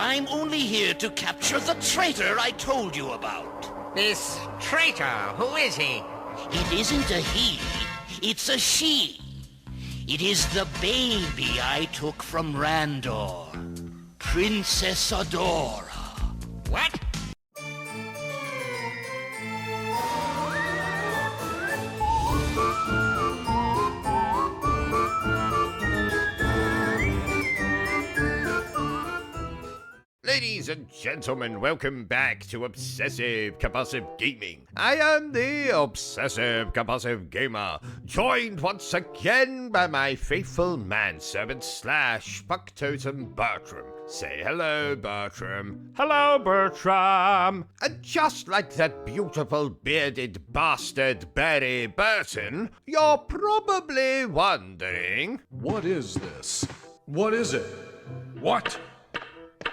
I'm only here to capture the traitor I told you about. This traitor, who is he? It isn't a he, it's a she. It is the baby I took from Randor. Princess Adora. What? Ladies and gentlemen, welcome back to Obsessive Compulsive Gaming. I am the Obsessive Compulsive Gamer, joined once again by my faithful manservant slash fucktotem Bertram. Say hello, Bertram. Hello, Bertram. And just like that beautiful bearded bastard Barry Burton, you're probably wondering... What is this? What is it? What?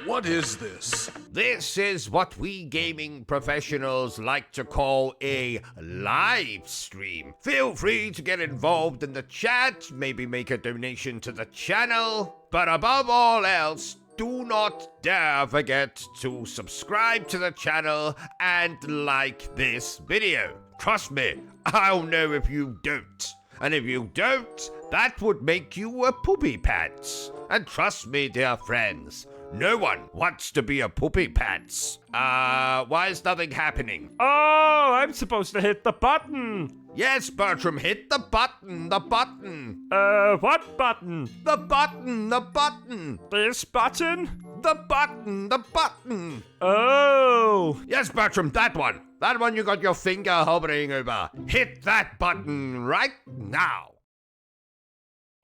What is this? This is what we gaming professionals like to call a live stream. Feel free to get involved in the chat, maybe make a donation to the channel, but above all else, do not dare forget to subscribe to the channel and like this video. Trust me, I'll know if you don't. And if you don't, that would make you a poopy pants. And trust me, dear friends, no one wants to be a poopy pants. Why is nothing happening? Oh, I'm supposed to hit the button. Yes, Bertram, hit the button, the button. What button? The button, the button. This button? The button, the button. Oh. Yes, Bertram, that one. That one you got your finger hovering over. Hit that button right now.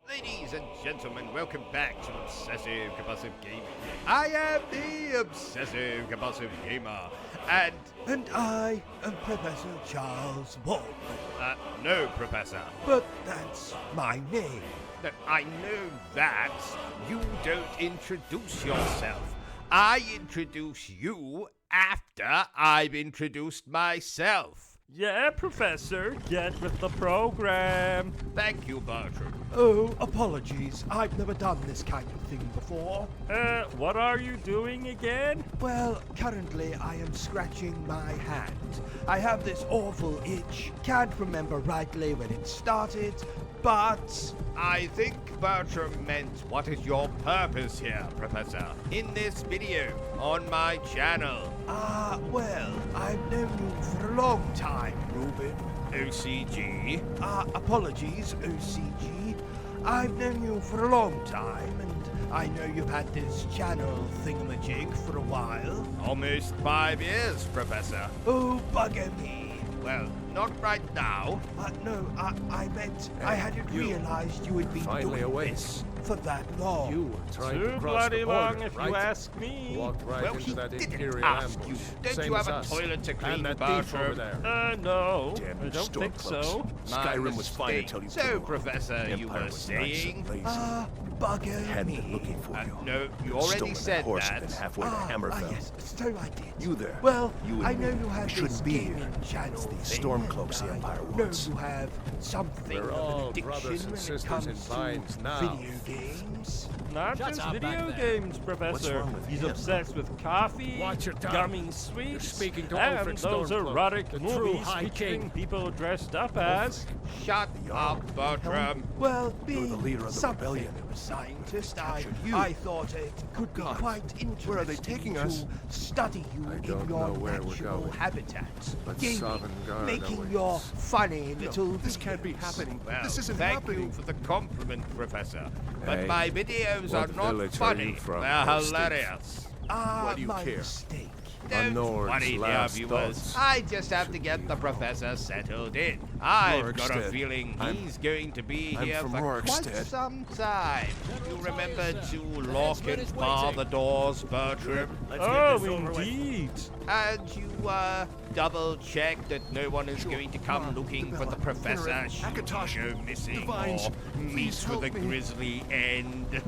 Ladies and gentlemen, welcome back to Obsessive Compulsive Gaming. I am the Obsessive Compulsive Gamer, and I am Professor Charles Baldwin. No, Professor. But that's my name. I know that. You don't introduce yourself. I introduce you after I've introduced myself. Yeah, Professor, get with the program. Thank you, Bertram. Oh, apologies. I've never done this kind of thing before. What are you doing again? Well, currently I am scratching my hand. I have this awful itch. Can't remember rightly when it started, but... I think Bertram meant what is your purpose here, Professor, in this video, on my channel. Well, I've known you for a long time, Ruben. O.C.G. Apologies, O.C.G. I've known you for a long time, and I know you've had this channel thingamajig for a while. Almost 5 years, Professor. Oh, bugger me. Well, not right now. No, I meant I hadn't realized you had been Finally doing awake. this for that long. You were trying Too to cross bloody the border, long if right? you ask me. Walked right Well, into he that didn't Imperial ask ambush. you. Don't Same you have as a us. toilet to clean, And that thief over Bertram? there. No. Damn I you don't think stormcloaks. so. My Skyrim was fine mistake. until you So, blew up. Professor, you Empire were was nice saying... and lazy. Bugger Had me. been looking for you. No, you already Stolen said that horse that. and been halfway to Hammerfell. Yes, so I did. You there. Well, You and I know me. you have We shouldn't this be gaming here. channel It's these thing, stormcloaks the and Empire I wants. know you have something We're of all an addiction brothers and when it sisters comes in to binds now. video games. Not Shut just up video back there. games, Professor. What's wrong with He's him? obsessed with coffee, Watch your tongue. gummy sweets, speaking to and Alfred those Stormcloak, erotic the true movies High featuring King. people dressed up as... Shut up, Bertram. Well, You're the being leader of the something rebellion. of a scientist, I captured you. thought it could be God, quite interesting where are they taking us? to study you I in don't your know where we're natural going. habitat. But Gaming, Sovngarde making awaits. your funny little This can't be videos. happening. Well, This isn't thank happening. you for the compliment, Professor. But Hey, my videos are what not village are funny. you from, They're Steve? hilarious. Why do you my care? mistake. Don't Nord's worry, dear last viewers. thoughts I just have to get the Professor settled in. I've got a Rorikstead. feeling he's going to be I'm here from for quite Rorikstead. some time. You remember to lock and bar the doors, Bertram? Oh, indeed. And you double check that no one is going to come looking for the professor should go missing or meet with a grisly end.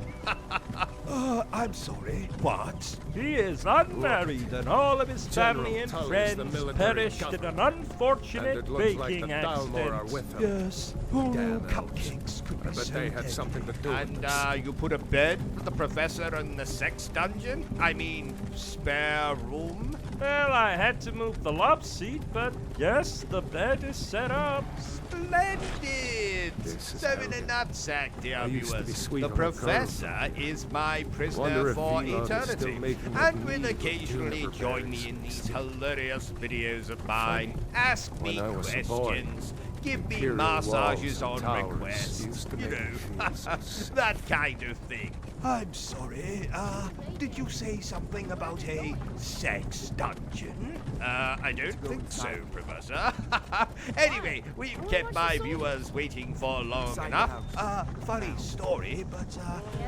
I'm sorry. What? He is unmarried, and all of his family and friends perished in an unfortunate baking accident. Yes. Oh, cupcakes could be But so they had deadly. something to do with And you put a bed for the professor in the sex dungeon? I mean, spare room? Well, I had to move the love seat, but yes, the bed is set up. Splendid! This is So in a arrogant. nutsack, dear I used to be viewers, sweet the on a curve. professor is my prisoner Wonder if for Vlog is eternity, still making and that will meal occasionally juniper join berries. me in these hilarious videos of mine. Ask me When I was a boy, questions, give me imperial massages walls on and towers request, used to you make know, me so sick. that kind of thing. I'm sorry. Did you say something about a sex dungeon? I don't think so, Professor. Anyway, we've kept my viewers waiting for long enough. Funny story, but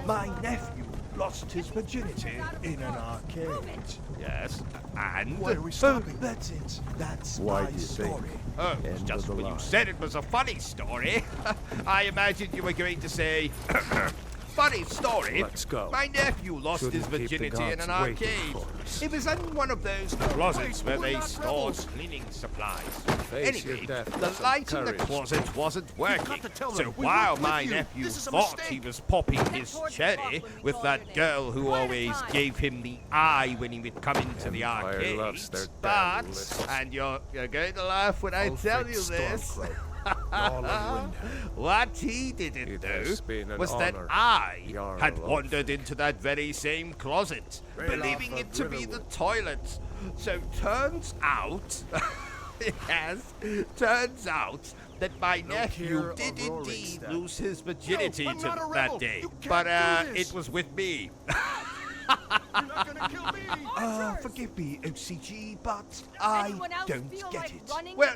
my nephew lost his virginity in an arcade. Yes, and? Why are we stopping? That's it. That's Why my do you think? story. Oh, End just of the when you line. said it was a funny story, I imagined you were going to say, funny story. Let's go. My nephew lost his Shouldn't keep the virginity in an gods waiting arcade. for us. It was in one of those closets where they stored cleaning supplies. Face your Anyway, death the with some light in the courage. closet wasn't working. to tell So them we while weren't my with you. nephew This is a thought mistake. he was popping his cherry with that girl who always gave him the eye when he would come into the Empire arcade. loves their But, damn lists. and you're going to laugh when I tell you this. What he didn't It know has been an was that honor, I Jarl had of- wandered into that very same closet, believing it to be the toilet. So turns out, yes, turns out that my nephew did indeed lose his virginity I'm not a to rebel. that day. You can't But do this. it was with me. Forgive me, O.C.G, but I Anyone else don't feel get like it. running? Well,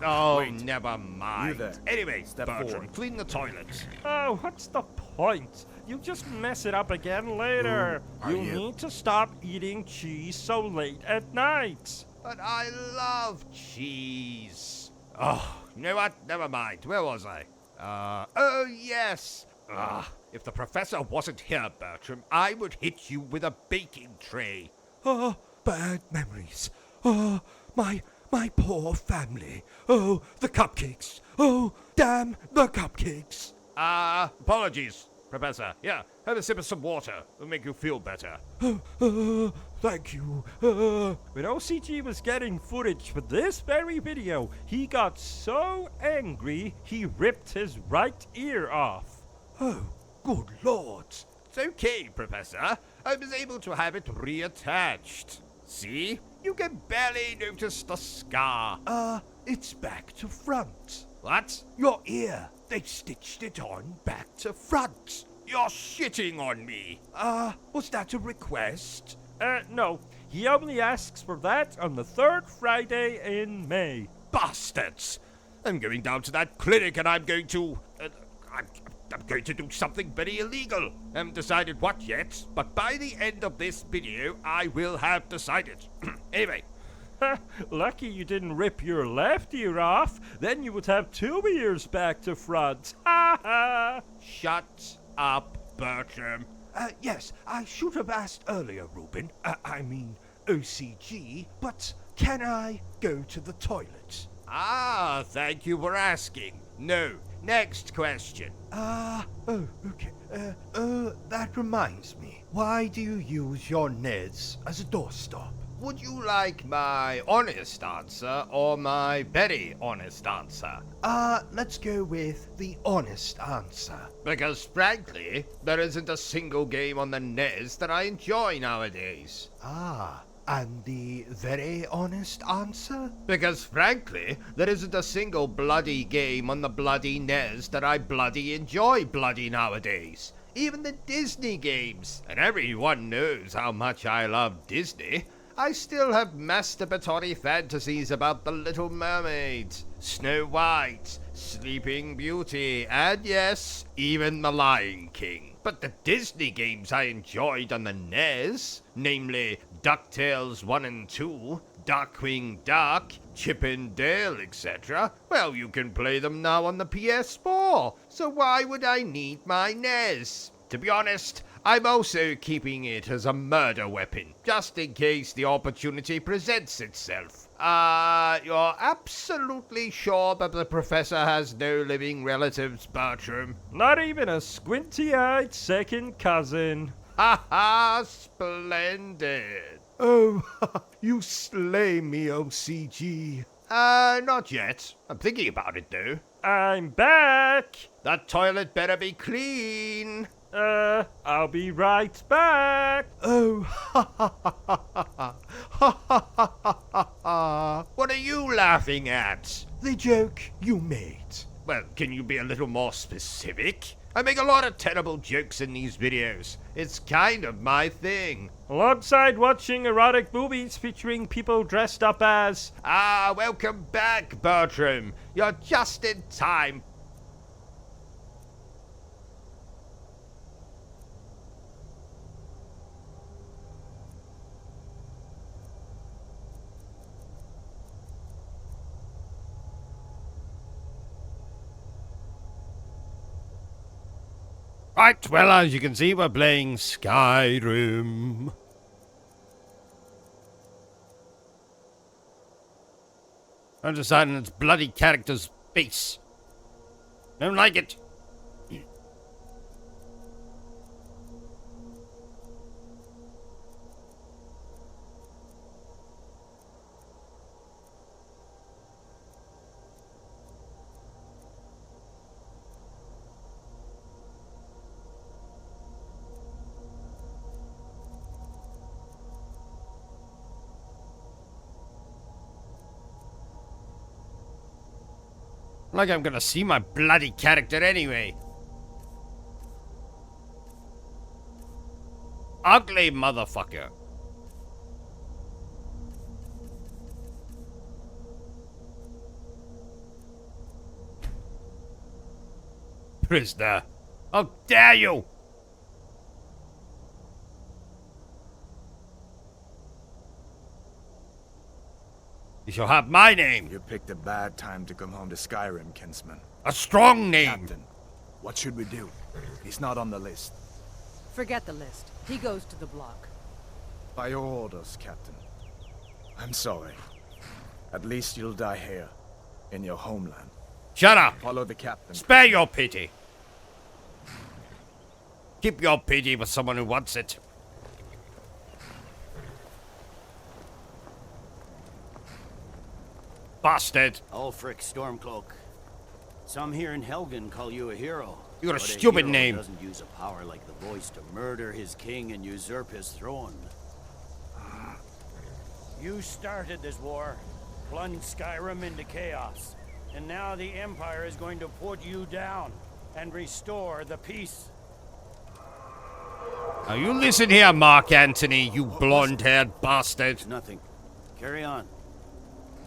oh, Wait. never mind. there. Anyway, Step Bertram, forward. clean the toilet. Oh, what's the point? You'll just mess it up again later. are You you? need to stop eating cheese so late at night. But I love cheese. Oh, you know what? Never mind. Where was I? Oh, yes. If the professor wasn't here, Bertram, I would hit you with a baking tray. Oh, bad memories. Oh, my poor family. Oh, the cupcakes. Oh, damn the cupcakes. Apologies, Professor. Here, have a sip of some water. It'll make you feel better. Thank you. When OCG was getting footage for this very video, he got so angry he ripped his right ear off. Oh, good Lord. It's okay, Professor. I was able to have it reattached. See? You can barely notice the scar. It's back to front. What? Your ear. They stitched it on back to front. You're shitting on me. Was that a request? No, he only asks for that on the third Friday in May. Bastards! I'm going down to that clinic and I'm going to do something very illegal. Haven't decided what yet, but by the end of this video, I will have decided. Anyway, Lucky you didn't rip your left ear off, then you would have 2 ears back to front. Ha ha! shut up, Bertram. Yes, I should have asked earlier, Reuben. I mean, OCG, but can I go to the toilet? Thank you for asking. No. Next question. Oh, okay. That reminds me. Why do you use your NES as a doorstop? Would you like my honest answer or my very honest answer? Let's go with the honest answer. Because frankly, there isn't a single game on the NES that I enjoy nowadays. And the very honest answer? Because frankly, there isn't a single bloody game on the bloody NES that I bloody enjoy bloody nowadays. Even the Disney games. And everyone knows how much I love Disney. I still have masturbatory fantasies about the Little Mermaid, Snow White, Sleeping Beauty, and yes, even the Lion King. But the Disney games I enjoyed on the NES, namely DuckTales 1 and 2, Darkwing Duck, Chip and Dale, etc., well, you can play them now on the PS4, so why would I need my NES? To be honest, I'm also keeping it as a murder weapon, just in case the opportunity presents itself. You're absolutely sure that the professor has no living relatives, Bertram? Not even a squinty-eyed second cousin. Ha ha, splendid. Oh, you slay me, OCG. Not yet. I'm thinking about it, though. I'm back. That toilet better be clean. I'll be right back. Oh, ha ha ha ha ha ha ha ha ha ha. What are you laughing at? The joke you made. Well, can you be a little more specific? I make a lot of terrible jokes in these videos. It's kind of my thing. Alongside watching erotic movies featuring people dressed up as... Welcome back, Bertram. You're just in time. Right, well, as you can see, we're playing SKYRIM. I'm deciding its bloody character's face. Don't like it. Like I'm gonna see my bloody character anyway. Ugly motherfucker. Prisoner. How dare you! You shall have my name. You picked a bad time to come home to Skyrim, Kinsman. A strong name. Captain, what should we do? He's not on the list. Forget the list. He goes to the block. By your orders, Captain. I'm sorry. At least you'll die here, in your homeland. Shut up. Follow the captain. Spare your pity. Keep your pity for someone who wants it. Bastard. Ulfric Stormcloak. Some here in Helgen call you a hero. You got a But stupid hero name. Doesn't use a power like the voice to murder his king and usurp his throne. You started this war, plunged Skyrim into chaos, and now the Empire is going to put you down and restore the peace. Now you listen here, Mark Antony, you blonde-haired bastard. Nothing. Carry on.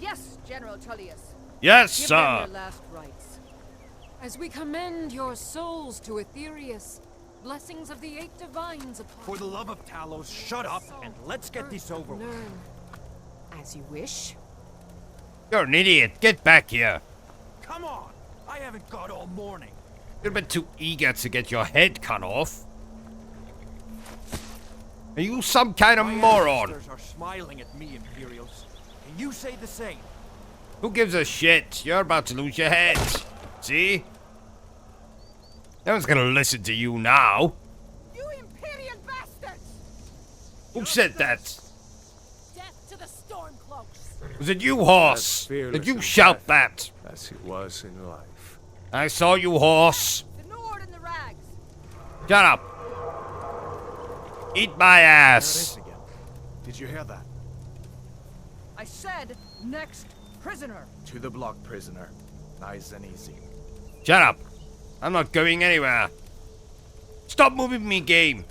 Yes, General Tullius. Yes, Give sir. them their last rites. As we commend your souls to Aetherius, blessings of the 8 divines upon For the love of Talos, shut up and let's get this over with. learn. As you wish. You're an idiot. Get back here. Come on! I haven't got all morning. You're a bit too eager to get your head cut off. Are you some kind of My moron? ancestors are smiling at me, Imperials. Can you say the same? Who gives a shit? You're about to lose your head. See? No one's gonna listen to you now. You Imperial bastards! Who said that? Death to the Stormcloaks! Was it you, horse? Did you shout that? As he was in life. I saw you, horse. The Nord and the Rags! Shut up. Eat my There it ass. is again. Did you hear that? I said, next prisoner! To the block, prisoner. Nice and easy. Shut up. I'm not going anywhere. Stop moving me, game.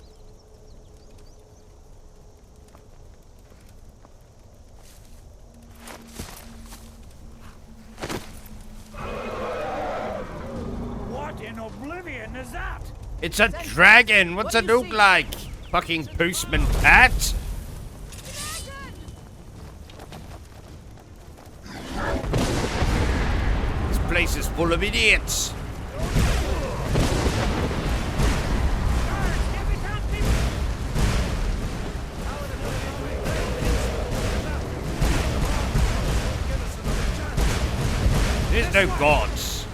What in oblivion is that? It's a dragon. What's it look like? Fucking postman Pat? place is full of idiots. There's no gods.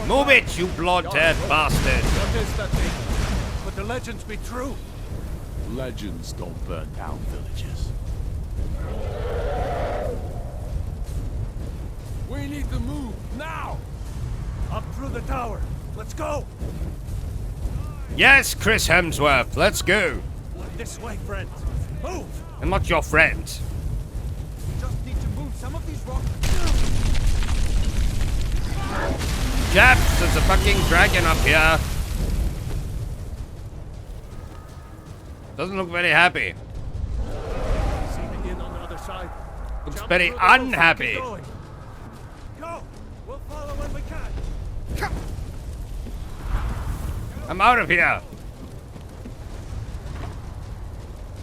Move it, you blood-dead bastard. What is that thing? Could the legends be true? Legends don't burn down villages. We need to move, now! Up through the tower. Let's go! Yes, Chris Hemsworth, let's go. This way, friend. Move! I'm not your friend. Just need to move some of these rocks. Chaps, there's a fucking dragon up here. Doesn't look very happy. See the inn on the other side. Looks Jump very through the roof and keep unhappy. going. Go! We'll follow when we can. I'm out of here.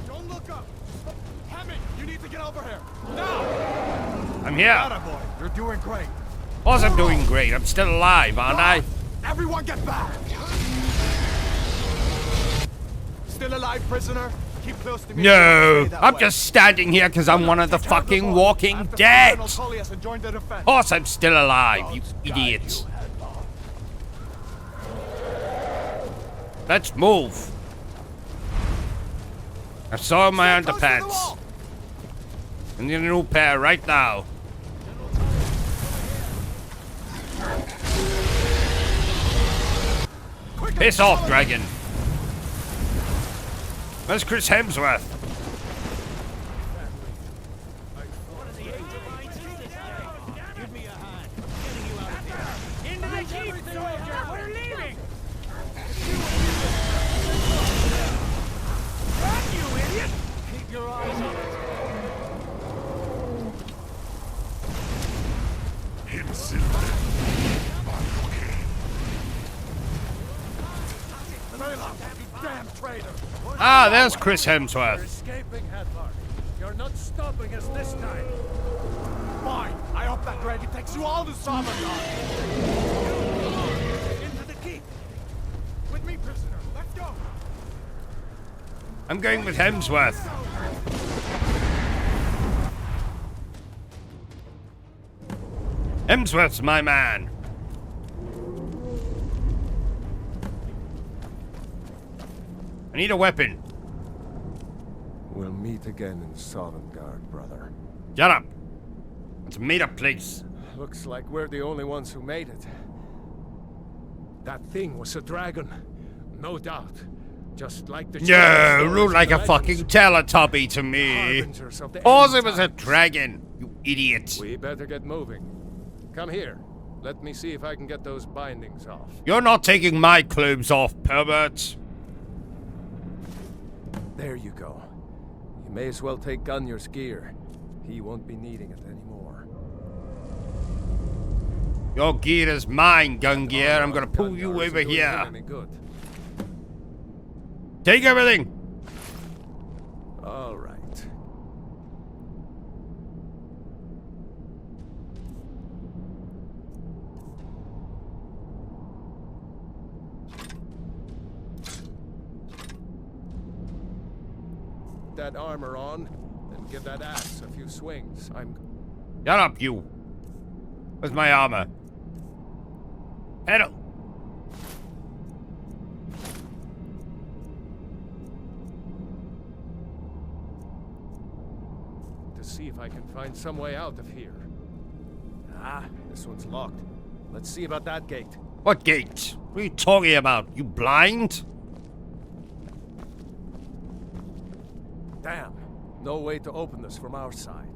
Don't look up. Hammond, you need to get over here. Now! I'm here. Attaboy, you're doing great. Of course I'm doing great. I'm still alive, aren't I? Everyone get back! Still alive, prisoner? Keep close to me. No, Stay that I'm way. just standing here because I'm one of the fucking walking dead. Colonel Tullius and join the defense. Of course I'm still alive, you idiots. Let's move. I saw my Stay close to the underpants. wall. I need a new pair right now. Piss off, dragon. Where's Chris Hemsworth? Into the jeep, soldier! We're leaving! Run, you idiot! Keep your eyes on it. Damn traitor! Ah, there's Chris Hemsworth. Escaping, Hadvar. You're not stopping us this time. Fine. I hope that dragon takes you all to Sovngarde. Into the keep. With me, prisoner. Let's go. I'm going with Hemsworth. Hemsworth's my man. I need a weapon. We'll meet again in Sovngarde, brother. Shut up. It's a made-up place. Looks like we're the only ones who made it. That thing was a dragon. No doubt. Just like the... No, look like a fucking Teletubby to me. Of course it was a dragon, you idiot. We better get moving. Come here. Let me see if I can get those bindings off. You're not taking my clothes off, pervert. There you go. You may as well take Gunjar's gear. He won't be needing it anymore. Your gear is mine, Gungear. I'm gonna pull you over here. Any good. Take everything. All right. That armor on, and give that axe a few swings. Shut up, you. Where's my armor? Hello. To see if I can find some way out of here. Ah, this one's locked. Let's see about that gate. What gate? What are you talking about? You blind? Damn. No way to open this from our side.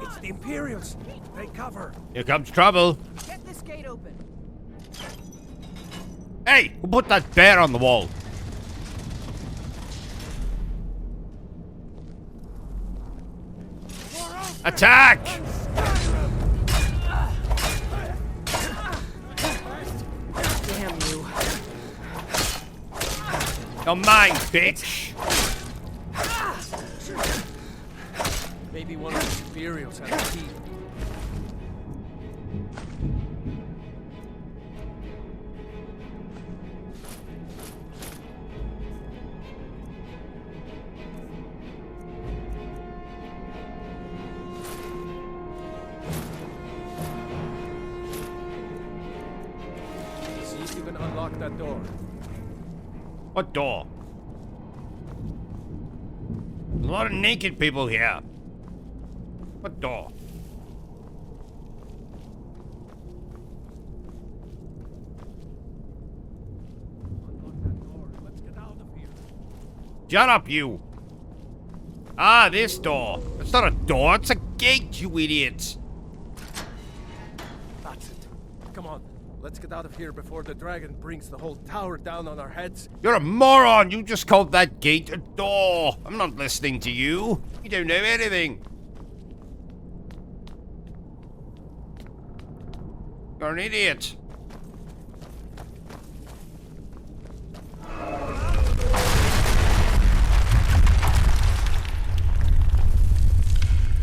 It's the Imperials. Take cover. Here comes trouble. Get this gate open. Hey, who put that bear on the wall? Attack! Damn you. You're mine, bitch. Maybe one of the superiors had a key. See if you can unlock that door. What door? A lot of naked people here. What door? Shut up, you! Ah, this door. It's not a door, it's a gate, you idiots! That's it. Come on. Let's get out of here before the dragon brings the whole tower down on our heads. You're a moron! You just called that gate a door! I'm not listening to you! You don't know anything! You're an idiot!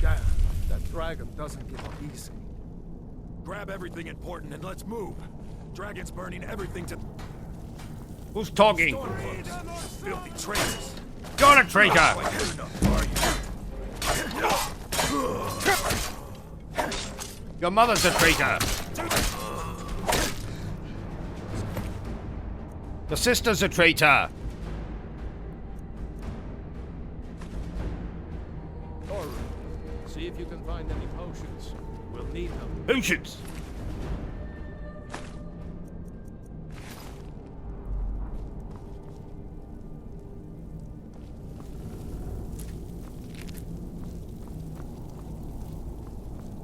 Damn, that dragon doesn't give up easy. Grab everything important and let's move. Dragon's burning everything to... Who's talking? Stormcloaks. Filthy traitors. You're a traitor! Quite good enough, are you? Your mother's a traitor! Your sister's a traitor! Alright. See if you can find any potions. We'll need them. Potions!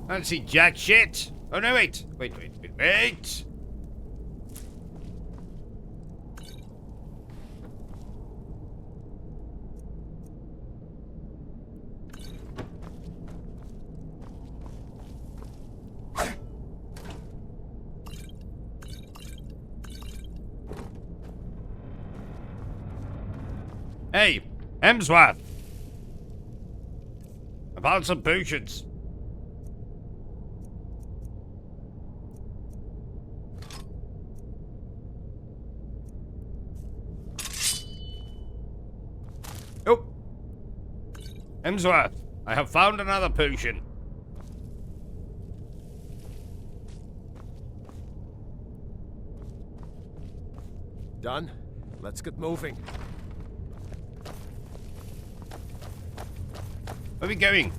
I don't see jack shit! Oh no, wait! Wait. Hey, Hemsworth! I found some potions. Oh! Hemsworth, I have found another potion. Done? Let's get moving. Where are we going?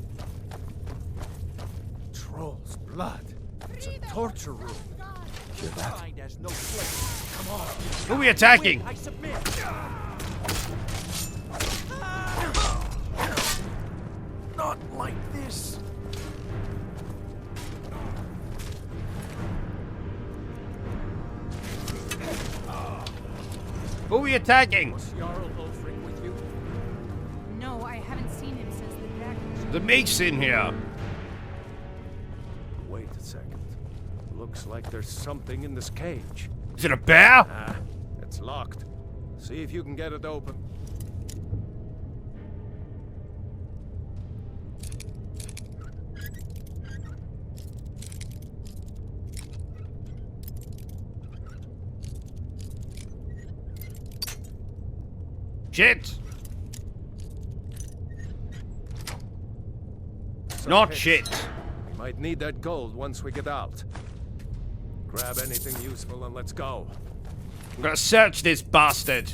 Troll's blood. It's a torture room. Hear that? Who are we attacking? I submit. Not like this. Who are we attacking? Was Jarl Ulfric with you? No, I haven't seen him since the dragon. The mate's in here. Wait a second. Looks like there's something in this cage. Is it a bear? Ah, it's locked. See if you can get it open. Shit! Not shit. We might need that gold once we get out. Grab anything useful and let's go. I'm gonna search this bastard.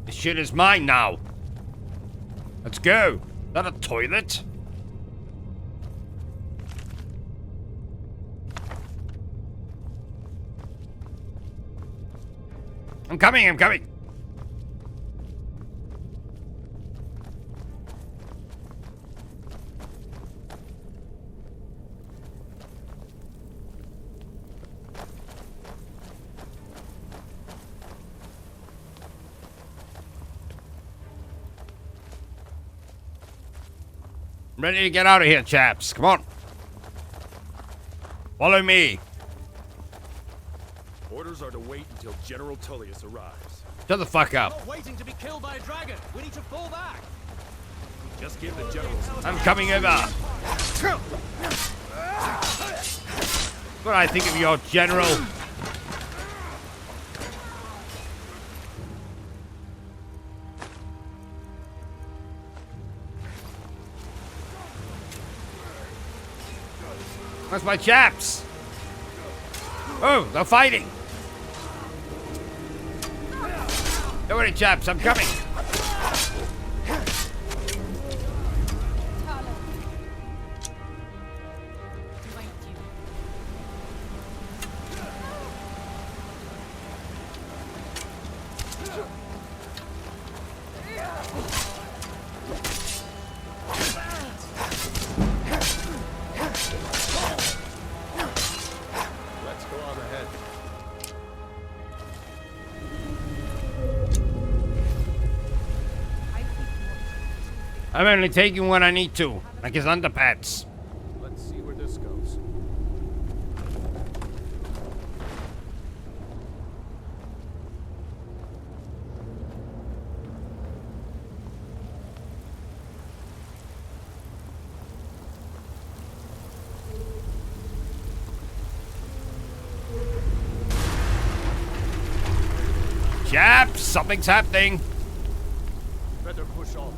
This shit is mine now. Let's go. Is that a toilet? I'm coming. I'm ready to get out of here, chaps. Come on. Follow me. Orders are to wait until General Tullius arrives. Shut the fuck up. Not waiting to be killed by a dragon. We need to fall back. Just give the general some I'm coming over. What I think of your general. That's my chaps. Oh, they're fighting. Don't worry, chaps, I'm coming. Let's go on ahead. I'm only taking what I need to, like his underpants. Let's see where this goes. Chaps, something's happening. Better push on.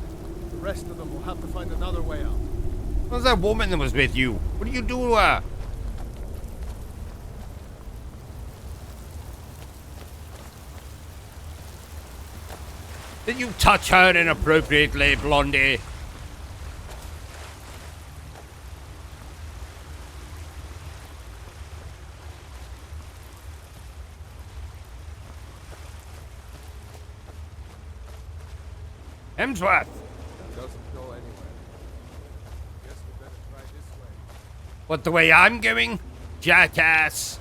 The rest of them will have to find another way out. What's that woman that was with you? What do you do to her? Did you touch her inappropriately, Blondie? Hemsworth. Doesn't go anywhere. Guess we better try this way. What, the way I'm going? Jackass.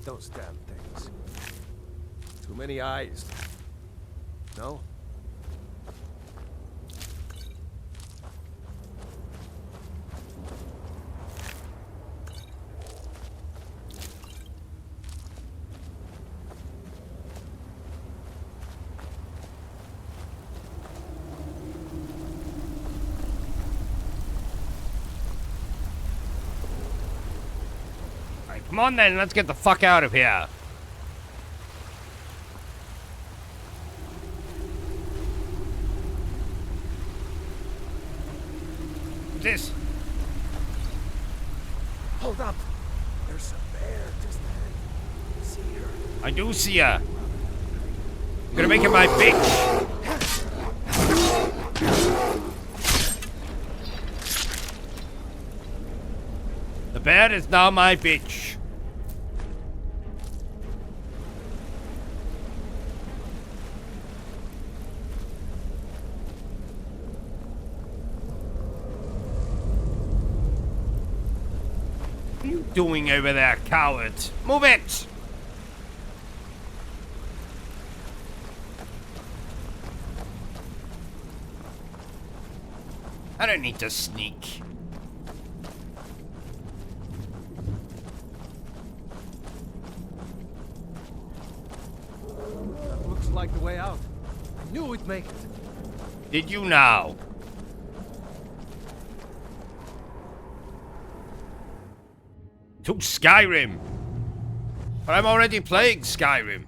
Those damn things. Too many eyes. No? Come on then, let's get the fuck out of here. What's this? Hold up. There's a bear just ahead. See her? I do see her. I'm gonna make her my bitch. The bear is now my bitch. What are you doing over there, coward? Move it! I don't need to sneak. That looks like the way out. I knew we'd make it. Did you now? To Skyrim. But I'm already playing Skyrim.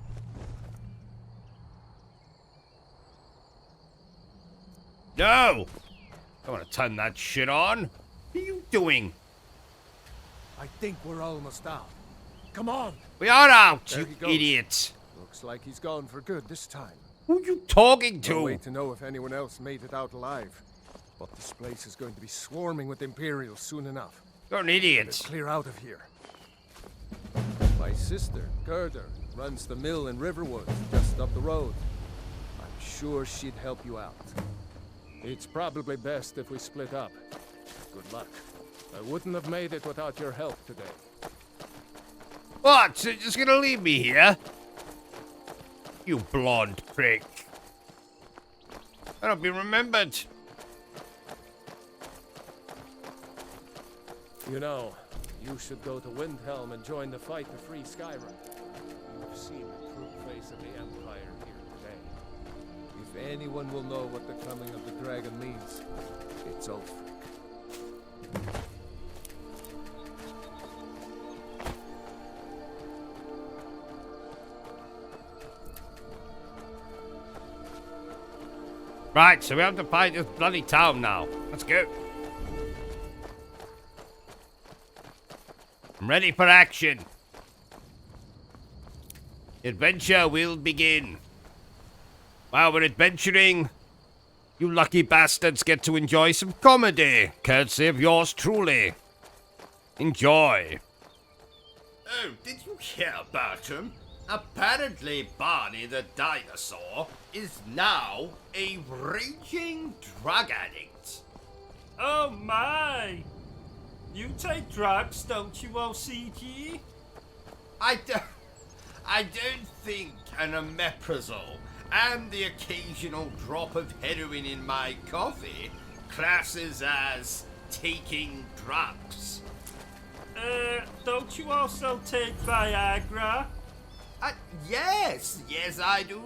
No! I want to turn that shit on. What are you doing? I think we're almost out. Come on. We are out, There you he goes. idiot. Looks like he's gone for good this time. Who are you talking No to? way to know if anyone else made it out alive. But this place is going to be swarming with Imperials soon enough. You're an Let's idiot. clear out of here. My sister, Gerda, runs the mill in Riverwood, just up the road. sure she'd help you out. It's probably best if we split up. Good luck. I wouldn't have made it without your help today. What? So you're just gonna leave me here? You blonde prick. That'll be remembered. You know, you should go to Windhelm and join the fight to free Skyrim. You've seen the true face of the Empire here today. If anyone will know what the coming of the dragon means, it's Ulfric. Right, so we have to fight this bloody town now. Let's go. I'm ready for action. The adventure will begin. While we're adventuring, you lucky bastards get to enjoy some comedy, courtesy of yours truly. Enjoy. Oh, did you hear, Bertram? Apparently Barney the dinosaur is now a raging drug addict. Oh my! You take drugs, don't you, O.C.G? I don't think an omeprazole and the occasional drop of heroin in my coffee classes as taking drugs. Don't you also take Viagra? Yes, I do.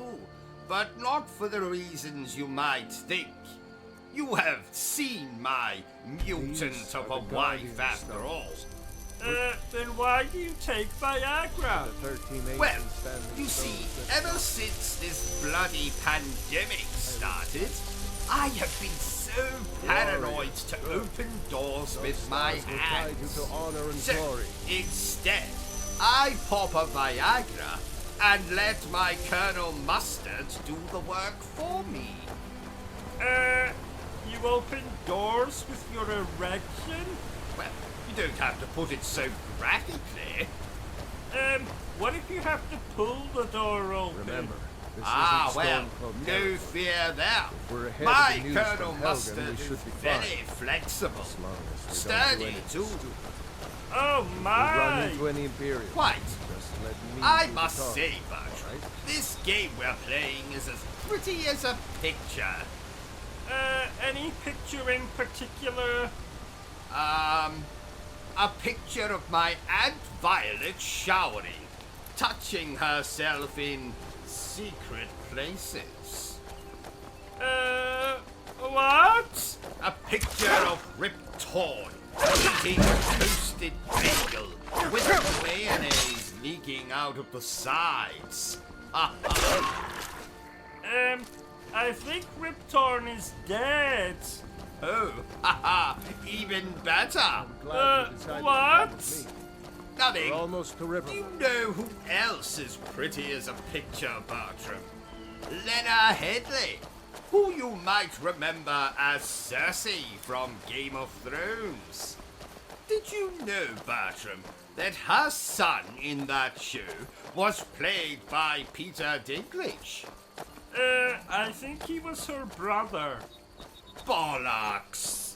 But not for the reasons you might think. You have seen my mutant of a wife after all. Then why do you take Viagra? Well, you see, ever since this bloody pandemic started, I have been so paranoid to open doors with my hands. So, instead, I pop a Viagra and let my Colonel Mustard do the work for me. You open doors with your erection? Well, you don't have to put it so graphically. What if you have to pull the door open? Remember, this well, Storm Club no territory. fear there. We're ahead My of the news Colonel from Helgen, Mustard we is should be very fine. flexible. As long as we Sturdy, don't do anything too. stupid. Oh We run my! into any Imperials. Quite. Just let me I do the must talking, say, Bertram, alright? this game we're playing is as pretty as a picture. Any picture in particular? A picture of my Aunt Violet showering, touching herself in secret places. What? A picture of Rip Torn, eating a toasted bagel with the mayonnaise leaking out of the sides. I think Rip Torn is dead. Oh, haha, even better. Glad you decided to come What? with me. Nothing. We're almost to River. Do you know who else is pretty as a picture, Bertram? Lena Headley, who you might remember as Cersei from Game of Thrones. Did you know, Bertram, that her son in that show was played by Peter Dinklage? I think he was her brother. Bollocks!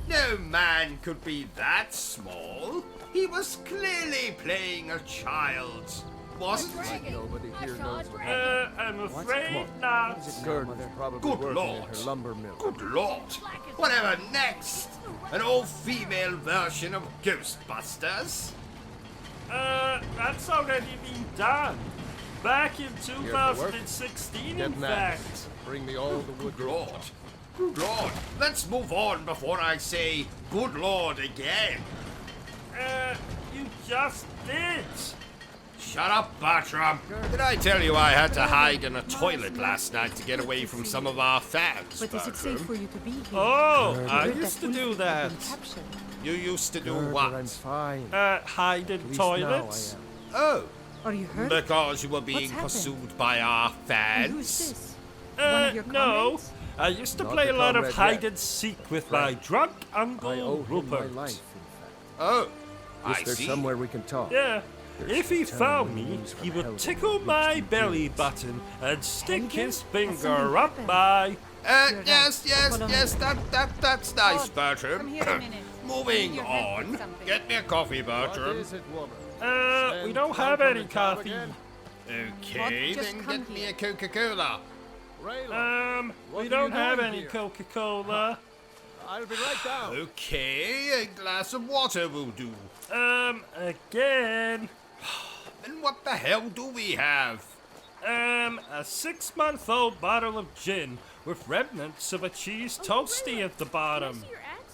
No man could be that small. He was clearly playing a child, wasn't he? Nobody here knows what I'm afraid not. Gurdon's probably Good working lord. in her lumber mill. Good lord! Whatever next? An all-female version of Ghostbusters? That's already been done. Back in for work? 2016, Get Mm, in mad. fact. Bring me all the wood. Good lord. Good lord. Let's move on before I say good lord again. You just did. Shut up, Bertram. Did I tell you I had to hide in a toilet last night to get away from some of our fans, But is it safe for Bertram? you to be here? Oh, I Heard used to that do Ulfric that. had been captured. You used to do Gurdon, what? I'm fine. Hide in At least toilets. now I am. Oh, Are you hurt? because you were being happened? pursued by our And who's fans? this? One of your No. comrades? I used to Not play the a lot of comrade hide yet. and seek with my drunk I uncle owe him my Rupert. life, in fact. Oh, Is I there see. somewhere we can talk? Yeah. If he found me, he would tickle my belly button and stick his finger up my... Yes, that's nice, Come Bertram. here a minute. Moving Your head on. with something. Get me a coffee, What Bertram. is it, woman? we don't have any coffee. Okay, Just then come get me here. a Coca-Cola. Raylo, what We are don't you have doing any here? Coca-Cola. I'll be right down. Okay, a glass of water will do. Again. Then what the hell do we have? A 6-month-old bottle of gin with remnants of a cheese toasty at the bottom.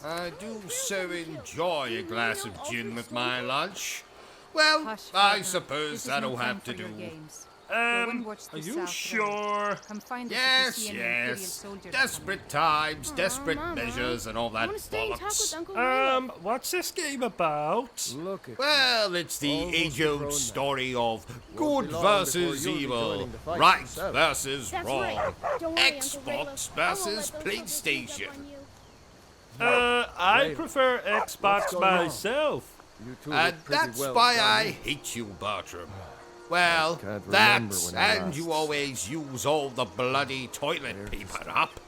I do so enjoy a glass of gin with my lunch. Well, Hush, I Father. suppose This is that'll no time have to for your do. games. Go and watch the Are you South Road. sure? Come find us if you Yes, see any Imperial yes. soldiers Desperate times, desperate measures, and all that bollocks. What's this game about? Look at Well, it's the Almost age-old grown now. story of Won't good be long versus before you'll be evil, joining the fight right yourself. versus That's wrong, right. Don't worry, Uncle Xbox Raylo. versus I won't let those soldiers sneak PlayStation. up on you. I Wait. prefer What's Xbox going on? myself. You two And look pretty that's well why done. I hate you, Bertram. Well, can't remember that's, when I and last- you always use all the bloody toilet paper up.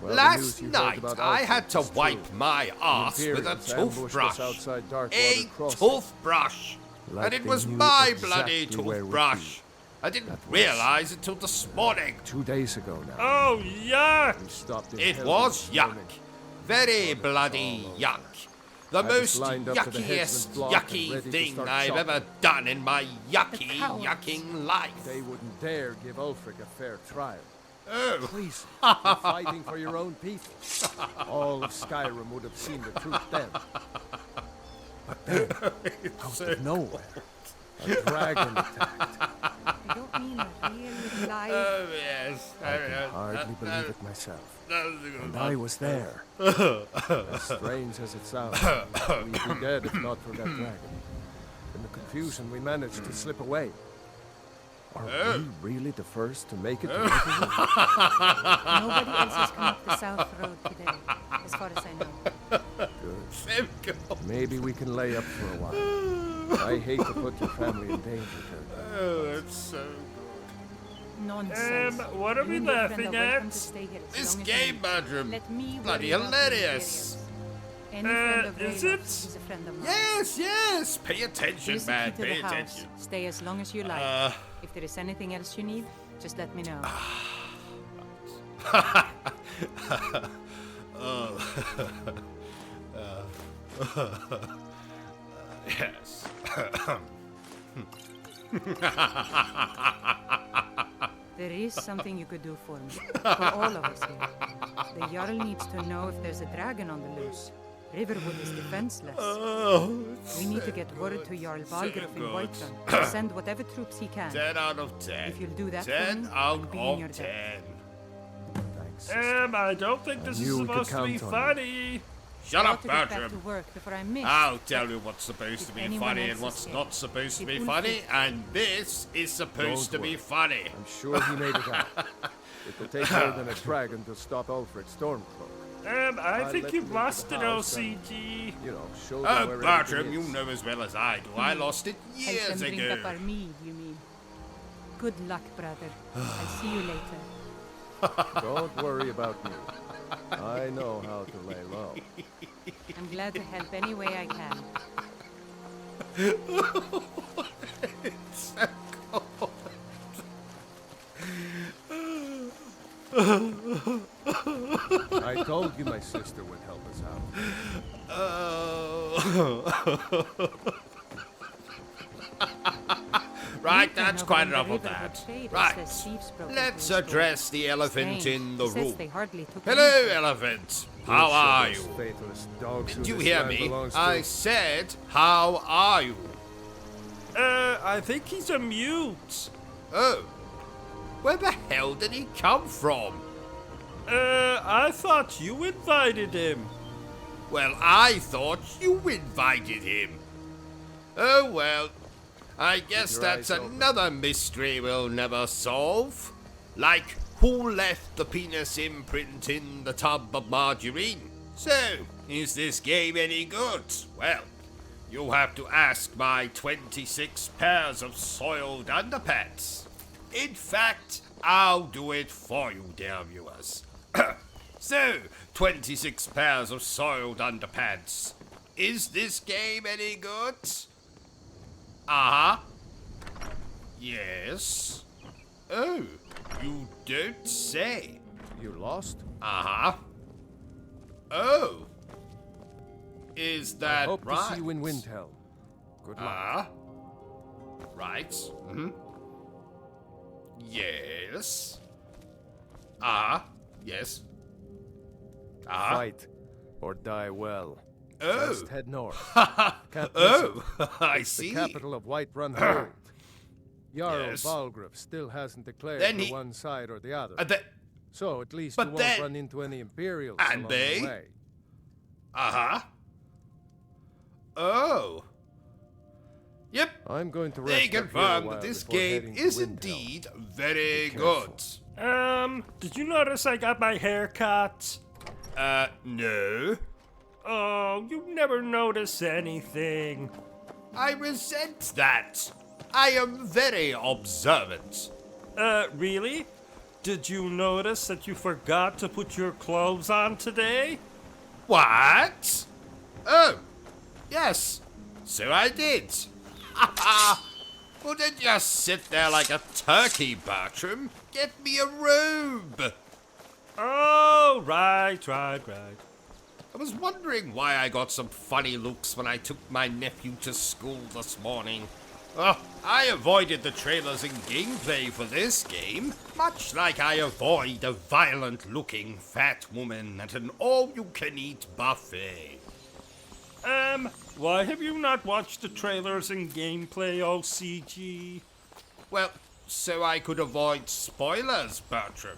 Well, the Last news you heard night, about I had Alfred to is wipe true. my ass The with a Imperials ambushed us toothbrush. outside A Darkwater Crossing. toothbrush. Like And it they was knew my exactly bloody where we'd toothbrush. I didn't realize until this morning. 2 days ago now. Oh, yuck! We stopped in It Helgen was this yuck. morning. Very bloody yuck. The I was most lined up to the yuckiest headsman's block and yucky ready to thing start I've chopping. ever done in my yucky, cowards. yucking life. They wouldn't dare give Ulfric a fair trial. Oh. Please, you're fighting for your own people. All of Skyrim would have seen the truth then. But then, out of nowhere, a dragon attacked. You don't mean a real live... Oh, yes. I can hardly believe it myself. And I was there. As strange as it sounds, we'd be dead if not for that dragon. In the confusion, we managed to slip away. Are we really the first to make it to Italy? Nobody else has come up the South Road today, as far as I know. Good. Maybe we can lay up for a while. I hate to put your family in danger, Kurt. Oh, that's so good. Nonsense. What are You we and your friend laughing are welcome at? to stay here as This long as game you need. bedroom. Let me Bloody worry about the hilarious. Imperials. Any friend of is Raylo's it? is a friend of mine. Yes. Pay attention, Here's the man. key to Pay the house. attention. Stay as long as you like. If there is anything else you need, just let me know. Yes. There is something you could do for me. For all of us here. The Jarl needs to know if there's a dragon on the loose. Riverwood is defenseless. We need to get word to Jarl Balgruuf in good. Whiterun to send whatever troops he can. 10 out of 10. If you'll do that for 10 me, out I'll be in your of debt. 10. Thanks, sister. I don't think this is knew we could supposed to be count on funny. Shut Got up, to get back to Bertram. work before I miss. I'll tell you what's supposed If to be anyone funny else and what's is not scared, supposed to it be will funny, fit. and this is supposed to Don't be worry. funny. I'm sure he made it out. It'll take more than a dragon to stop Ulfric's Stormcloak. I I'll think let you've them into lost the it, house OCG. You know, show them Oh, where Bertram, everything you is. know as well as I do. I lost it Help years them drink up ago. our mead, you mean? Good luck, brother. I'll see you later. Don't worry about me. I know how to lay low. I'm glad to help any way I can. I told you my sister would help us out. Right, Ethan that's over quite on the enough of Riverwood that. Traders Right, says thieves broke let's into his address store. the elephant Strange. in the He says room. they hardly took Hello, anything. elephant. How are you? Faithless dogs who Did you this hear land me? belongs to. I said, how are you? I think he's a mute. Oh, where the hell did he come from? I thought you invited him. Well, I thought you invited him. Oh well, I guess your that's eyes open. another mystery we'll never solve. Like, who left the penis imprint in the tub of margarine? So, is this game any good? Well, You have to ask my 26 pairs of soiled underpants. In fact, I'll do it for you, dear viewers. So, 26 pairs of soiled underpants. Is this game any good? Uh-huh. Yes. Oh, you don't say. You lost? Uh-huh. Oh. Is that I hope right? to see you in Windhelm. Good luck. Right. Mm-hmm. Yes. Yes. Fight or die well. Oh. Just head north. Can't miss Oh, it. I It's see. the capital of Whiterun Hold. Jarl Yes. Balgruuf still hasn't declared Then for he- one side or the other. So, at least but you won't then- run into any Imperials And along they? the way. Uh-huh. Oh. Yep. I'm going to They rest up here a confirm while that this before game heading to is Windhelm. indeed very Be good. careful. Did you notice I got my hair cut? No. Oh, you never notice anything. I resent that. I am very observant. Really? Did you notice that you forgot to put your clothes on today? What? Oh, yes. So I did. Well, don't just sit there like a turkey, Bertram. Get me a robe. Oh, right. I was wondering why I got some funny looks when I took my nephew to school this morning. Oh, I avoided the trailers and gameplay for this game, much like I avoid a violent-looking fat woman at an all-you-can-eat buffet. Why have you not watched the trailers and gameplay, O.C.G? Well, so I could avoid spoilers, Bertram.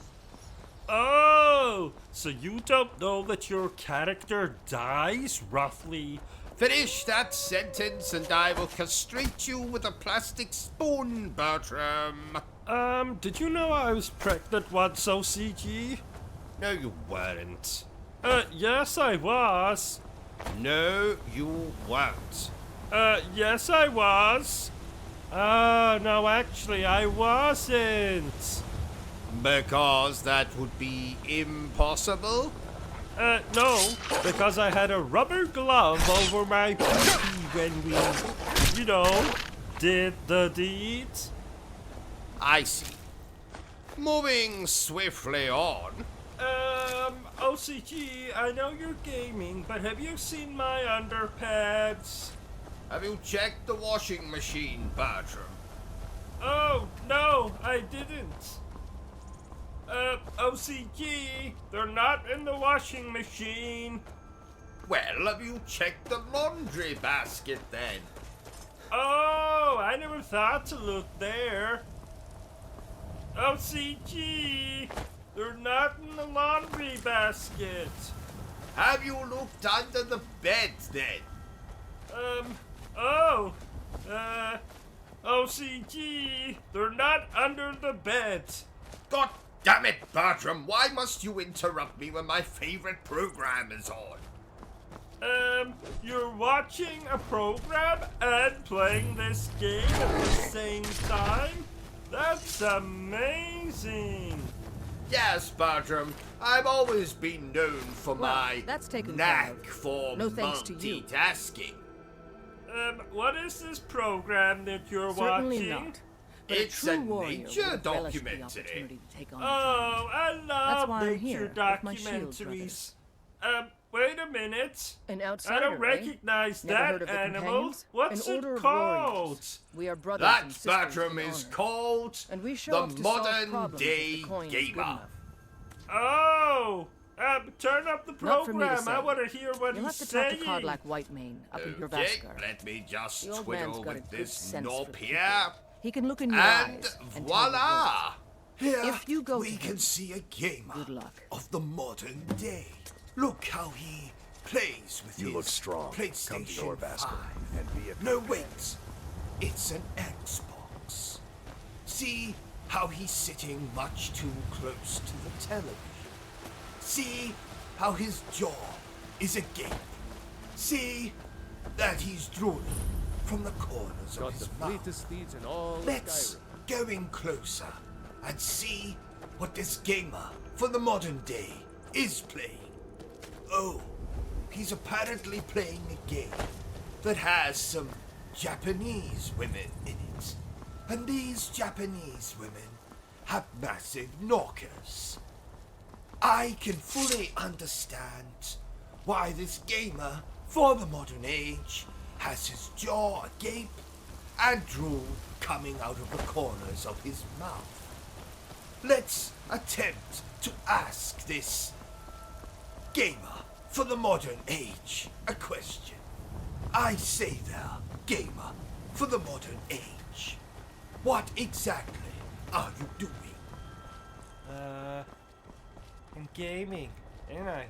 Oh, so you don't know that your character dies roughly? Finish that sentence and I will castrate you with a plastic spoon, Bertram. Did you know I was pregnant once, O.C.G? No, you weren't. Yes, I was. No, you weren't. Yes, I was. No, actually, I wasn't. Because that would be impossible? No, because I had a rubber glove over my pee when we, did the deeds. I see. Moving swiftly on. O.C.G, I know you're gaming, but have you seen my underpads? Have you checked the washing machine, Bertram? Oh, no, I didn't. O.C.G, they're not in the washing machine. Well, have you checked the laundry basket then? Oh, I never thought to look there. O.C.G, they're not in the laundry basket. Have you looked under the bed then? O.C.G, they're not under the bed. God damn it, Bertram, why must you interrupt me when my favorite program is on? You're watching a program and playing this game at the same time? That's amazing. Yes, Bertram, I've always been known for my that's taken knack care of. for No thanks to you. multitasking. What is this program that you're Certainly watching? not. But It's a a true warrior nature would relish the documentary. opportunity to take on the Oh, I That's love why I'm here nature with my shield documentaries. Wait a minute. An I outsider, don't eh? recognize Never heard that of the animal. companions? What's An it order of called? warriors. We are brothers and That, sisters Bertram, in is honor. called And we show the off to solve modern problems day if the coin is good gamer. enough. Oh, turn up the Not for me to program. say. I want to hear what You'll he's have to talk saying. to Cardlack Whitemane up in Okay, Purvaskar. let me just The old man's twiddle got a with good this sense knob for here. He can look in your And eyes and tell you voila! Here If you go we to can him, see a gamer good luck. of the modern day. Look how he plays with You his look strong. PlayStation Come to Norvaskar 5. and be a No, wait. It's an Xbox. See how he's sitting much too close to the television. See how his jaw is agape. See that he's drooling from the corners of Got his the mouth. fleetest steeds in all of Let's Skyrim. go in closer and see what this gamer for the modern day is playing. Oh, he's apparently playing a game that has some Japanese women in it. And these Japanese women have massive knockers. I can fully understand why this gamer for the modern age has his jaw agape and drool coming out of the corners of his mouth. Let's attempt to ask this gamer for the modern age a question. I say there, gamer for the modern age. What exactly are you doing? I'm gaming, ain't I?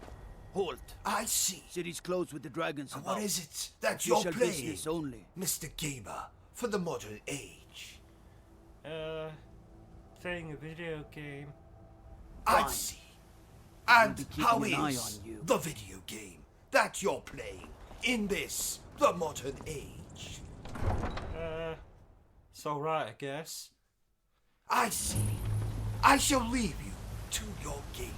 Halt. I see. City's closed with the dragons And about. what is it that you're Official playing, business only. Mr. Gamer for the modern age? Playing a video game. I Fine. see. I'll And be keeping how an eye is on you. the video game that you're playing in this, the modern age? It's alright, I guess. I see. I shall leave you to your gaming.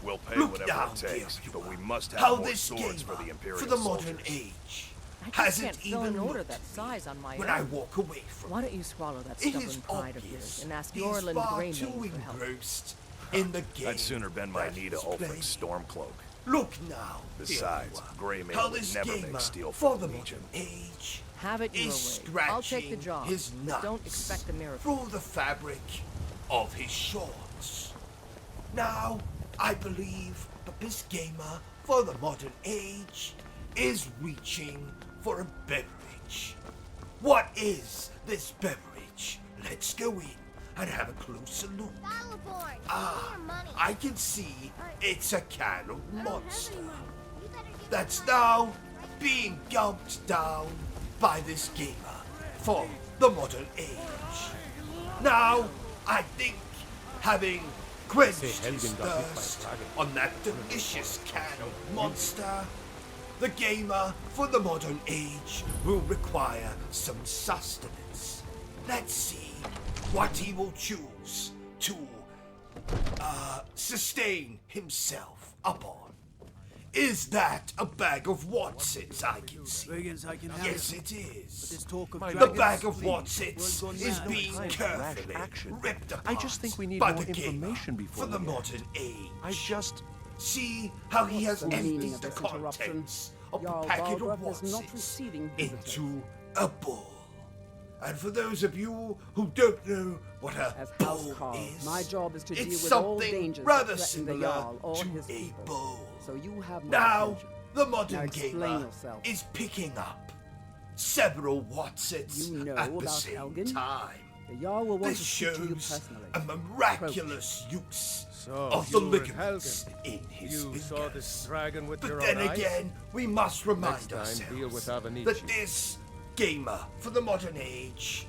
We'll pay Look whatever down, it takes, dear but we viewer, must have how more this swords for gamer the Imperial for the modern soldiers. age I just hasn't can't fill even an order looked that size on my when own. I walk away from Why it. don't you swallow that It stubborn is pride of obvious yours and ask he's Yorland far Greymane too for help? engrossed in the game. I'd sooner bend my knee to that he's Ulfric's playing. Stormcloak. Look now, Besides, Greymane how would this never gamer make steel for from the the modern Legion. age Have it your is way. I'll take the scratching job. his But nuts don't expect a miracle. through the fabric of his shorts. Now, I believe that this gamer for the modern age is reaching for a beverage. What is this beverage? Let's go in and have a closer look. I can see it's a can of monster that's now being gulped down by this gamer for the modern age. Now, I think having quenched his thirst on that delicious can of monster, the gamer for the modern age will require some sustenance. Let's see what he will choose to sustain himself upon. Is that a bag of Watsits I can see? Dragons, I can have Yes, it. it is. But this talk of The dragons, bag of please. Watsits World is gone being mad. carefully ripped apart I just think we need by more the gamer information before for the we act. modern age. I just... See how he has What's the meaning emptied of the this interruption? contents of the Jarl packet of Balgruuf is not Watsits receiving visitors. into a bowl. And for those of you who don't know what a As bowl housecarl, is, my job is to deal it's with all something dangers rather that threaten the similar Jarl or to his a people. bowl. So you have my Now, attention. the modern Now explain gamer yourself. is picking up several Watsits You know at the about same Helgen? time. The Jarl will want This to speak to you shows personally. a miraculous use So, of the you were ligaments Helgen. in his You fingers. saw this dragon with But your then own eyes? again, we must remind Next time, ourselves deal with Avenici. that this gamer for the modern age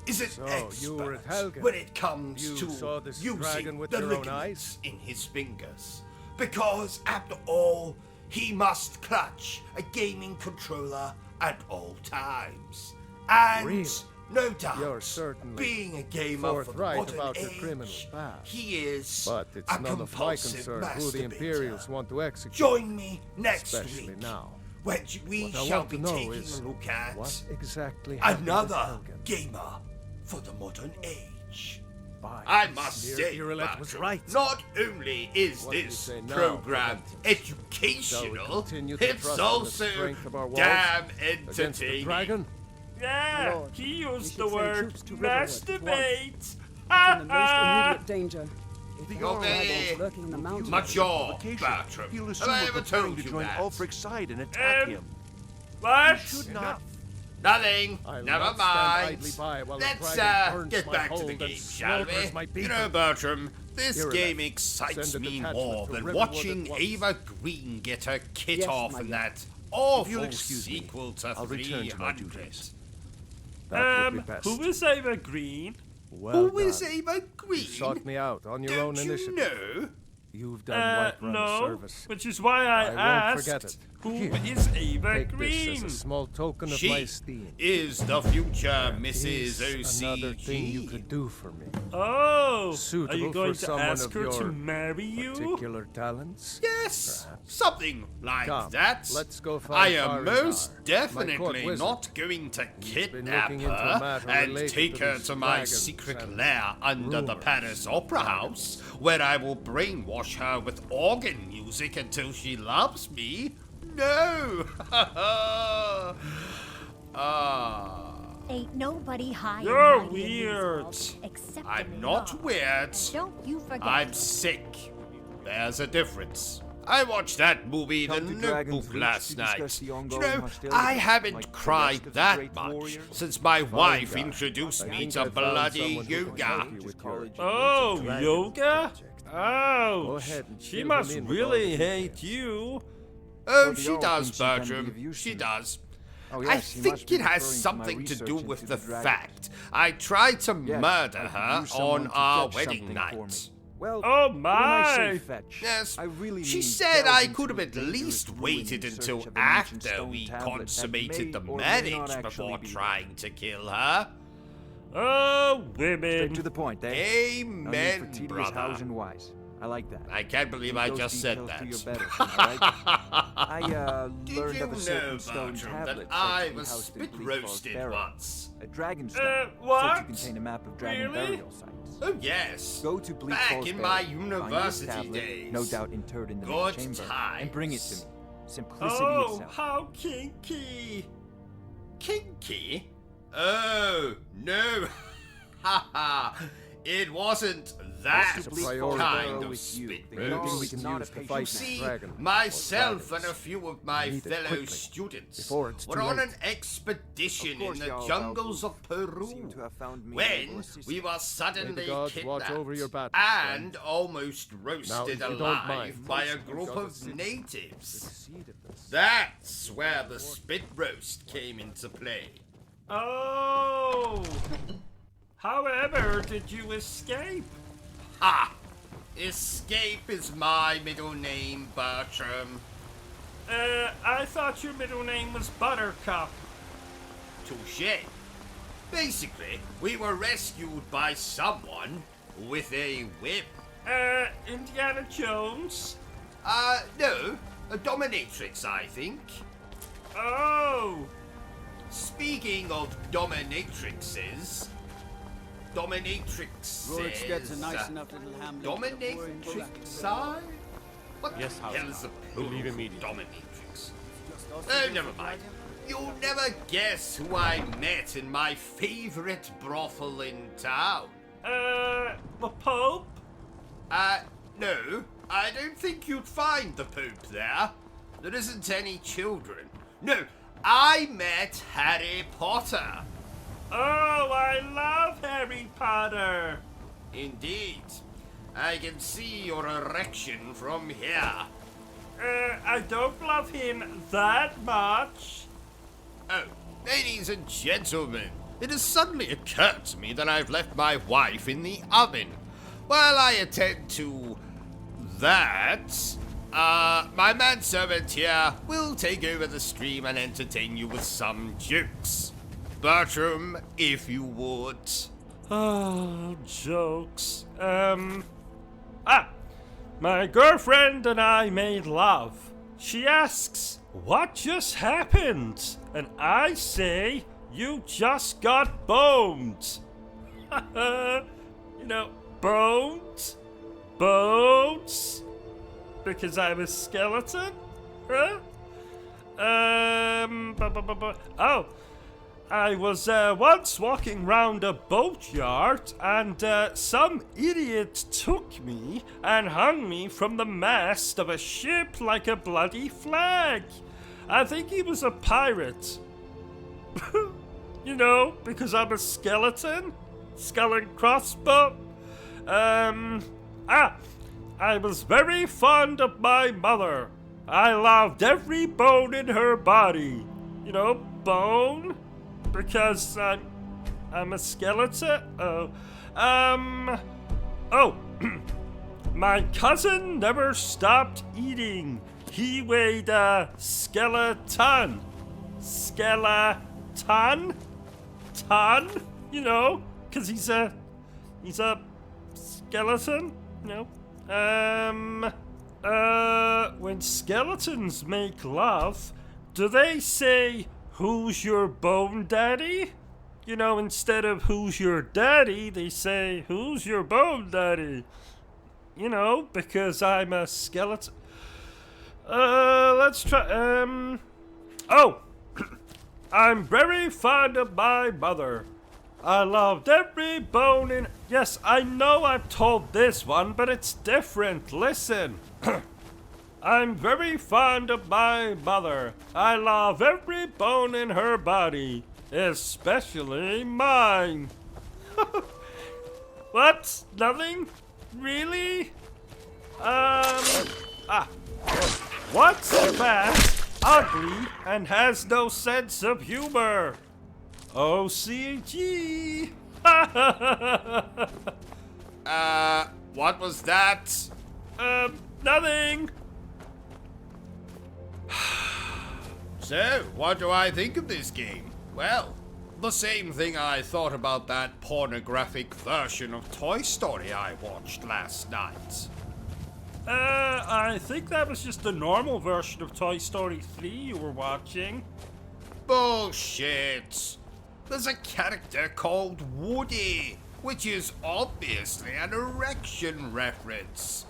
is an So, you were at expert Helgen. when it comes You to saw this using dragon with the your own ligaments in his fingers. Because after all, he must clutch a gaming controller at all times. And Really? no doubt, You're certainly being a gamer for the forthright modern about your age, criminal past. he is But it's a none of my compulsive concern who the masturbator. Imperials want to execute. Join me next especially week, now. when we What I shall want be to know taking is a look at what exactly happened another to Helgen. gamer for the modern age. By I must Dear say, Irilette was Bertram, right. not only is What do you this say now, program Shall we educational, continue to it's trust in the also strength of our walls damn against the entertaining. dragon? Yeah, Lord, he we used should the send word troops to Riverwood at masturbate. It's in the most immediate danger. If there You're are dragons very lurking in the mountains, mature, Provocation. Bertram. He'll Have assume I we're ever preparing told to you join that? Ulfric's side and attack him. What? We should not... Nothing. I'll Never not stand mind. idly by while the Let's dragon burns get my back to the hold and game, shall slaughters my we? You people. know, Bertram, this Irilette, game excites send a me detachment more to than Riverwood watching at once. Ava Green get her kit Yes, off my in lord. that If awful you'll excuse me, sequel to I'll return to my 300. duties. That would be best. Who is Ava Green? Well Who is done. Ava Green? You sought me out on your Don't own you initiative. know? You've done Whiterun a No, service. which is why I I won't asked forget it. Who is Ava Take Green? this as a small token of my She esteem. is the future Is Mrs. another thing you O.C.G. could do for me. Oh, are Suitable you going for to someone ask of her to your marry you? particular talents? Yes, Perhaps. something like Come, that. let's go find I am Farizar, most my court definitely wizard. not going to He's been kidnap looking into a her matter and related take to her these to my dragons secret and lair under the rumors. Paris Opera House, where I will brainwash her with organ music until she loves me. No! Ain't nobody high and You're mighty in these weird. halls except I'm the not law. weird. Don't you forget. I'm sick. There's a difference. I watched that movie, The Notebook, last night. Do you know, I haven't cried that much since my wife introduced me to bloody yoga. Oh, yoga? Oh, Go ahead and she fill him must in with really all the hate you. Oh, she does, Bertram. She does. Oh, I yes, he must think be it has referring to my something to do research with into the the dragons. fact I tried to Yes, murder I could her use someone on to our fetch wedding something night. for me. Well, Oh when I say my! fetch, Yes, I really she mean said delve I into could have a at dangerous least ruin waited in until search of an ancient after stone we tablet that consummated may the or may marriage not before actually be trying to kill her. Oh, straight women. to the point, eh? No need Amen, for tedious brother. hows and whys. I like that. I can't believe Leave I those just said details that. to your better, alright? I Did learned you of a certain know, stone Bertram, tablet that I said to be was housed in spit Bleak Falls roasted Barrow. once? A dragon stone said what? to contain a map of dragon Really? burial sites. Oh yes. Go to Bleak Back Falls in Barrow, my find this university tablet, days. no doubt interred in the main Good chamber, times. and bring it to me. Simplicity Oh, itself. how kinky. Kinky? Oh, no. Haha. It wasn't that What's the Bleak Falls kind Barrow of with you? spit The Anything dog we is can not use a to patient fight man. this See, dragon. myself or and a few of my Need it fellow quickly, students before it's were too on late. an expedition Of course in the y'all jungles of seem Peru to have found me when able assist. we were May suddenly the gods watch kidnapped over your battles, and friend. almost Now, roasted if you don't alive mind, by a I've group got a of secret. natives. Seed of this. That's where the spit roast came into play. Oh. However, did you escape? Ha! Escape is my middle name, Bertram. I thought your middle name was Buttercup. Touché. Basically, we were rescued by someone with a whip. Indiana Jones? No, a dominatrix, I think. Oh! Speaking of dominatrixes, Rorik's gets a nice enough little hamlet. Dominatrixi? What Yes, the hell is the plural Believe for immediately. dominatrix? Oh, never mind. You'll never guess who I met in my favorite brothel in town. The Pope? No. I don't think you'd find the Pope there. There isn't any children. No, I met Harry Potter. Oh, I love Harry Potter. Indeed. I can see your erection from here. I don't love him that much. Oh, ladies and gentlemen, it has suddenly occurred to me that I've left my wife in the oven. While I attend to that, my manservant here will take over the stream and entertain you with some jokes. Bertram, if you would. Oh, jokes. My girlfriend and I made love. She asks, what just happened? And I say, you just got boned. Boned? Bones? Because I'm a skeleton? Huh? Oh, I was once walking round a boatyard and some idiot took me and hung me from the mast of a ship like a bloody flag. I think he was a pirate. Because I'm a skeleton? Skull and crossbow? I was very fond of my mother. I loved every bone in her body. Bone? Because I'm a skeleton? My cousin never stopped eating. he weighed a skeleton. Skeleton? Ton? You know, because he's a skeleton, you know. When skeletons make love, do they say, "Who's your bone daddy?" You know, instead of "Who's your daddy," they say, "Who's your bone daddy?" You know, because I'm a skeleton. Let's try, oh! I'm very fond of my mother. I loved every bone in... Yes, I know I've told this one, but it's different. Listen. I'm very fond of my mother. I love every bone in her body, especially mine. What? Nothing? Really? What's fat, ugly, and has no sense of humor? O.C.G. What was that? Nothing. So, what do I think of this game? Well, the same thing I thought about that pornographic version of Toy Story I watched last night. I think that was just the normal version of Toy Story 3 you were watching. Bullshit! There's a character called Woody, which is obviously an erection reference.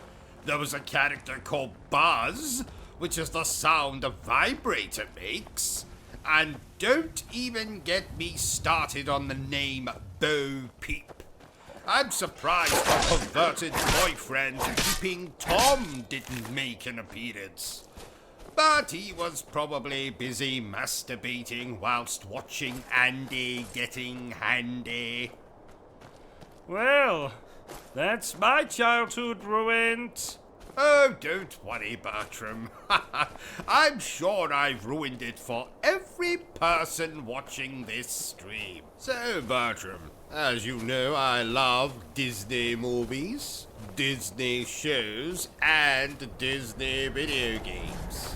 There was a character called Buzz, which is the sound a vibrator makes. And don't even get me started on the name Bo Peep. I'm surprised the perverted boyfriend Peeping Tom didn't make an appearance. But he was probably busy masturbating whilst watching Andy getting handy. Well, that's my childhood ruined. Oh, don't worry, Bertram. I'm sure I've ruined it for every person watching this stream. So, Bertram, as you know, I love Disney movies, Disney shows, and Disney video games.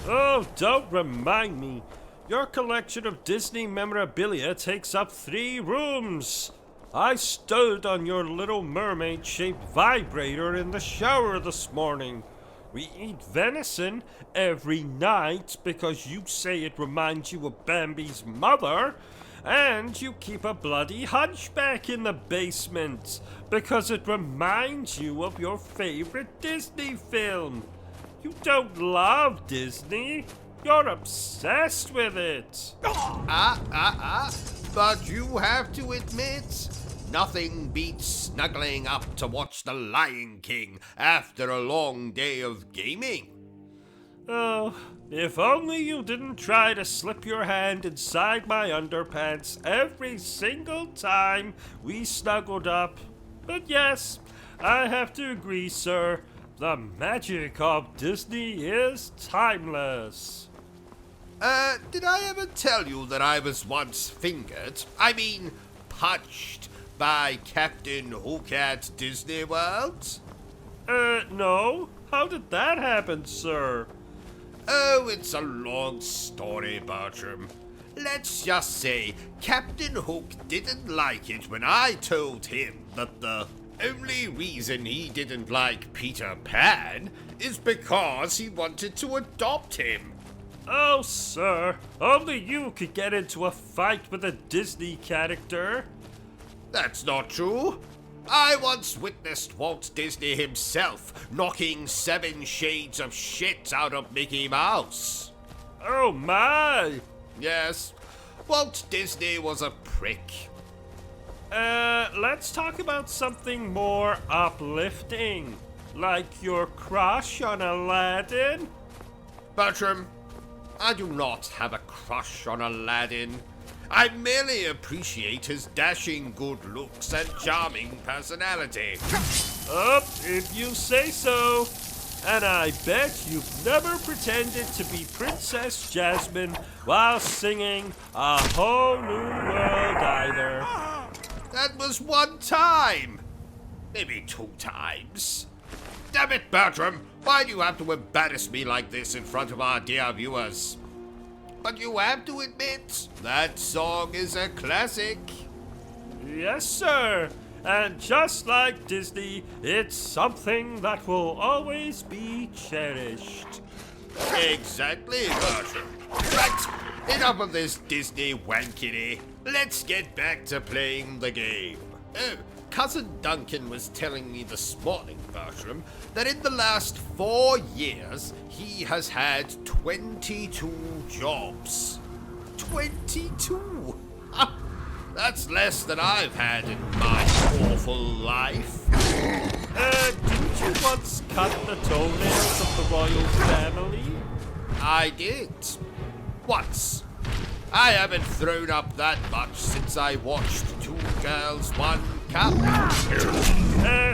Oh, don't remind me. Your collection of Disney memorabilia takes up 3 rooms. I stood on your Little Mermaid-shaped vibrator in the shower this morning. We eat venison every night because you say it reminds you of Bambi's mother, and you keep a bloody hunchback in the basement because it reminds you of your favorite Disney film. You don't love Disney. You're obsessed with it. But you have to admit, nothing beats snuggling up to watch The Lion King after a long day of gaming. Oh, if only you didn't try to slip your hand inside my underpants every single time we snuggled up. But yes, I have to agree, sir. The magic of Disney is timeless. Did I ever tell you that I was once punched by Captain Hook at Disney World? No. How did that happen, sir? Oh, it's a long story, Bertram. Let's just say Captain Hook didn't like it when I told him that the only reason he didn't like Peter Pan is because he wanted to adopt him. Oh, sir, only you could get into a fight with a Disney character. That's not true. I once witnessed Walt Disney himself knocking 7 shades of shit out of Mickey Mouse. Oh my! Yes, Walt Disney was a prick. Let's talk about something more uplifting, like your crush on Aladdin. Bertram, I do not have a crush on Aladdin. I merely appreciate his dashing good looks and charming personality. Oh, if you say so. And I bet you've never pretended to be Princess Jasmine while singing A Whole New World either. That was 1 time. Maybe 2 times. Damn it, Bertram. Why do you have to embarrass me like this in front of our dear viewers? But you have to admit, that song is a classic. Yes, sir. And just like Disney, it's something that will always be cherished. Exactly, Bertram. Right, enough of this Disney wankity. Let's get back to playing the game. Oh, Cousin Duncan was telling me this morning, Bertram, that in the last 4 years, he has had 22 jobs. 22? That's less than I've had in my awful life. Didn't you once cut the toenails of the royal family? I did. Once. I haven't thrown up that much since I watched 2 Girls, 1 Cup.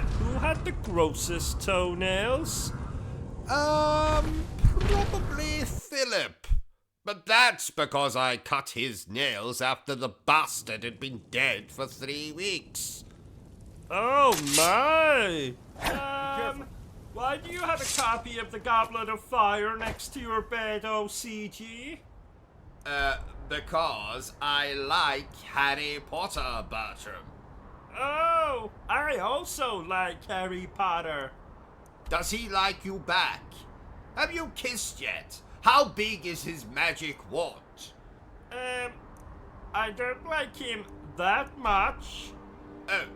Who had the grossest toenails? Probably Philip. But that's because I cut his nails after the bastard had been dead for 3 weeks. Oh my! Why do you have a copy of the Goblet of Fire next to your bed, O.C.G? Because I like Harry Potter, Bertram. Oh, I also like Harry Potter. Does he like you back? Have you kissed yet? How big is his magic wand? I don't like him that much. Oh,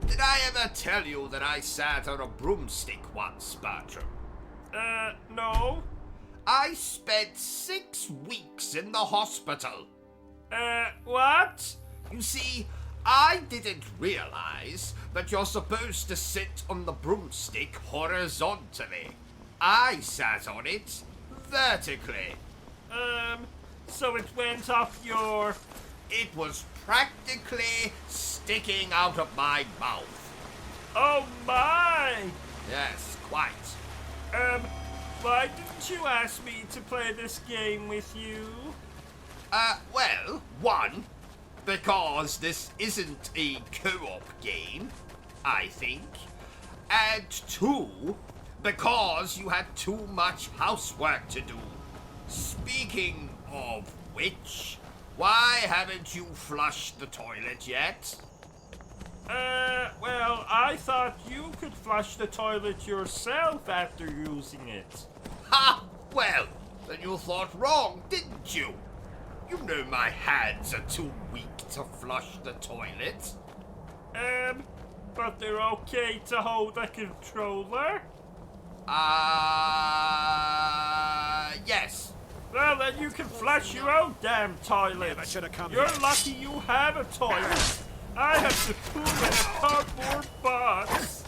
did I ever tell you that I sat on a broomstick once, Bertram? No. I spent 6 weeks in the hospital. What? You see, I didn't realize that you're supposed to sit on the broomstick horizontally. I sat on it vertically. So it went up your... It was practically sticking out of my mouth. Oh my! Yes, quite. Why didn't you ask me to play this game with you? Well, 1, because this isn't a co-op game, I think. And 2, because you had too much housework to do. Speaking of which, why haven't you flushed the toilet yet? Well, I thought you could flush the toilet yourself after using it. Ha! Well, then you thought wrong, didn't you? You know my hands are too weak to flush the toilet. But they're okay to hold a controller? Yes. Well, then you can flush your own damn toilet. I should have come You're here. lucky you have a toilet. I have to poop in a cardboard box.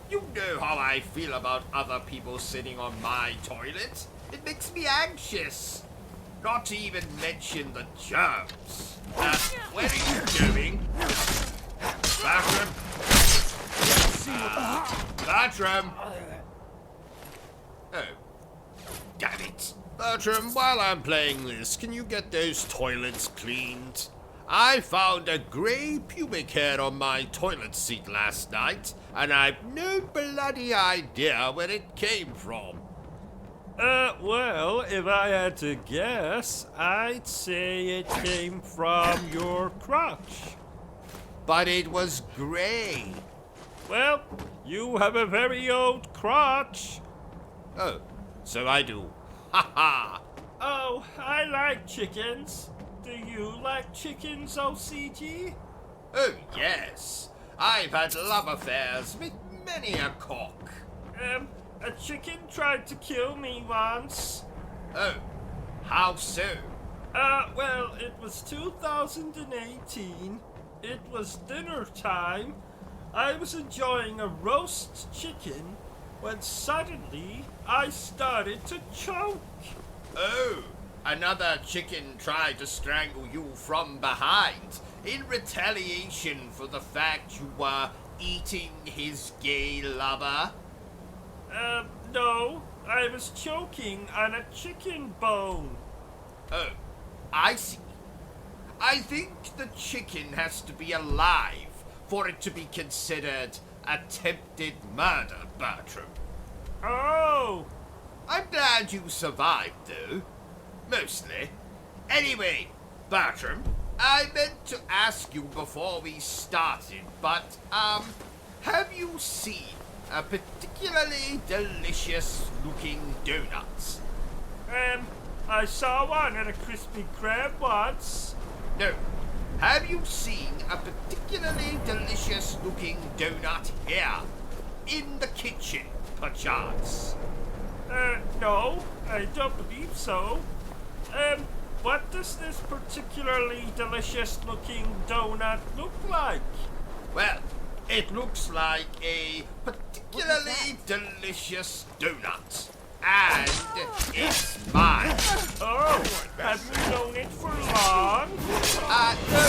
You know how I feel about other people sitting on my toilet. It makes me anxious. Not to even mention the germs. Where are you going? Bathroom? Bathroom? Oh. Damn it. Bertram, while I'm playing this, can you get those toilets cleaned? I found a grey pubic hair on my toilet seat last night, and I've no bloody idea where it came from. Well, if I had to guess, I'd say it came from your crotch. But it was grey. Well, you have a very old crotch. Oh, so I do. Ha ha! Oh, I like chickens. Do you like chickens, O.C.G? Oh, yes. I've had love affairs with many a cock. A chicken tried to kill me once. Oh, how so? Well, it was 2018. It was dinner time. I was enjoying a roast chicken when suddenly I started to choke. Oh, another chicken tried to strangle you from behind in retaliation for the fact you were eating his gay lover? No. I was choking on a chicken bone. Oh, I see. I think the chicken has to be alive for it to be considered attempted murder, Bertram. Oh! I'm glad you survived, though. Mostly. Anyway, Bertram, I meant to ask you before we started, but, have you seen a particularly delicious-looking donut? I saw one at a Krispy Kreme once. No. Have you seen a particularly delicious-looking donut here? In the kitchen, perchance? No, I don't believe so. What does this particularly delicious-looking donut look like? Well, it looks like a particularly delicious donut. And it's mine. Oh, have you known it for long? No.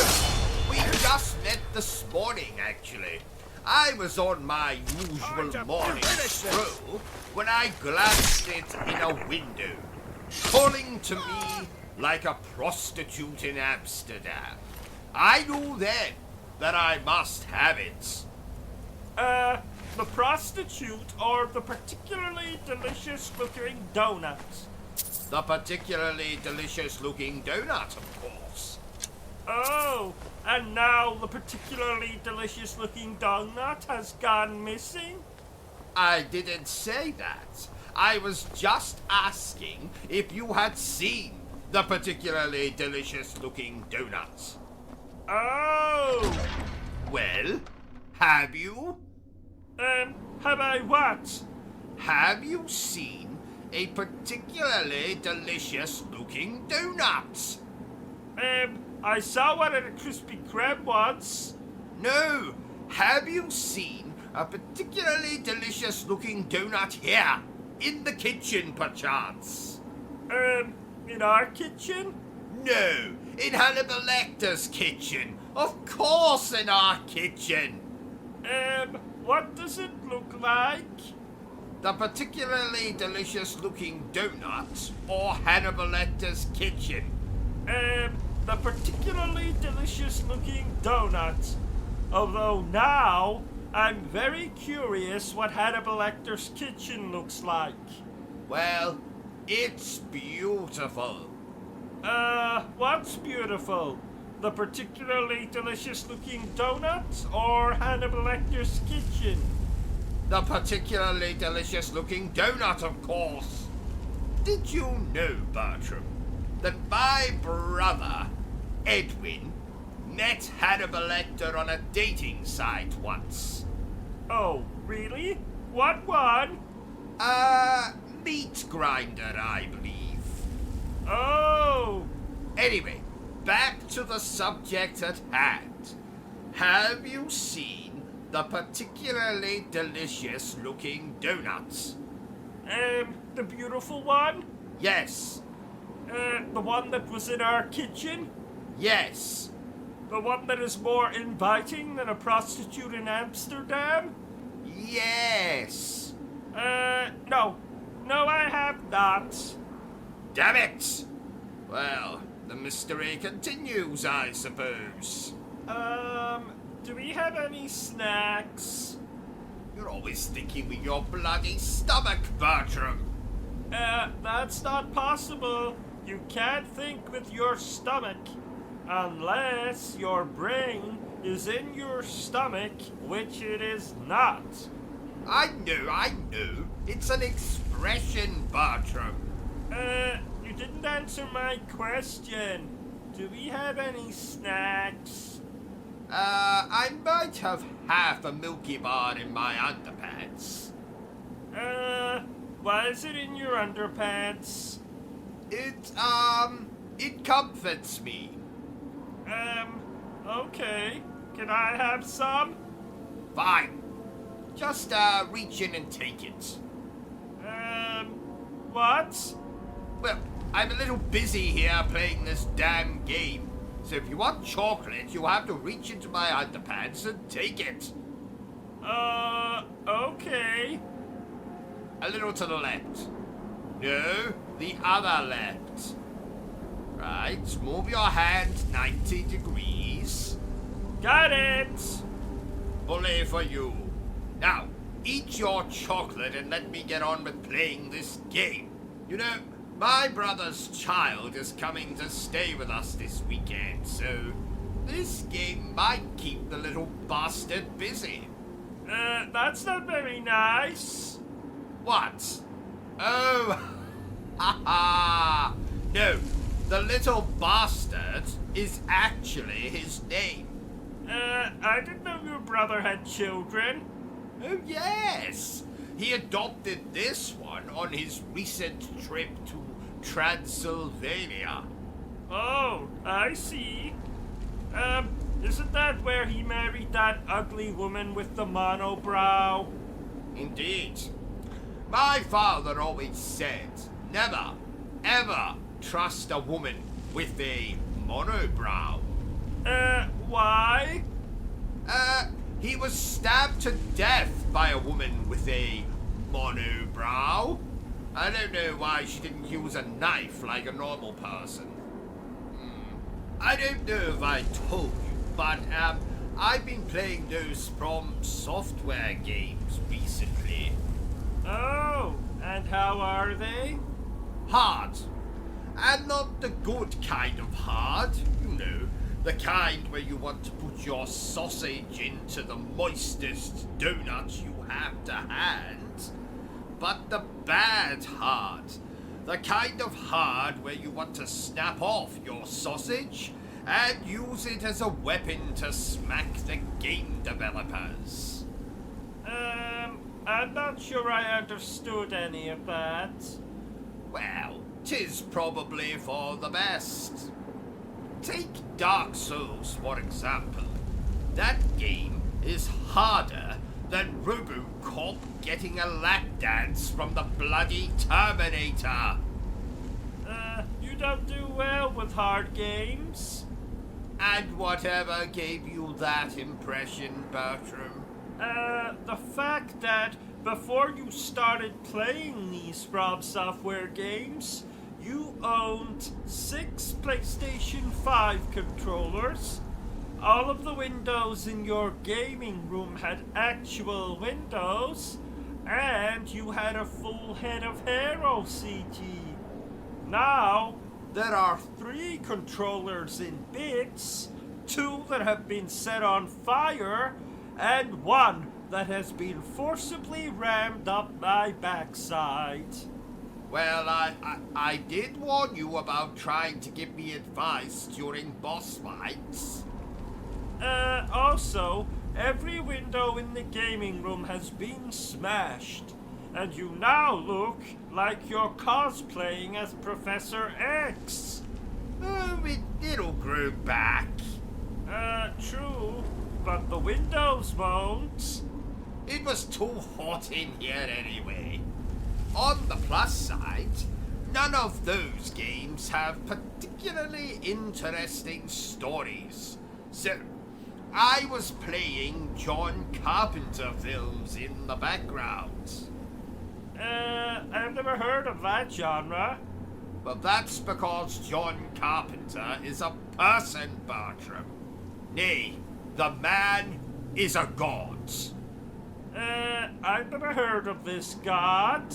We just met this morning, actually. I was on my usual morning stroll when I glanced it in a window, calling to me like a prostitute in Amsterdam. I knew then that I must have it. The prostitute or the particularly delicious-looking donut? The particularly delicious-looking donut, of course. Oh, and now the particularly delicious-looking donut has gone missing? I didn't say that. I was just asking if you had seen the particularly delicious-looking donut. Oh! Well, have you? Have I what? Have you seen a particularly delicious-looking donut? I saw one at a Krispy Kreme once. No. Have you seen a particularly delicious-looking donut here? In the kitchen, perchance? In our kitchen? No. In Hannibal Lecter's kitchen. Of course in our kitchen. What does it look like? The particularly delicious-looking donut or Hannibal Lecter's kitchen? The particularly delicious-looking donut. Although now, I'm very curious what Hannibal Lecter's kitchen looks like. Well, it's beautiful. What's beautiful? The particularly delicious-looking donut or Hannibal Lecter's kitchen? The particularly delicious-looking donut, of course. Did you know, Bertram, that my brother, Edwin, met Hannibal Lecter on a dating site once? Oh, really? What one? Meat grinder, I believe. Oh! Anyway, back to the subject at hand. Have you seen the particularly delicious-looking donut? The beautiful one? Yes. The one that was in our kitchen? Yes. The one that is more inviting than a prostitute in Amsterdam? Yes. No. No, I have not. Damn it! Well, the mystery continues, I suppose. Do we have any snacks? You're always thinking with your bloody stomach, Bertram. That's not possible. You can't think with your stomach. Unless your brain is in your stomach, which it is not. I know. It's an expression, Bertram. You didn't answer my question. Do we have any snacks? I might have half a Milky Bar in my underpants. Why is it in your underpants? It comforts me. Okay. Can I have some? Fine. Just, reach in and take it. What? Well, I'm a little busy here playing this damn game. So if you want chocolate, you'll have to reach into my underpants and take it. Okay. A little to the left. No, the other left. Right, move your hand 90 degrees. Got it! Bully for you. Now, eat your chocolate and let me get on with playing this game. You know, my brother's child is coming to stay with us this weekend, so this game might keep the little bastard busy. That's not very nice. What? Oh, ha. No, the little bastard is actually his name. I didn't know your brother had children. Oh, yes. He adopted this one on his recent trip to Transylvania. Oh, I see. Isn't that where he married that ugly woman with the monobrow? Indeed. My father always said, never, ever trust a woman with a monobrow. Why? He was stabbed to death by a woman with a monobrow. I don't know why she didn't use a knife like a normal person. I don't know if I told you, but I've been playing those From Software games recently. Oh, and how are they? Hard. And not the good kind of hard, you know. The kind where you want to put your sausage into the moistest donut you have to hand. But the bad hard. The kind of hard where you want to snap off your sausage and use it as a weapon to smack the game developers. I'm not sure I understood any of that. Well, 'tis probably for the best. Take Dark Souls, for example. That game is harder than RoboCop getting a lap dance from the bloody Terminator. You don't do well with hard games. And whatever gave you that impression, Bertram? The fact that before you started playing these From Software games, you owned 6 PlayStation 5 controllers. All of the windows in your gaming room had actual windows, and you had a full head of hair, O.C.G. Now, there are 3 controllers in bits, 2 that have been set on fire, and 1 that has been forcibly rammed up my backside. Well, I did warn you about trying to give me advice during boss fights. Also, every window in the gaming room has been smashed, and you now look like you're cosplaying as Professor X. Oh, it'll grow back. True, but the windows won't. It was too hot in here anyway. On the plus side, none of those games have particularly interesting stories. So, I was playing John Carpenter films in the background. I've never heard of that genre. Well, that's because John Carpenter is a person, Bertram. Nay, the man is a god. I've never heard of this god.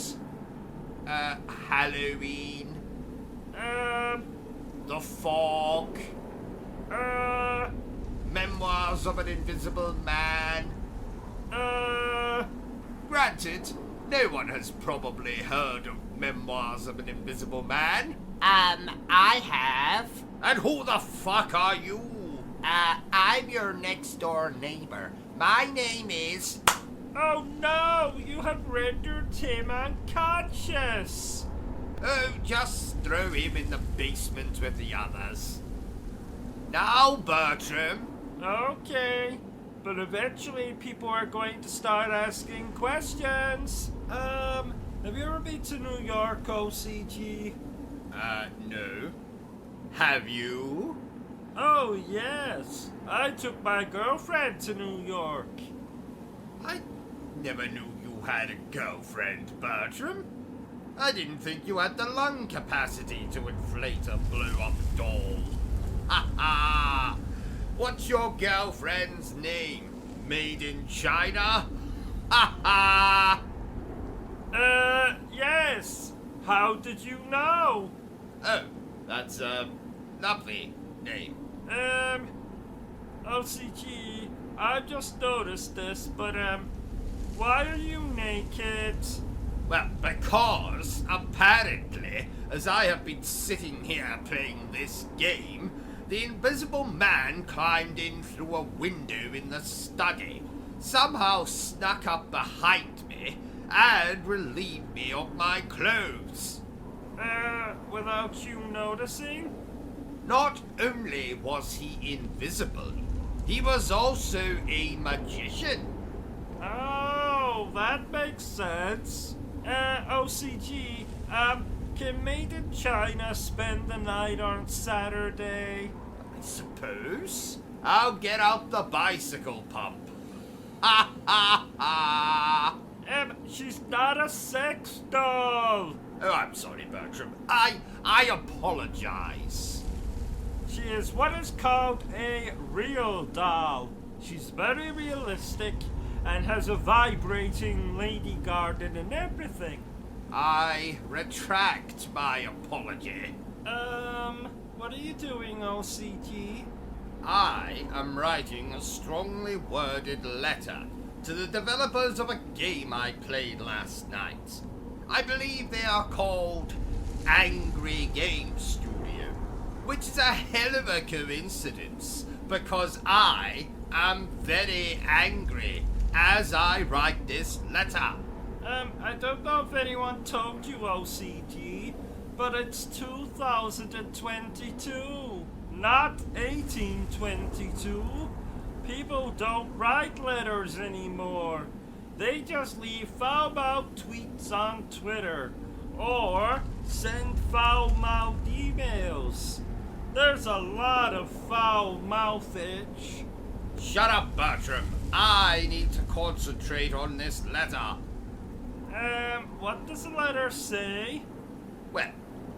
Halloween. The Fog. Memoirs of an Invisible Man. Granted, no one has probably heard of Memoirs of an Invisible Man. I have. And who the fuck are you? I'm your next door neighbor. My name is... Oh no, you have rendered him unconscious. Oh, just throw him in the basement with the others. Now, Bertram. Okay, but eventually people are going to start asking questions. Have you ever been to New York, O.C.G? No. Have you? Oh, yes. I took my girlfriend to New York. I never knew you had a girlfriend, Bertram. I didn't think you had the lung capacity to inflate a blow-up doll. Ha ha! What's your girlfriend's name? Made in China? Ha ha! Yes. How did you know? Oh, that's a lovely name. O.C.G, I just noticed this, but, why are you naked? Well, because, apparently, as I have been sitting here playing this game, the invisible man climbed in through a window in the study, somehow snuck up behind me, and relieved me of my clothes. Without you noticing? Not only was he invisible, he was also a magician. Oh, that makes sense. O.C.G, can Made in China spend the night on Saturday? I suppose. I'll get out the bicycle pump. Ha ha ha! She's not a sex doll. Oh, I'm sorry, Bertram. I apologize. She is what is called a real doll. She's very realistic and has a vibrating lady garden and everything. I retract my apology. What are you doing, O.C.G? I am writing a strongly worded letter to the developers of a game I played last night. I believe they are called Angry Game Studio, which is a hell of a coincidence because I am very angry as I write this letter. I don't know if anyone told you, O.C.G, but it's 2022, not 1822. People don't write letters anymore. They just leave foul-mouthed tweets on Twitter, or send foul-mouthed emails. There's a lot of foul-mouthage. Shut up, Bertram. I need to concentrate on this letter. What does the letter say? Well,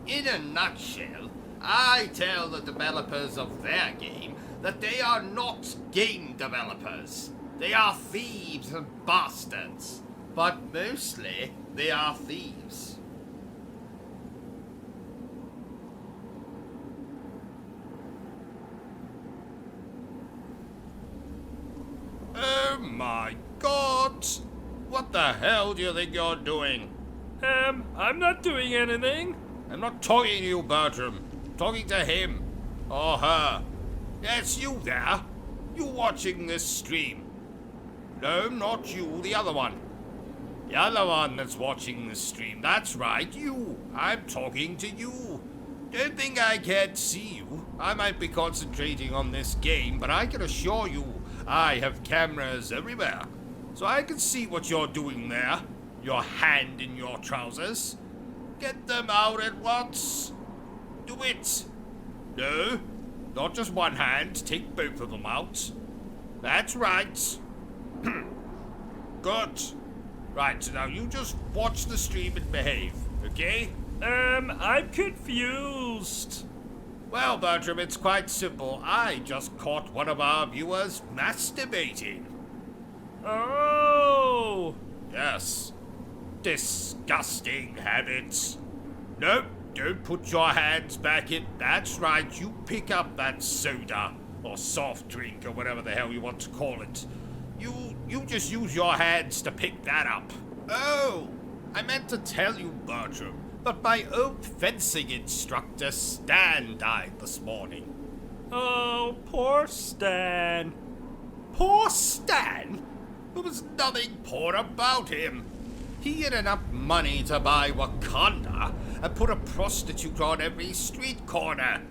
in a nutshell, I tell the developers of their game that they are not game developers. They are thieves and bastards. But mostly, they are thieves. Oh my God! What the hell do you think you're doing? I'm not doing anything. I'm not talking to you, Bertram. I'm talking to him. Or her. Yes, you there. You watching this stream. No, not you, the other one. The other one that's watching the stream. That's right, you. I'm talking to you. Don't think I can't see you. I might be concentrating on this game, but I can assure you I have cameras everywhere. So I can see what you're doing there. Your hand in your trousers. Get them out at once. Do it. No, not just one hand. Take both of them out. That's right. Good. Right, now you just watch the stream and behave, okay? I'm confused. Well, Bertram, it's quite simple. I just caught one of our viewers masturbating. Oh! Yes. Disgusting habits. Nope, don't put your hands back in. That's right, you pick up that soda or soft drink or whatever the hell you want to call it. You just use your hands to pick that up. Oh, I meant to tell you, Bertram, but my old fencing instructor Stan died this morning. Oh, poor Stan. Poor Stan? There was nothing poor about him. He had enough money to buy Wakanda and put a prostitute on every street corner.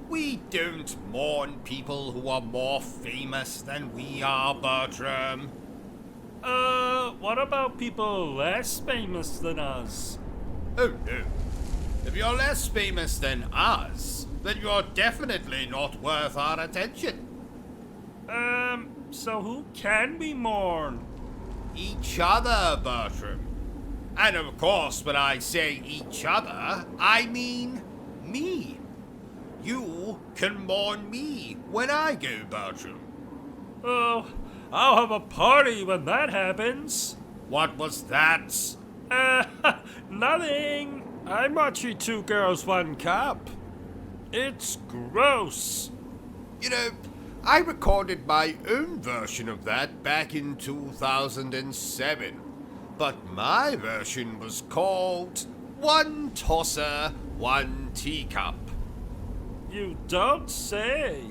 We don't mourn people who are more famous than we are, Bertram. What about people less famous than us? Oh no. If you're less famous than us, then you're definitely not worth our attention. So who can we mourn? Each other, Bertram. And of course, when I say each other, I mean me. You can mourn me when I go, Bertram. Oh, I'll have a party when that happens. What was that? Nothing. I'm watching Two Girls, One Cup. It's gross. You know, I recorded my own version of that back in 2007. But my version was called One Tosser, One Teacup. You don't say.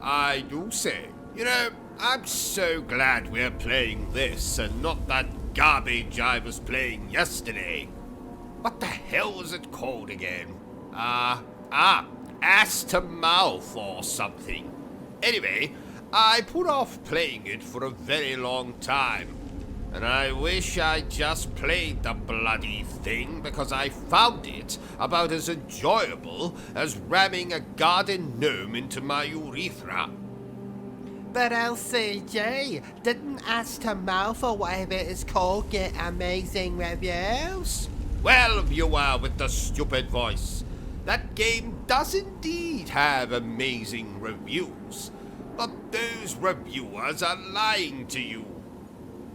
I do say. You know, I'm so glad we're playing this and not that garbage I was playing yesterday. What the hell was it called again? Ass to Mouth or something. Anyway, I put off playing it for a very long time. And I wish I just played the bloody thing because I found it about as enjoyable as ramming a garden gnome into my urethra. But O.C.G, didn't Ass to Mouth or whatever it is called get amazing reviews? Well, viewer with the stupid voice, that game does indeed have amazing reviews, but those reviewers are lying to you.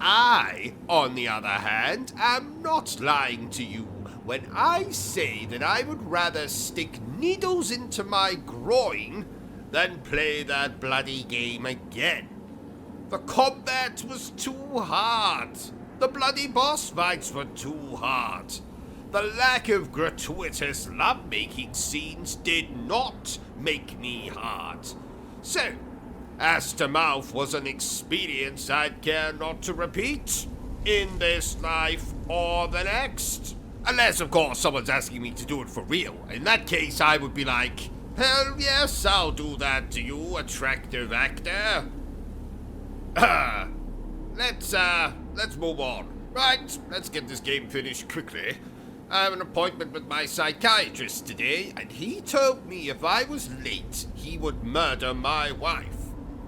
I, on the other hand, am not lying to you when I say that I would rather stick needles into my groin than play that bloody game again. The combat was too hard. The bloody boss fights were too hard. The lack of gratuitous lovemaking scenes did not make me hard. So, Ass to Mouth was an experience I'd care not to repeat in this life or the next. Unless, of course, someone's asking me to do it for real. In that case, I would be like, hell yes, I'll do that to you, attractive actor. Let's move on. Right, let's get this game finished quickly. I have an appointment with my psychiatrist today, and he told me if I was late, he would murder my wife.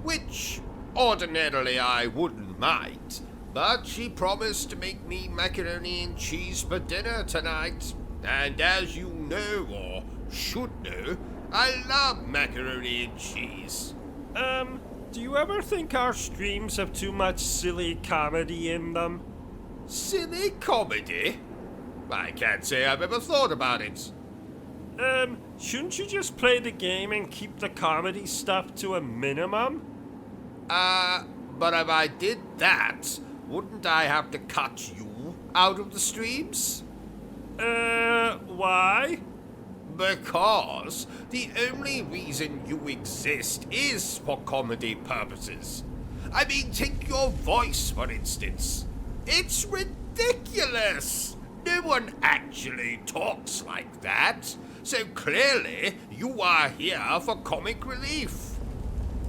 Which, ordinarily, I wouldn't mind. But she promised to make me macaroni and cheese for dinner tonight. And as you know, or should know, I love macaroni and cheese. Do you ever think our streams have too much silly comedy in them? Silly comedy? I can't say I've ever thought about it. Shouldn't you just play the game and keep the comedy stuff to a minimum? But if I did that, wouldn't I have to cut you out of the streams? Why? Because the only reason you exist is for comedy purposes. I mean, take your voice, for instance. It's ridiculous! No one actually talks like that. So clearly, you are here for comic relief.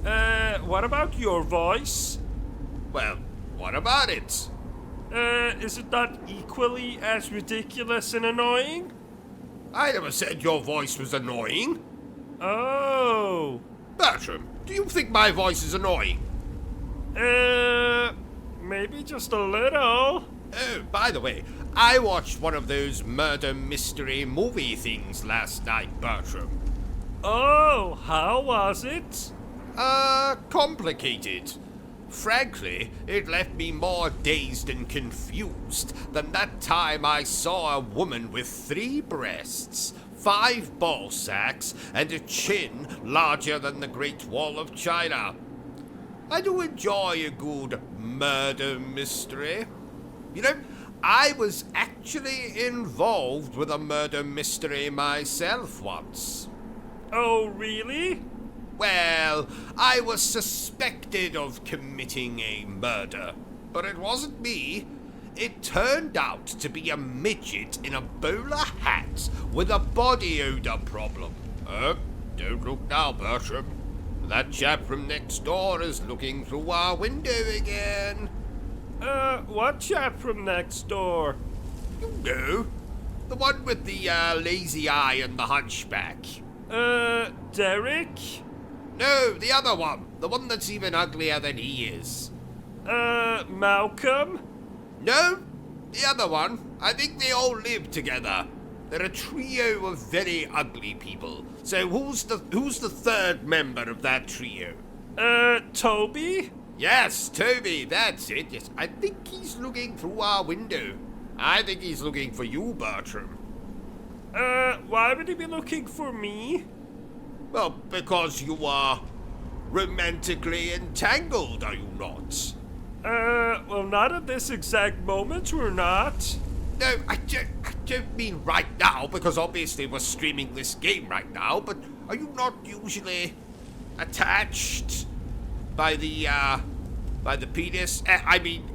What about your voice? Well, what about it? Is it not equally as ridiculous and annoying? I never said your voice was annoying. Oh. Bertram, do you think my voice is annoying? Maybe just a little. Oh, by the way, I watched one of those murder mystery movie things last night, Bertram. Oh, how was it? Complicated. Frankly, it left me more dazed and confused than that time I saw a woman with 3 breasts, 5 ball sacks, and a chin larger than the Great Wall of China. I do enjoy a good murder mystery. You know, I was actually involved with a murder mystery myself once. Oh, really? Well, I was suspected of committing a murder, but it wasn't me. It turned out to be a midget in a bowler hat with a body odor problem. Don't look now, Bertram. That chap from next door is looking through our window again. What chap from next door? You know, the one with the lazy eye and the hunchback. Derek? No, the other one. The one that's even uglier than he is. Malcolm? No, the other one. I think they all live together. They're a trio of very ugly people. So who's the third member of that trio? Toby? Yes, Toby, that's it. Yes, I think he's looking through our window. I think he's looking for you, Bertram. Why would he be looking for me? Well, because you are romantically entangled, are you not? Well, not at this exact moment, we're not. No, I don't mean right now, because obviously we're streaming this game right now, but are you not usually attached by the penis? I mean,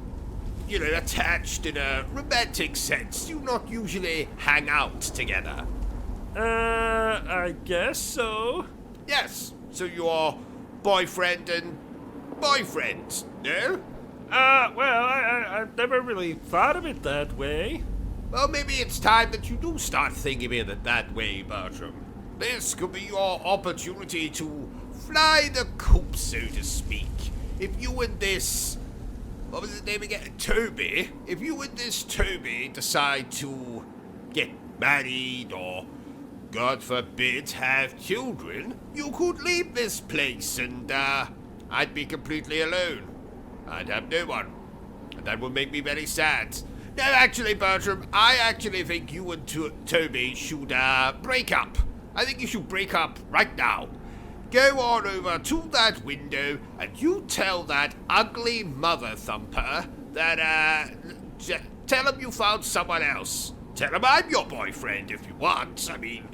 you know, attached in a romantic sense. You not usually hang out together. I guess so. Yes, so you're boyfriend and boyfriend, no? Well, I've never really thought of it that way. Well, maybe it's time that you do start thinking of it that way, Bertram. This could be your opportunity to fly the coop, so to speak. If you and this... what was his name again? Toby. If you and this Toby decide to get married or, God forbid, have children, you could leave this place and, I'd be completely alone. I'd have no one. And that would make me very sad. No, actually, Bertram, I actually think you and Toby should, break up. I think you should break up right now. Go on over to that window and you tell that ugly mother thumper that, tell him you found someone else. Tell him I'm your boyfriend if you want. I mean,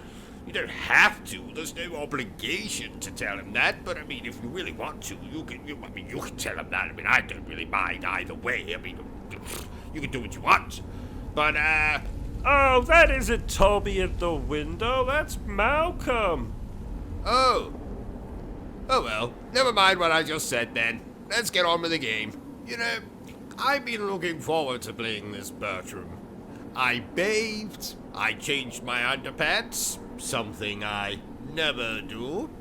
you don't have to. There's no obligation to tell him that. But I mean, if you really want to, you can tell him that. I mean, I don't really mind either way. I mean, you can do what you want. But, oh, that isn't Toby at the window. That's Malcolm. Oh. Oh well, never mind what I just said then. Let's get on with the game. You know, I've been looking forward to playing this, Bertram. I bathed, I changed my underpants, something I never do.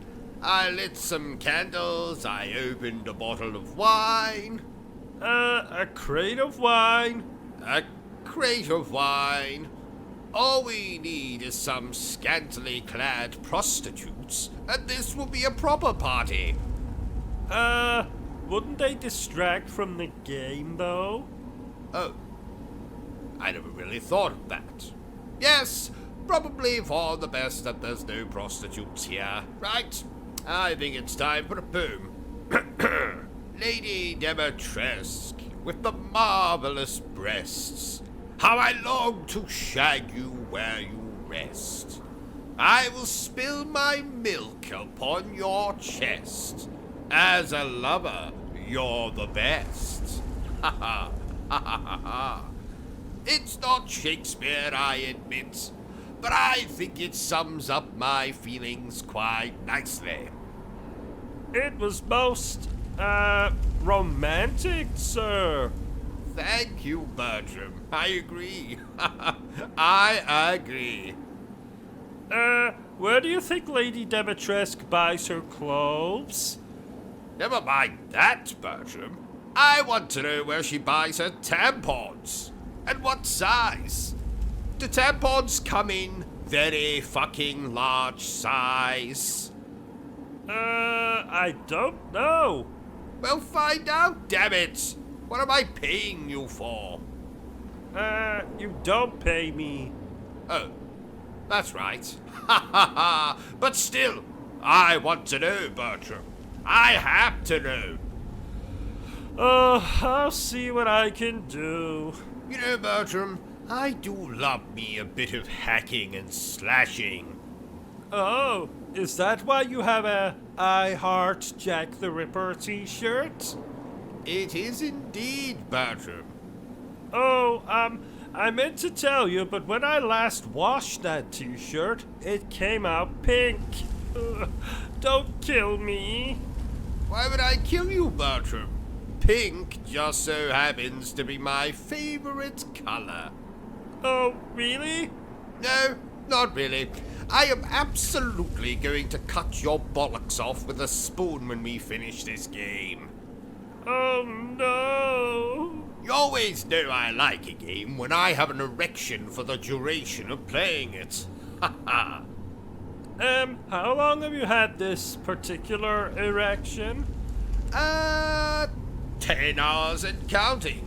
I lit some candles, I opened a bottle of wine. A crate of wine. A crate of wine. All we need is some scantily clad prostitutes, and this will be a proper party. Wouldn't they distract from the game, though? Oh. I never really thought of that. Yes, probably for the best that there's no prostitutes here, right? I think it's time for a poem. Lady Demetresque, with the marvelous breasts, how I long to shag you where you rest. I will spill my milk upon your chest. As a lover, you're the best. Ha ha, ha ha ha ha. It's not Shakespeare, I admit, but I think it sums up my feelings quite nicely. It was most, romantic, sir. Thank you, Bertram. I agree. I agree. Where do you think Lady Demetresque buys her clothes? Never mind that, Bertram. I want to know where she buys her tampons. And what size? Do tampons come in very fucking large size? I don't know. Well, find out, damn it. What am I paying you for? You don't pay me. Oh, that's right. Ha ha ha. But still, I want to know, Bertram. I have to know. Oh, I'll see what I can do. You know, Bertram, I do love me a bit of hacking and slashing. Oh, is that why you have a I Heart Jack the Ripper t-shirt? It is indeed, Bertram. Oh, I meant to tell you, but when I last washed that t-shirt, it came out pink. Don't kill me. Why would I kill you, Bertram? Pink just so happens to be my favorite color. Oh, really? No, not really. I am absolutely going to cut your bollocks off with a spoon when we finish this game. Oh, no. You always know I like a game when I have an erection for the duration of playing it. Ha ha. How long have you had this particular erection? 10 hours and counting.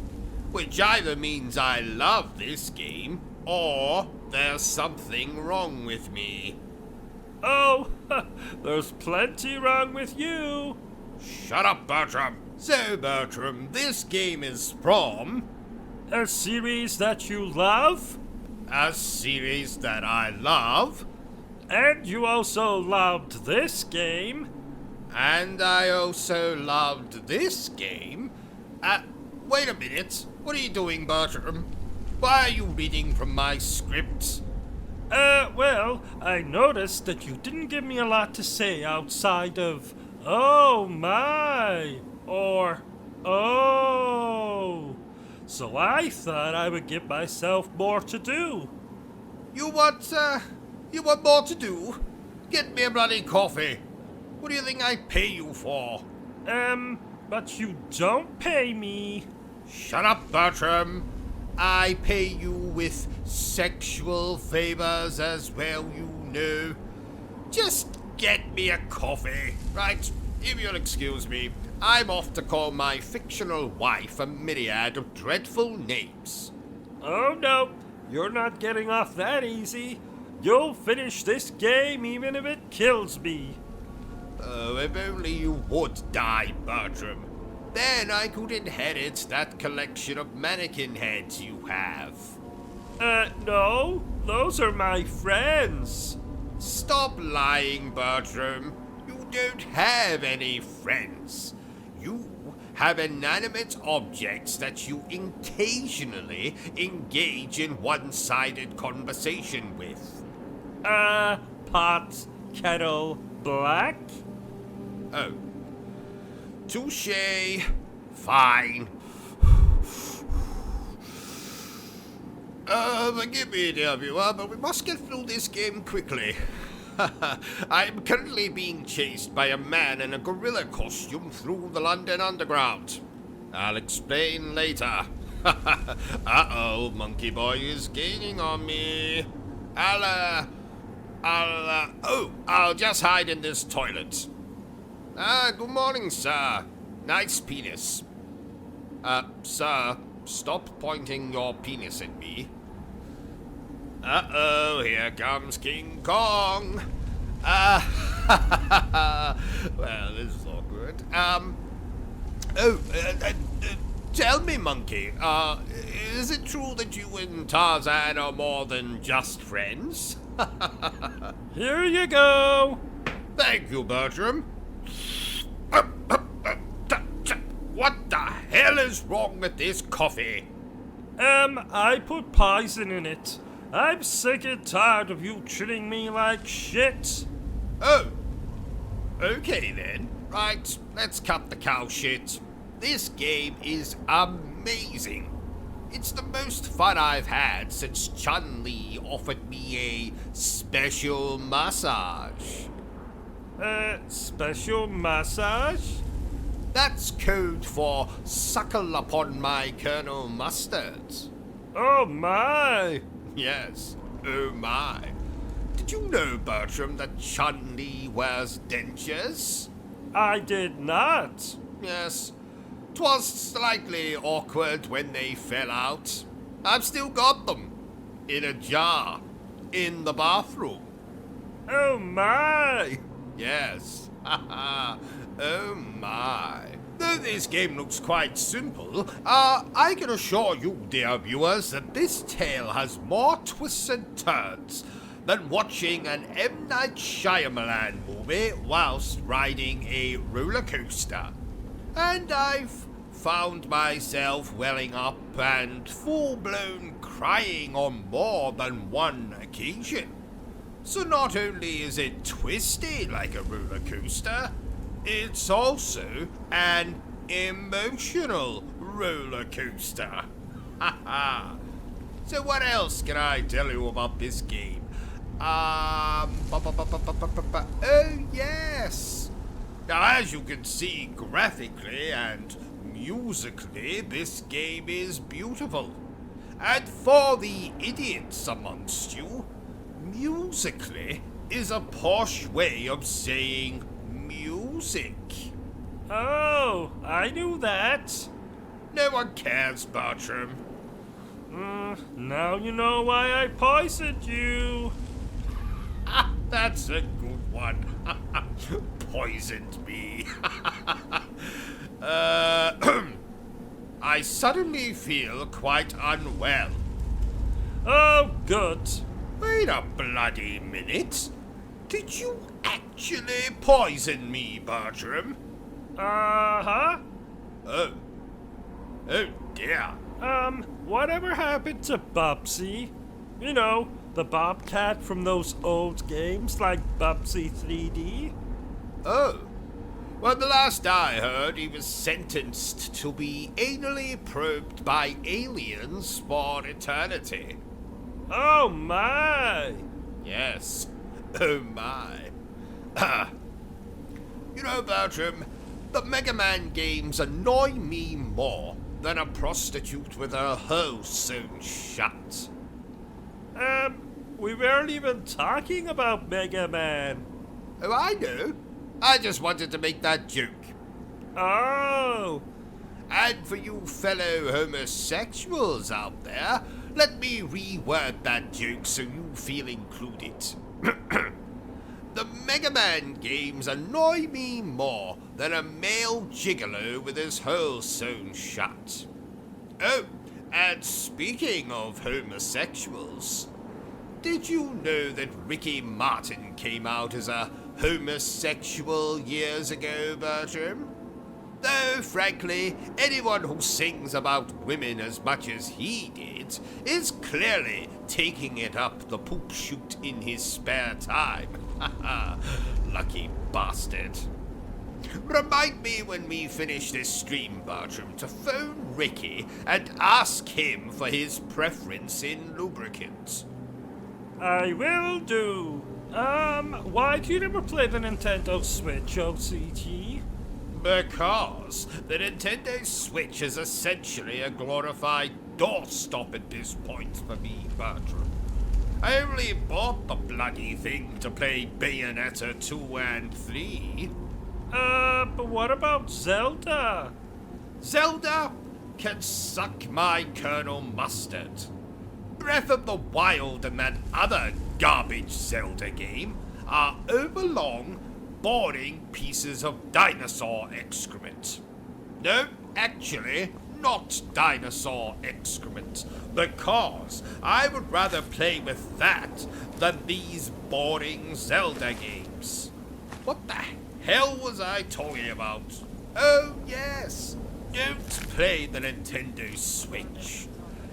Which either means I love this game, or there's something wrong with me. Oh, there's plenty wrong with you. Shut up, Bertram. So, Bertram, this game is from... A series that you love? A series that I love. And you also loved this game. And I also loved this game. Wait a minute. What are you doing, Bertram? Why are you reading from my script? Well, I noticed that you didn't give me a lot to say outside of, oh my, or, oh. So I thought I would give myself more to do. You want more to do? Get me a bloody coffee. What do you think I pay you for? But you don't pay me. Shut up, Bertram. I pay you with sexual favors as well, you know. Just get me a coffee. Right, if you'll excuse me, I'm off to call my fictional wife a myriad of dreadful names. Oh no, you're not getting off that easy. You'll finish this game even if it kills me. Oh, if only you would die, Bertram. Then I could inherit that collection of mannequin heads you have. No, those are my friends. Stop lying, Bertram. You don't have any friends. You have inanimate objects that you occasionally engage in one-sided conversation with. Pot, kettle, black? Oh. Touché. Fine. Forgive me, dear viewer, but we must get through this game quickly. I am currently being chased by a man in a gorilla costume through the London Underground. I'll explain later. Uh-oh, Monkey Boy is gaining on me. I'll just hide in this toilet. Good morning, sir. Nice penis. Sir, stop pointing your penis at me. Uh-oh, here comes King Kong. Well, this is awkward. Tell me, Monkey, is it true that you and Tarzan are more than just friends? Here you go. Thank you, Bertram. What the hell is wrong with this coffee? I put poison in it. I'm sick and tired of you treating me like shit. Oh. Okay then. Right, let's cut the cow shit. This game is amazing. It's the most fun I've had since Chun-Li offered me a special massage. Special massage? That's code for suckle upon my Colonel Mustard. Oh my! Yes, oh my. Did you know, Bertram, that Chun-Li wears dentures? I did not. Yes. 'Twas slightly awkward when they fell out. I've still got them. In a jar. In the bathroom. Oh my! Yes. Oh my. Though this game looks quite simple, I can assure you, dear viewers, that this tale has more twists and turns than watching an M. Night Shyamalan movie whilst riding a roller coaster. And I've found myself welling up and full-blown crying on more than one occasion. So not only is it twisted like a roller coaster, it's also an emotional roller coaster. So what else can I tell you about this game? Oh yes! Now as you can see graphically and musically, this game is beautiful. And for the idiots amongst you, musically is a posh way of saying music. Oh, I knew that. No one cares, Bertram. Now you know why I poisoned you. That's a good one. Poisoned me. I suddenly feel quite unwell. Oh, good. Wait a bloody minute. Did you actually poison me, Bertram? Uh-huh. Oh. Oh dear. Whatever happened to Bubsy? You know, the Bobcat from those old games like Bubsy 3D? Oh. Well, the last I heard, he was sentenced to be anally probed by aliens for eternity. Oh my! Yes. Oh my. You know, Bertram, the Mega Man games annoy me more than a prostitute with her hole sewn shut. We weren't even talking about Mega Man. Oh, I know. I just wanted to make that joke. Oh! And for you fellow homosexuals out there, let me reword that joke so you feel included. The Mega Man games annoy me more than a male gigolo with his hole sewn shut. Oh, and speaking of homosexuals, did you know that Ricky Martin came out as a homosexual years ago, Bertram? Though, frankly, anyone who sings about women as much as he did is clearly taking it up the poop chute in his spare time. Lucky bastard. Remind me when we finish this stream, Bertram, to phone Ricky and ask him for his preference in lubricant. I will do. Why do you never play the Nintendo Switch, O.C.G? Because the Nintendo Switch is essentially a glorified doorstop at this point for me, Bertram. I only bought the bloody thing to play Bayonetta 2 and 3. But what about Zelda? Zelda can suck my Colonel Mustard. Breath of the Wild and that other garbage Zelda game are overlong, boring pieces of dinosaur excrement. No, actually, not dinosaur excrement, because I would rather play with that than these boring Zelda games. What the hell was I talking about? Oh, yes, don't play the Nintendo Switch.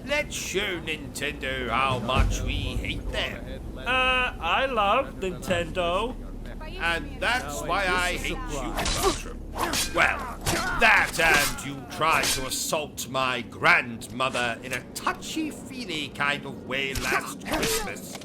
Let's show Nintendo how much we hate them. I love Nintendo. And that's why I hate you, Bertram. Well, that and you tried to assault my grandmother in a touchy-feely kind of way last Christmas,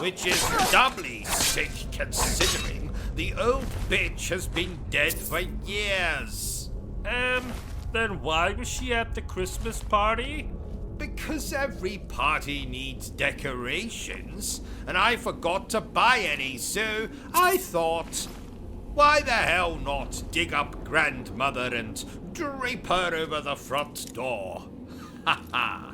which is doubly sick considering the old bitch has been dead for years. Then why was she at the Christmas party? Because every party needs decorations, and I forgot to buy any, so I thought, why the hell not dig up grandmother and drape her over the front door? Ha ha!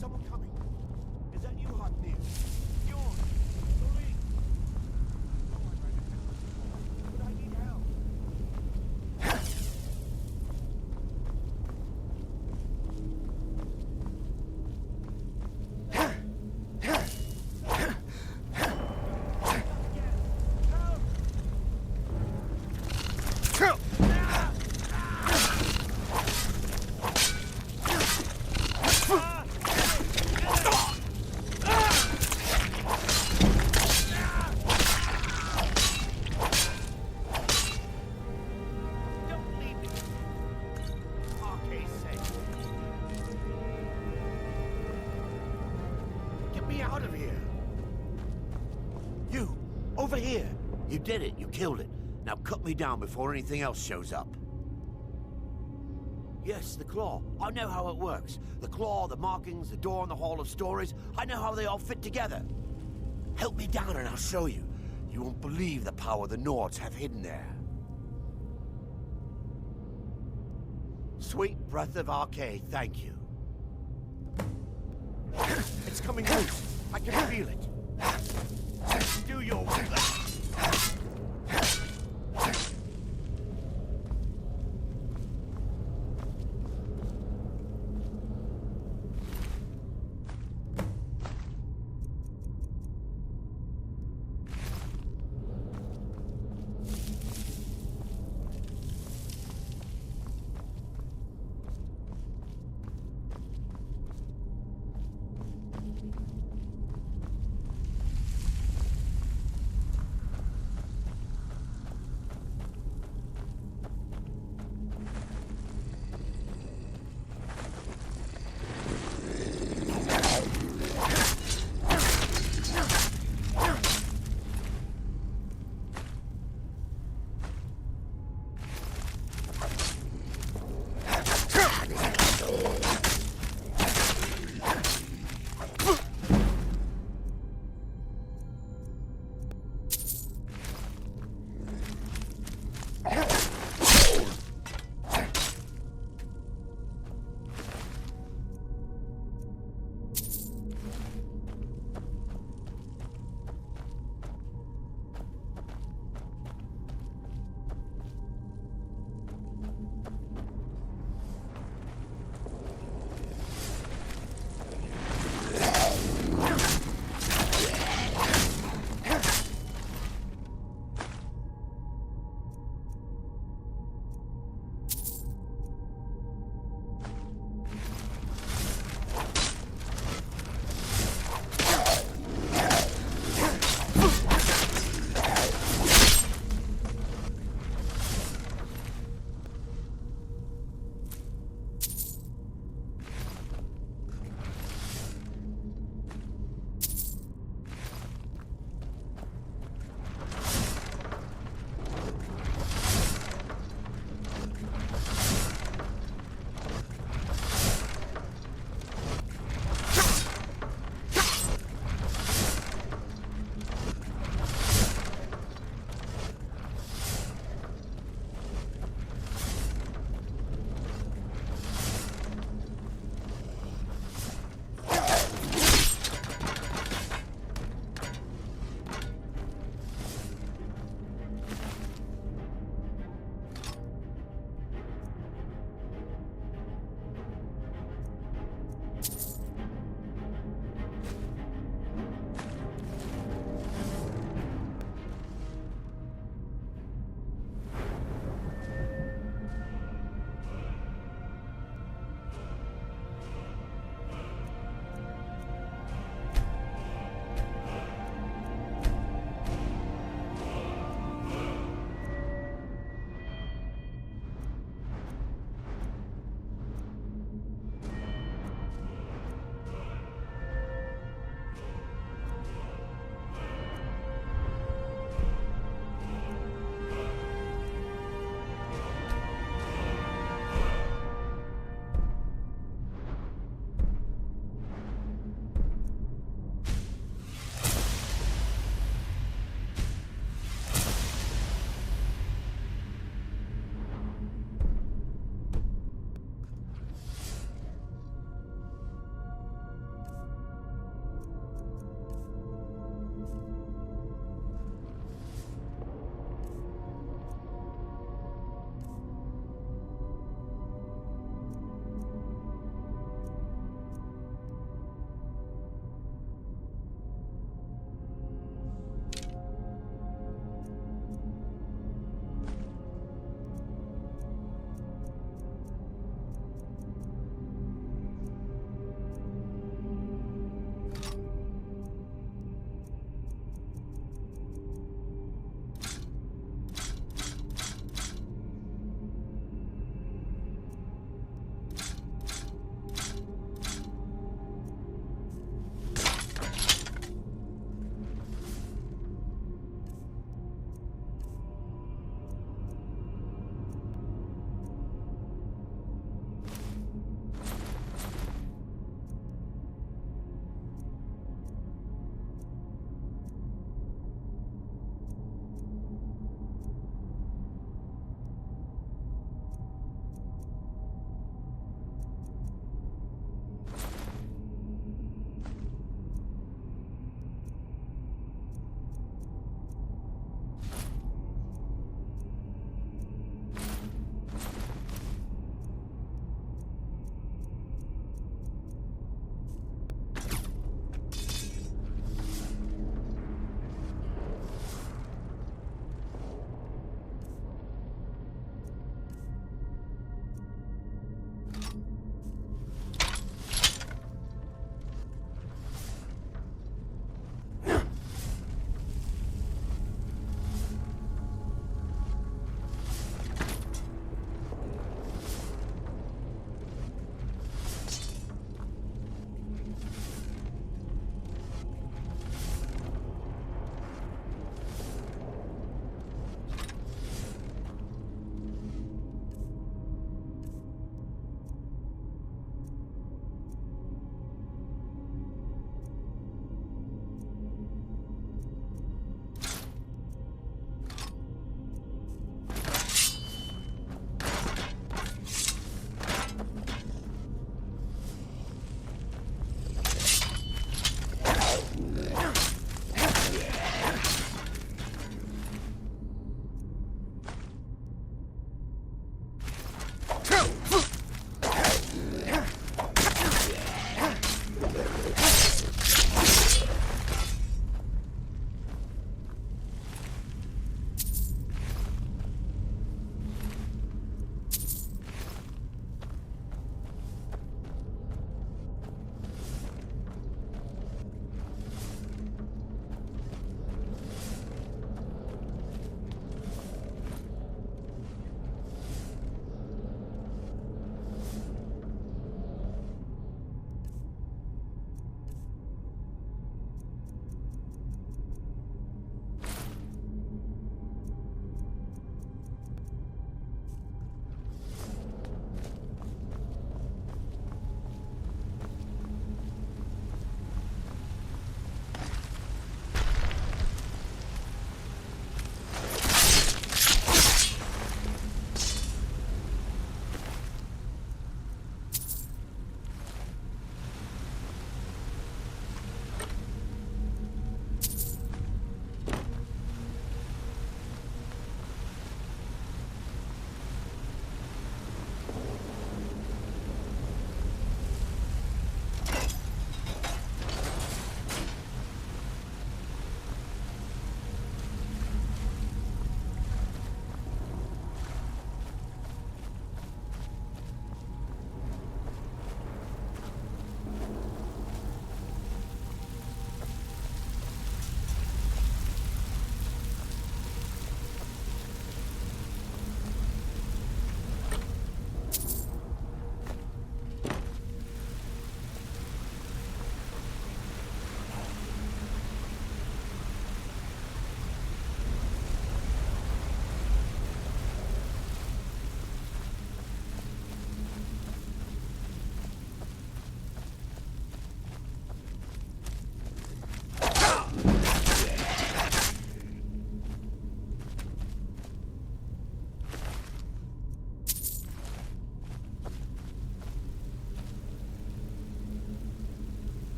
someone coming? Is that you, Hot News? Bjorn! Marie! But I need help. Out of here! You! Over here! You did it. You killed it. Now cut me down before anything else shows up. Yes, the claw. I know how it works. The claw, the markings, the door in the Hall of Stories. I know how they all fit together. Help me down and I'll show you. You won't believe the power the Nords have hidden there. Sweet breath of Arcade, thank you. It's coming loose. I can feel it. Do your...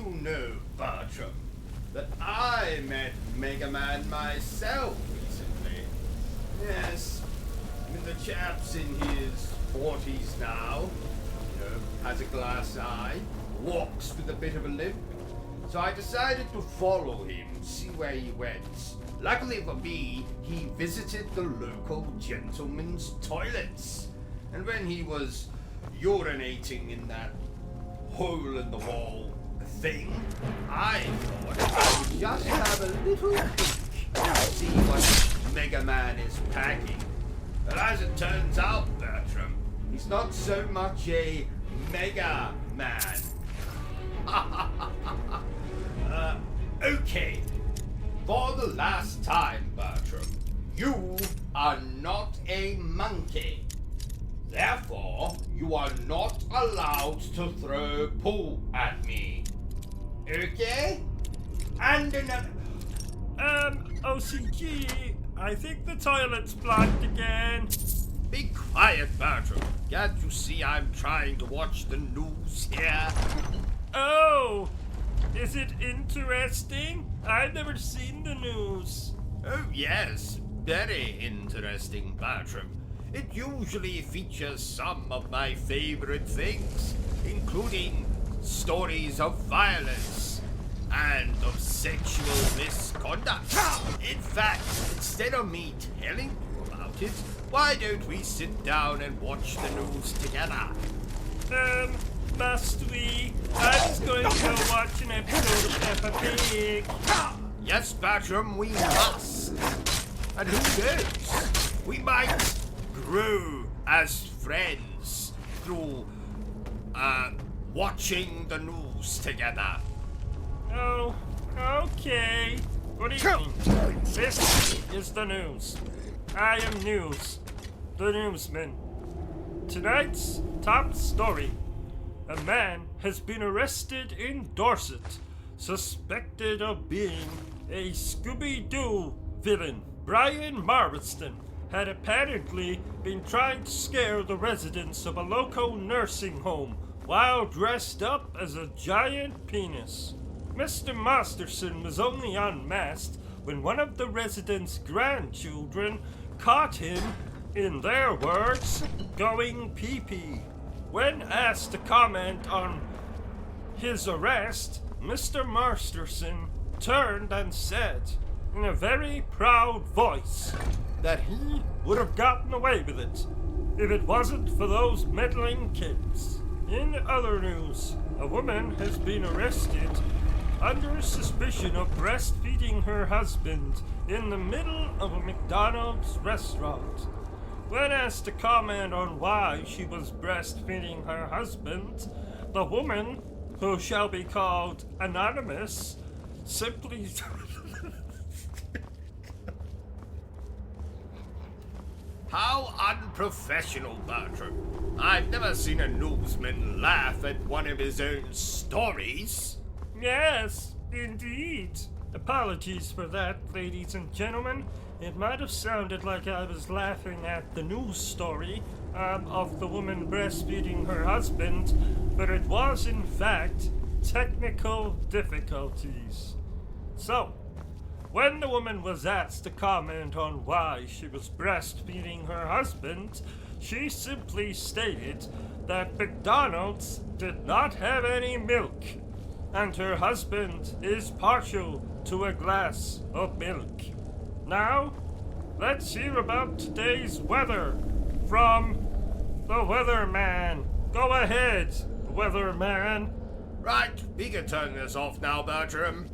know, Bertram, that I met Mega Man myself recently? Yes, I mean, the chap's in his 40s now, you know, has a glass eye, walks with a bit of a limp. So I decided to follow him, see where he went. Luckily for me, he visited the local gentleman's toilets. And when he was urinating in that hole in the wall thing, I thought I would just have a little peek to see what Mega Man is packing. But as it turns out, Bertram, he's not so much a Mega Man. Okay. For the last time, Bertram, you are not a monkey. Therefore, you are not allowed to throw poo at me. Okay? And another... OCG, I think the toilet's blocked again. Be quiet, Bertram. Can't you see I'm trying to watch the news here? Oh! Is it interesting? I've never seen the news. Oh yes, very interesting, Bertram. It usually features some of my favorite things, including stories of violence and of sexual misconduct. In fact, instead of me telling you about it, why don't we sit down and watch the news together? Must we? I was going to go watch an episode of Peppa Pig. Yes, Bertram, we must. And who knows? We might grow as friends through, watching the news together. Oh, okay. Good evening. This is the news. I am News, the newsman. Tonight's top story. A man has been arrested in Dorset, suspected of being a Scooby-Doo villain. Brian Marston had apparently been trying to scare the residents of a local nursing home while dressed up as a giant penis. Mr. Masterson was only unmasked when one of the residents' grandchildren caught him, in their words, going pee-pee. When asked to comment on his arrest, Mr. Masterson turned and said, in a very proud voice, that he would have gotten away with it if it wasn't for those meddling kids. In other news, a woman has been arrested under suspicion of breastfeeding her husband in the middle of a McDonald's restaurant. When asked to comment on why she was breastfeeding her husband, the woman, who shall be called Anonymous, simply... How unprofessional, Bertram. I've never seen a newsman laugh at one of his own stories. Yes, indeed. Apologies for that, ladies and gentlemen. It might have sounded like I was laughing at the news story of the woman breastfeeding her husband, but it was, in fact, technical difficulties. So, when the woman was asked to comment on why she was breastfeeding her husband, she simply stated that McDonald's did not have any milk, and her husband is partial to a glass of milk. Now, let's hear about today's weather from the Weatherman. Go ahead, Weatherman. Right, we can turn this off now, Bertram.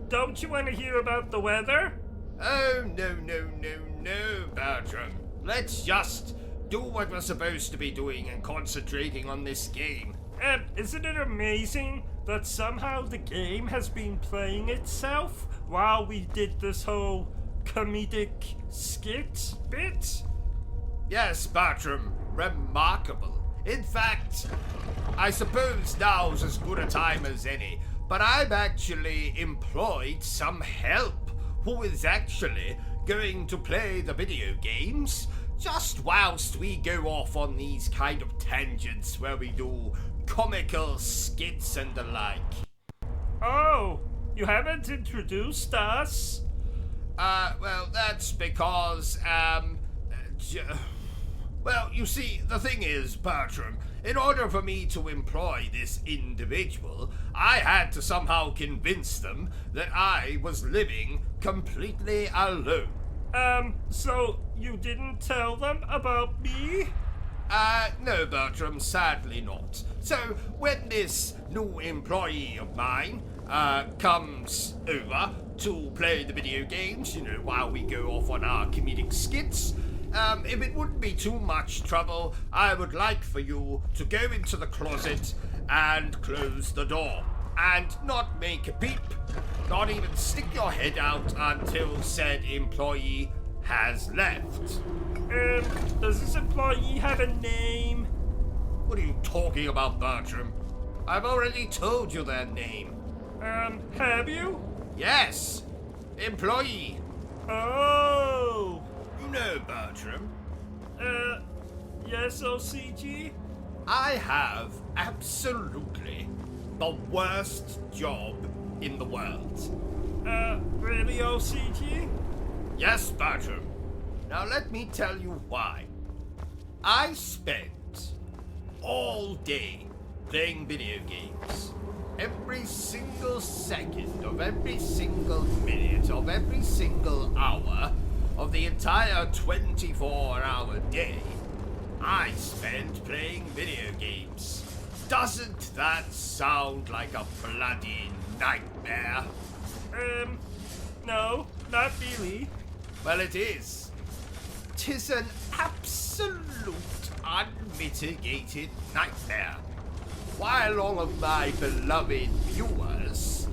Don't you want to hear about the weather? Oh, no, Bertram. Let's just do what we're supposed to be doing and concentrating on this game. Isn't it amazing that somehow the game has been playing itself while we did this whole comedic skit bit? Yes, Bertram, remarkable. In fact, I suppose now's as good a time as any, but I've actually employed some help who is actually going to play the video games just whilst we go off on these kind of tangents where we do comical skits and the like. Oh, you haven't introduced us? Well, that's because, well, you see, the thing is, Bertram, in order for me to employ this individual, I had to somehow convince them that I was living completely alone. So you didn't tell them about me? No, Bertram, sadly not. So, when this new employee of mine, comes over to play the video games, you know, while we go off on our comedic skits, if it wouldn't be too much trouble, I would like for you to go into the closet and close the door. And not make a peep, not even stick your head out until said employee has left. Does this employee have a name? What are you talking about, Bertram? I've already told you their name. Have you? Yes. Employee. Oh. You know Bertram. Yes, O.C.G? I have absolutely the worst job in the world. Really, O.C.G? Yes, Bertram. Now let me tell you why. I spent all day playing video games. Every single second of every single minute of every single hour of the entire 24-hour day, I spent playing video games. Doesn't that sound like a bloody nightmare? No, not really. Well, it is. 'Tis an absolute unmitigated nightmare. While all of my beloved viewers...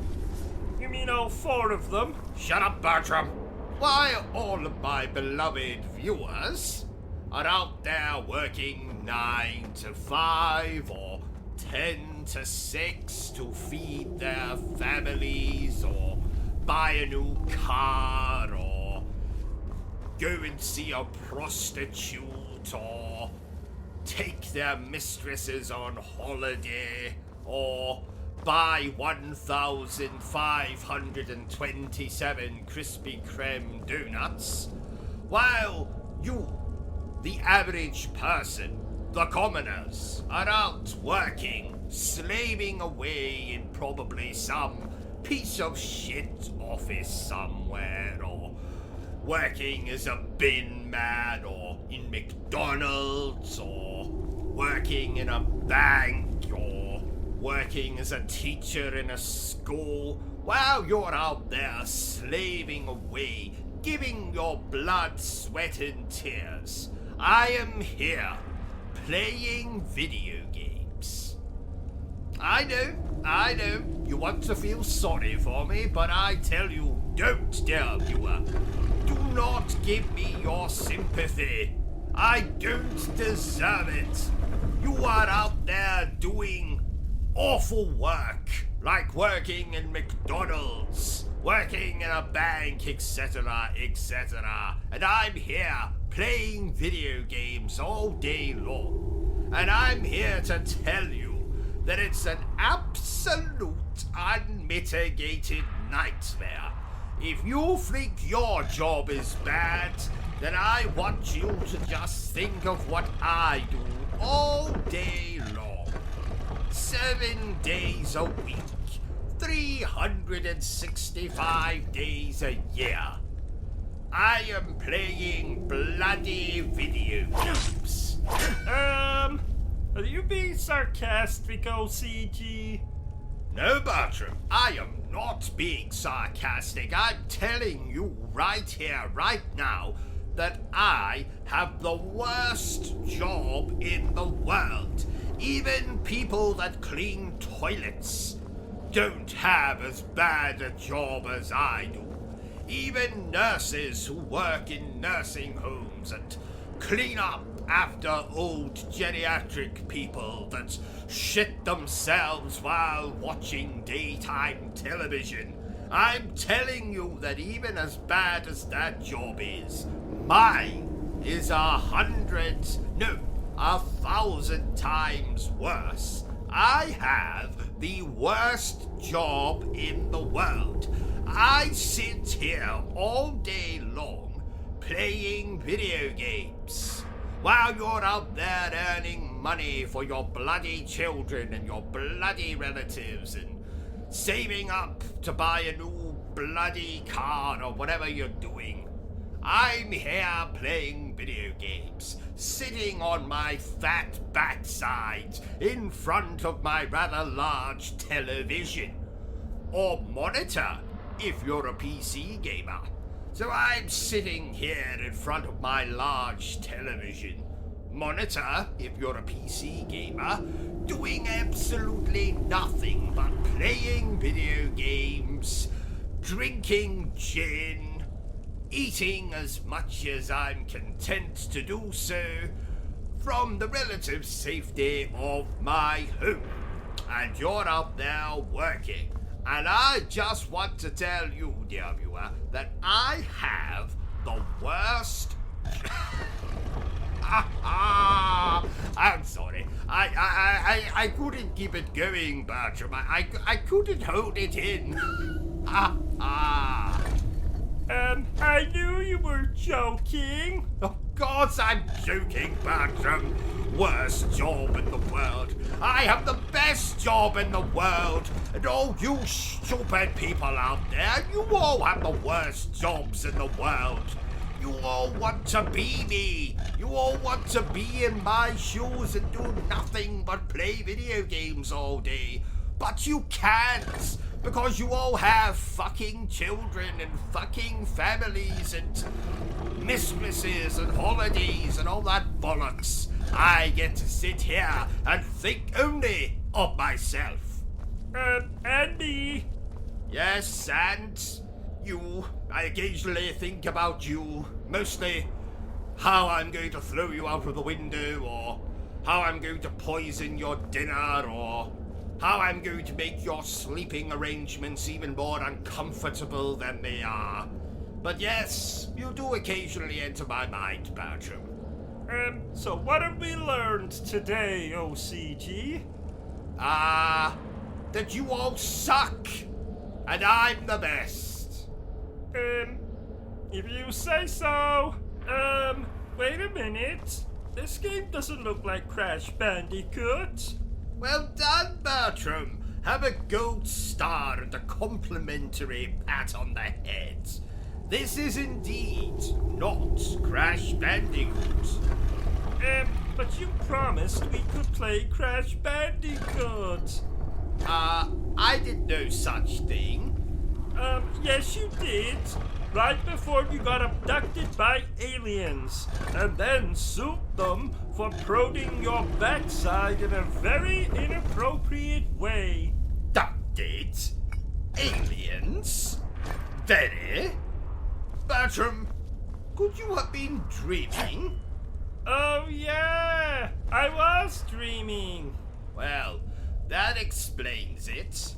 You mean all 4 of them? Shut up, Bertram! Why all of my beloved viewers are out there working 9 to 5 or 10 to 6 to feed their families or buy a new car or go and see a prostitute or take their mistresses on holiday or buy 1,527 Krispy Kreme donuts, while you, the average person, the commoners, are out working, slaving away in probably some piece of shit office somewhere, or working as a bin man, or in McDonald's, or working in a bank, or working as a teacher in a school, while you're out there slaving away, giving your blood, sweat, and tears. I am here, playing video games. I know, you want to feel sorry for me, but I tell you, don't, dear viewer. Do not give me your sympathy. I don't deserve it. You are out there doing awful work, like working in McDonald's, working in a bank, etc., etc. And I'm here playing video games all day long. And I'm here to tell you that it's an absolute unmitigated nightmare. If you think your job is bad, then I want you to just think of what I do all day long. 7 days a week, 365 days a year. I am playing bloody video games. Are you being sarcastic, O.C.G? No, Bertram, I am not being sarcastic. I'm telling you right here, right now, that I have the worst job in the world. Even people that clean toilets don't have as bad a job as I do. Even nurses who work in nursing homes and clean up after old geriatric people that shit themselves while watching daytime television. I'm telling you that even as bad as that job is, mine is 1,000 times worse I have the worst job in the world. I sit here all day long playing video games while you're out there earning money for your bloody children and your bloody relatives and saving up to buy a new bloody car or whatever you're doing. I'm here playing video games, sitting on my fat backside in front of my rather large television. Or monitor, if you're a PC gamer. So I'm sitting here in front of my large television. Monitor, if you're a PC gamer, doing absolutely nothing but playing video games, drinking gin, eating as much as I'm content to do so from the relative safety of my home. And you're out there working. And I just want to tell you, dear viewer, that I have the worst... I'm sorry. I couldn't keep it going, Bertram. I couldn't hold it in. I knew you were joking. Of course I'm joking, Bertram. Worst job in the world. I have the best job in the world. And all you stupid people out there, you all have the worst jobs in the world. You all want to be me. You all want to be in my shoes and do nothing but play video games all day. But you can't, because you all have fucking children and fucking families and mistresses and holidays and all that bollocks. I get to sit here and think only of myself. Andy? Yes, and you. I occasionally think about you. Mostly how I'm going to throw you out of the window, or how I'm going to poison your dinner, or how I'm going to make your sleeping arrangements even more uncomfortable than they are. But yes, you do occasionally enter my mind, Bertram. So what have we learned today, O.C.G? That you all suck, and I'm the best. If you say so. Wait a minute. This game doesn't look like Crash Bandicoot. Well done, Bertram. Have a gold star and a complimentary pat on the head. This is indeed not Crash Bandicoot. But you promised we could play Crash Bandicoot. I did no such thing. Yes you did. Right before you got abducted by aliens, and then sued them for prodding your backside in a very inappropriate way. Abducted? Aliens? Very? Bertram, could you have been dreaming? Oh yeah, I was dreaming. Well, that explains it.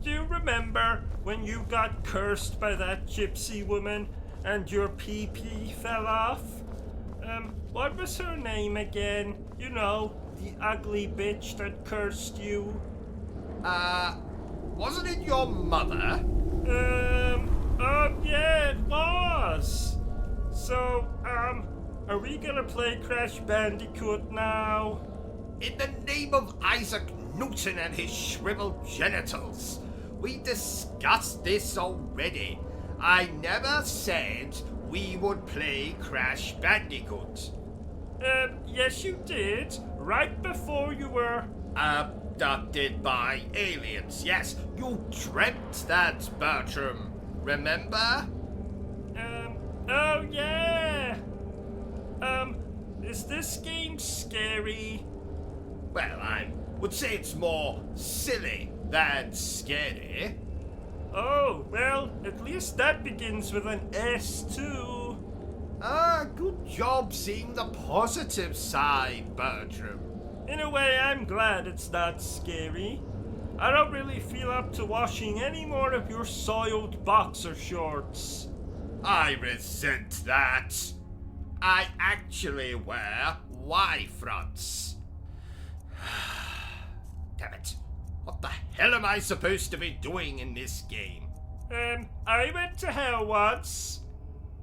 Do you remember when you got cursed by that gypsy woman and your pee-pee fell off? What was her name again? You know, the ugly bitch that cursed you. Wasn't it your mother? Yeah, it was. So, are we gonna play Crash Bandicoot now? In the name of Isaac Newton and his shriveled genitals. We discussed this already. I never said we would play Crash Bandicoot. Yes you did. Right before you were... abducted by aliens. Yes, you dreamt that, Bertram. Remember? Oh yeah. Is this game scary? Well, I would say it's more silly than scary. Oh, well, at least that begins with an S too. Good job seeing the positive side, Bertram. In a way, I'm glad it's not scary. I don't really feel up to washing any more of your soiled boxer shorts. I resent that. I actually wear Y-fronts. Damn it. What the hell am I supposed to be doing in this game? I went to hell once.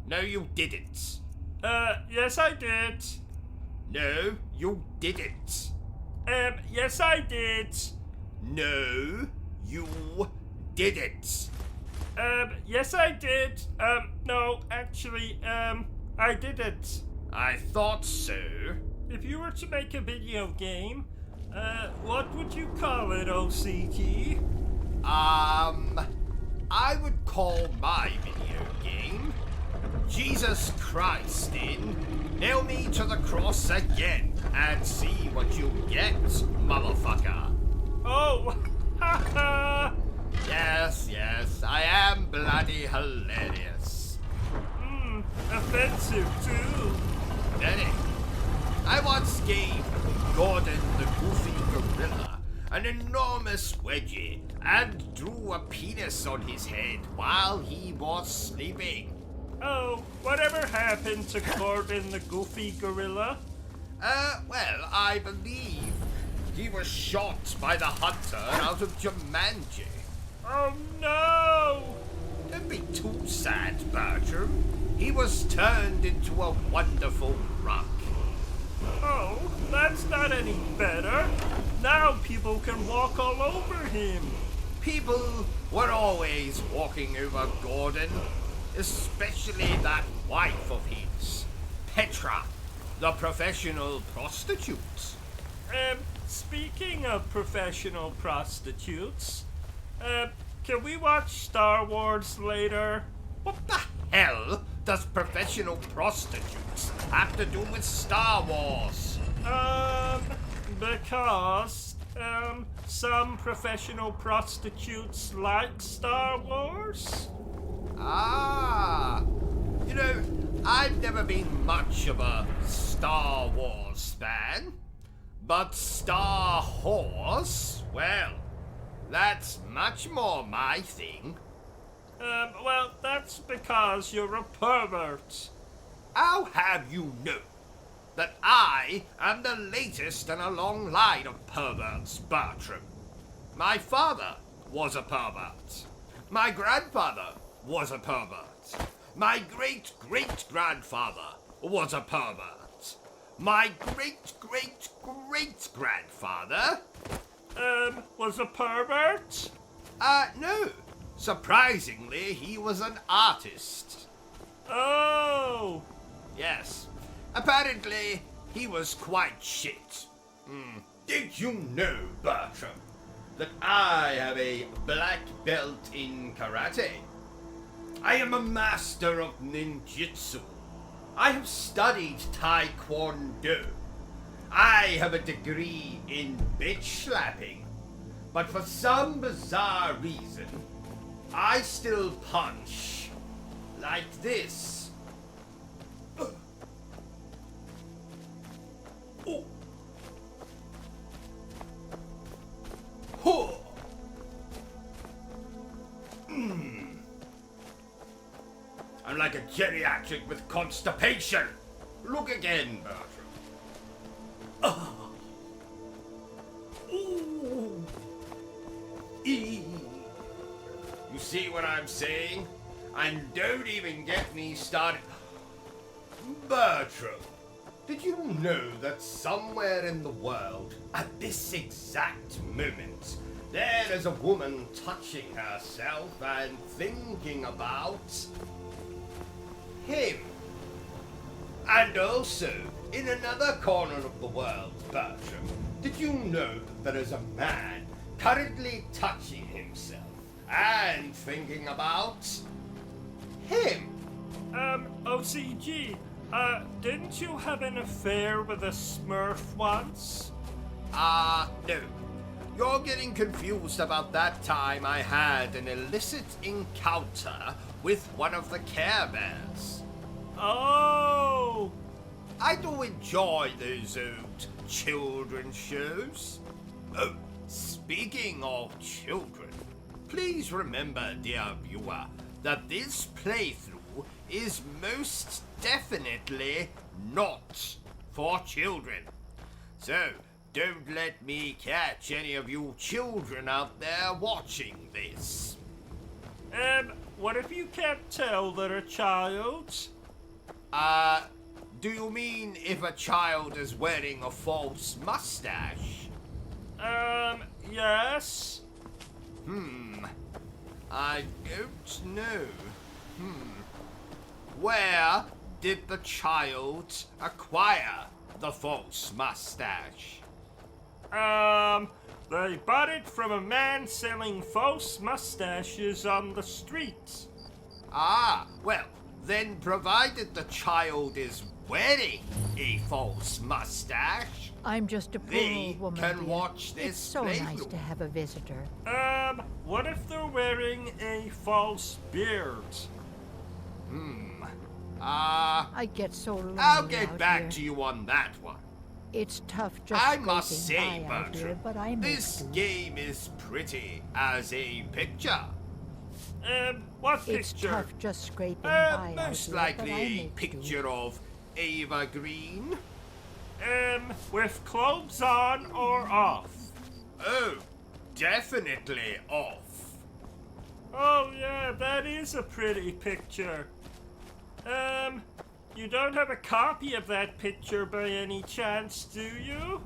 No, you didn't. Yes I did. No, you didn't. Yes I did. No, you didn't. Yes I did. No, actually, I didn't. I thought so. If you were to make a video game, what would you call it, O.C.G? I would call my video game Jesus Christ in Nail Me to the Cross Again and see what you get, motherfucker. Oh, haha! Yes, I am bloody hilarious. Offensive too. Very. I once gave Gordon the Goofy Gorilla an enormous wedgie and drew a penis on his head while he was sleeping. Oh, whatever happened to Gordon the Goofy Gorilla? Well, I believe he was shot by the hunter out of Jumanji. Oh no! Don't be too sad, Bertram. He was turned into a wonderful rock. Oh, that's not any better. Now people can walk all over him. People were always walking over Gordon, especially that wife of his, Petra, the professional prostitute. Speaking of professional prostitutes, can we watch Star Wars later? What the hell does professional prostitutes have to do with Star Wars? Because, some professional prostitutes like Star Wars? Ah, you know, I've never been much of a Star Wars fan, but Star Horse, well, that's much more my thing. Well, that's because you're a pervert. How have you known that I am the latest in a long line of perverts, Bertram? My father was a pervert. My grandfather was a pervert. My great-great-grandfather was a pervert. My great-great-great-grandfather... was a pervert? No. Surprisingly, he was an artist. Oh! Yes. Apparently, he was quite shit. Did you know, Bertram, that I have a black belt in karate? I am a master of ninjutsu. I have studied taekwondo. I have a degree in bitch slapping. But for some bizarre reason, I still punch like this. Oh. Oh. I'm like a geriatric with constipation. Look again, Bertram. Oh. Ooh. You see what I'm saying? And don't even get me started. Bertram, did you know that somewhere in the world, at this exact moment, there is a woman touching herself and thinking about him? And also, in another corner of the world, Bertram, did you know that there is a man currently touching himself and thinking about him? O.C.G, didn't you have an affair with a Smurf once? No. You're getting confused about that time I had an illicit encounter with one of the Care Bears. Oh! I do enjoy those old children's shows. Oh, speaking of children, please remember, dear viewer, that this playthrough is most definitely not for children. So, don't let me catch any of you children out there watching this. What if you can't tell they're a child? Do you mean if a child is wearing a false mustache? Yes. I don't know. Where did the child acquire the false mustache? They bought it from a man selling false mustaches on the street. Ah, well, then provided the child is wearing a false mustache, I'm just a poor they old woman. can dear. watch this It's so playthrough. nice to have a visitor. What if they're wearing a false beard? I get so lonely I'll get out back here. to you on that one. It's tough just I must scraping say, by out here, Bertram, but I make this do. game is pretty as a picture. What It's picture? tough just scraping by out Most here, likely but I a make do. picture of Ava Green. With clothes on or off? Oh, definitely off. Oh yeah, that is a pretty picture. You don't have a copy of that picture by any chance, do you?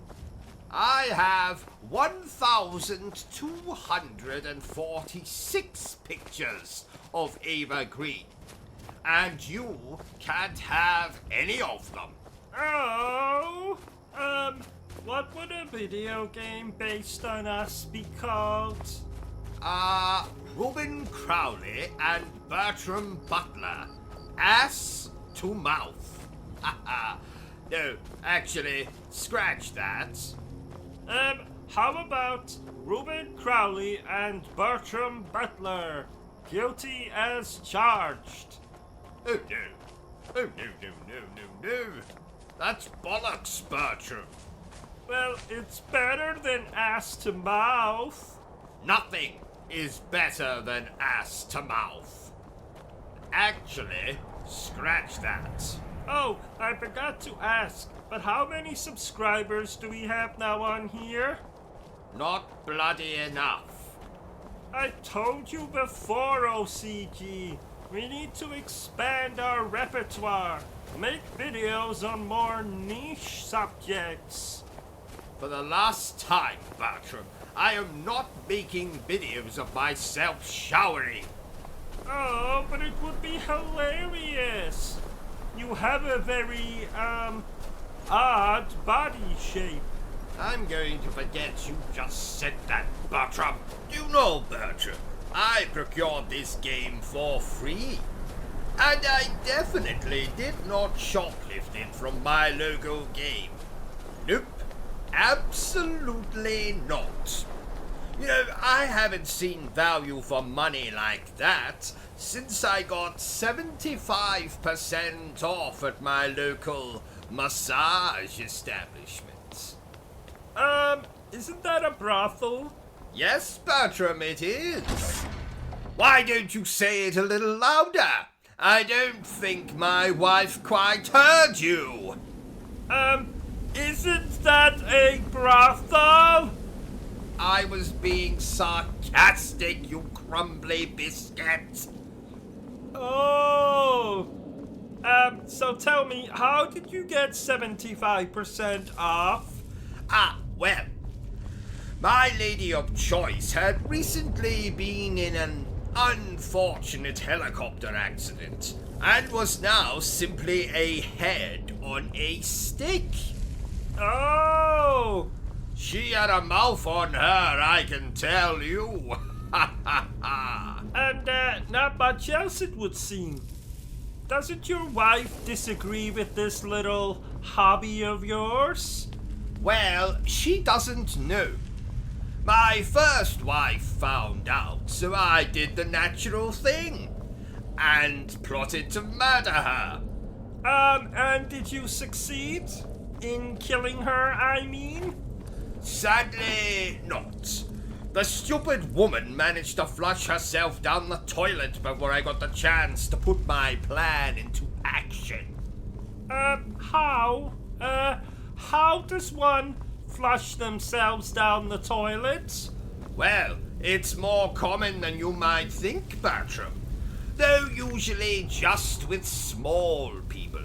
I have 1,246 pictures of Ava Green, and you can't have any of them. Oh, what would a video game based on us be called? Reuben Crowley and Bertram Butler. Ass to mouth. No, actually, scratch that. How about Reuben Crowley and Bertram Butler, guilty as charged? Oh no. Oh no. That's bollocks, Bertram. Well, it's better than ass to mouth. Nothing is better than ass to mouth. Actually, scratch that. Oh, I forgot to ask, but how many subscribers do we have now on here? Not bloody enough. I told you before, O.C.G. We need to expand our repertoire. Make videos on more niche subjects. For the last time, Bertram, I am not making videos of myself showering. Oh, but it would be hilarious. You have a very, odd body shape. I'm going to forget you just said that, Bertram. You know, Bertram, I procured this game for free. And I definitely did not shoplift it from my local game. Nope, absolutely not. You know, I haven't seen value for money like that since I got 75% off at my local massage establishment. Isn't that a brothel? Yes, Bertram, it is. Why don't you say it a little louder? I don't think my wife quite heard you. Isn't that a brothel? I was being sarcastic, you crumbly biscuit. Oh. So tell me, how did you get 75% off? Ah, well, my lady of choice had recently been in an unfortunate helicopter accident and was now simply a head on a stick. Oh! She had a mouth on her, I can tell you. And not much else, it would seem. Doesn't your wife disagree with this little hobby of yours? Well, she doesn't know. My first wife found out, so I did the natural thing and plotted to murder her. And did you succeed? In killing her, I mean? Sadly, not. The stupid woman managed to flush herself down the toilet before I got the chance to put my plan into action. How? How does one flush themselves down the toilet? Well, it's more common than you might think, Bertram. Though usually just with small people.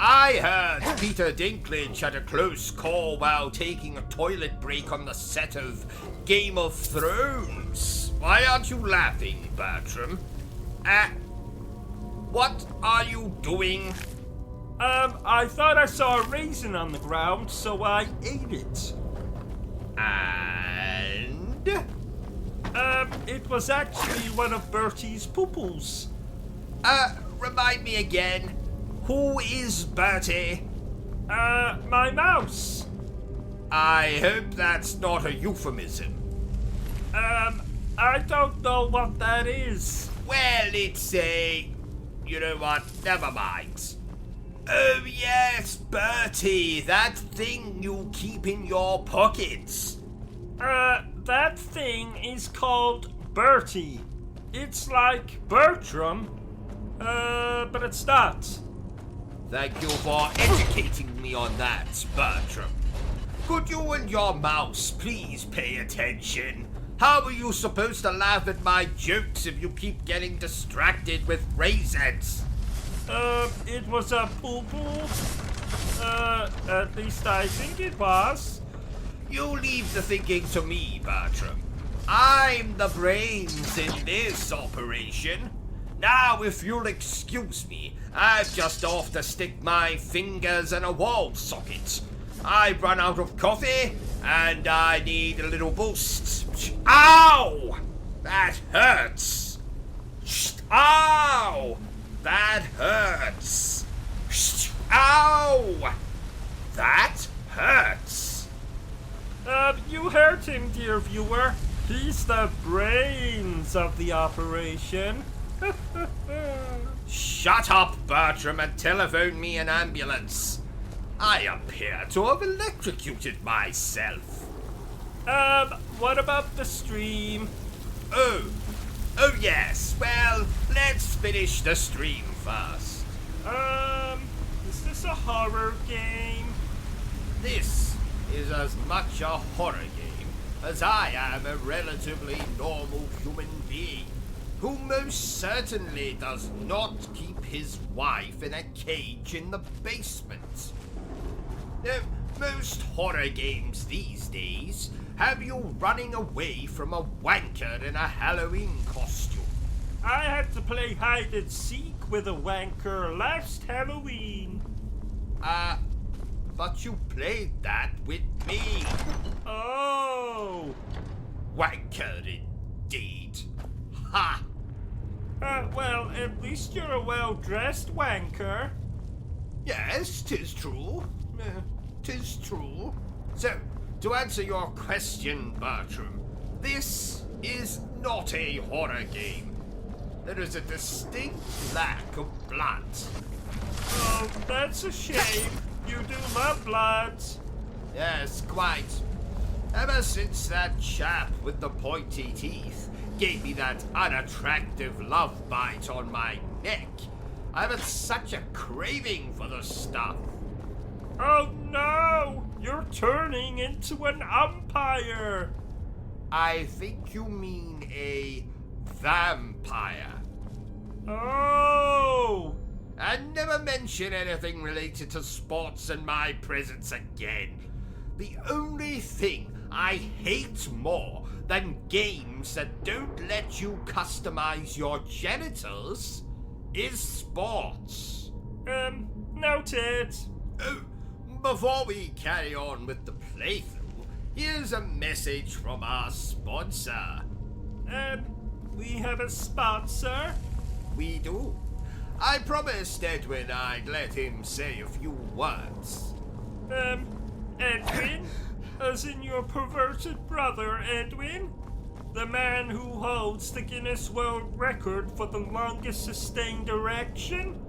I heard Peter Dinklage had a close call while taking a toilet break on the set of Game of Thrones. Why aren't you laughing, Bertram? What are you doing? I thought I saw a raisin on the ground, so I ate it. And? It was actually one of Bertie's poo-poos. Remind me again. Who is Bertie? My mouse. I hope that's not a euphemism. I don't know what that is. Well, it's a... You know what? Never mind. Oh, yes, Bertie. That thing you keep in your pockets. That thing is called Bertie. It's like Bertram, but it's not. Thank you for educating me on that, Bertram. Could you and your mouse please pay attention? How are you supposed to laugh at my jokes if you keep getting distracted with raisins? It was a poo-poo. At least I think it was. You leave the thinking to me, Bertram. I'm the brains in this operation. Now, if you'll excuse me, I've just off to stick my fingers in a wall socket. I've run out of coffee, and I need a little boost. Ow! That hurts. Ow! That hurts. Ow! That hurts. You heard him, dear viewer. He's the brains of the operation. Shut up, Bertram, and telephone me an ambulance. I appear to have electrocuted myself. What about the stream? Oh yes. Well, let's finish the stream first. Is this a horror game? This is as much a horror game as I am a relatively normal human being who most certainly does not keep his wife in a cage in the basement. Now, most horror games these days have you running away from a wanker in a Halloween costume. I had to play hide and seek with a wanker last Halloween. But you played that with me. Oh. Wanker indeed. Ha! Well, at least you're a well-dressed wanker. Yes, 'tis true. 'Tis true. So, to answer your question, Bertram, this is not a horror game. There is a distinct lack of blood. Oh, that's a shame. You do love blood. Yes, quite. Ever since that chap with the pointy teeth gave me that unattractive love bite on my neck, I've had such a craving for the stuff. Oh no! You're turning into an umpire! I think you mean a vampire. Oh! And never mention anything related to sports in my presence again. The only thing I hate more than games that don't let you customize your genitals is sports. Noted. Oh, before we carry on with the playthrough, here's a message from our sponsor. We have a sponsor? We do. I promised Edwin I'd let him say a few words. Edwin? As in your perverted brother, Edwin? The man who holds the Guinness World Record for the longest sustained erection?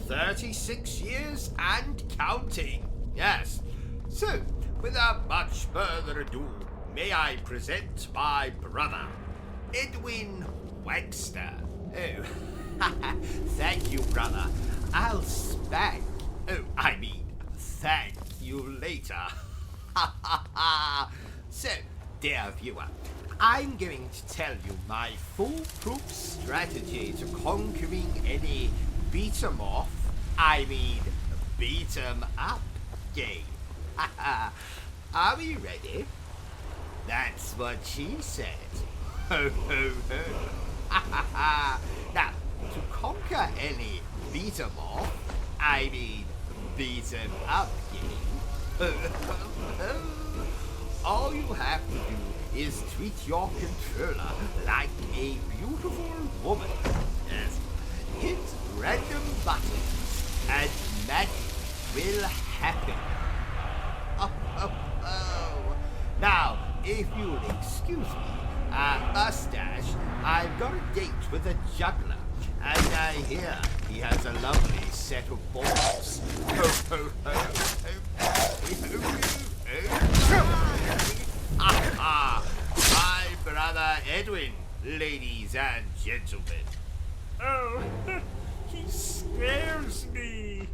36 years and counting. Yes. So, without much further ado, may I present my brother, Edwin Wagster. Oh, thank you, brother. I'll spank. Oh, I mean, thank you later. So, dear viewer, I'm going to tell you my foolproof strategy to conquering any beat-em-off, beat-em-up game. Are we ready? That's what she said. Ho, ho, ho. Now, to conquer any beat-em-off, beat-em-up game, all you have to do is treat your controller like a beautiful woman. Yes. Hit random buttons and magic will happen. Now, if you'll excuse me, Mustache, I've got a date with a juggler, and I hear he has a lovely set of balls. Ho, ho, ho, my brother Edwin, ladies and gentlemen. Oh, he scares me.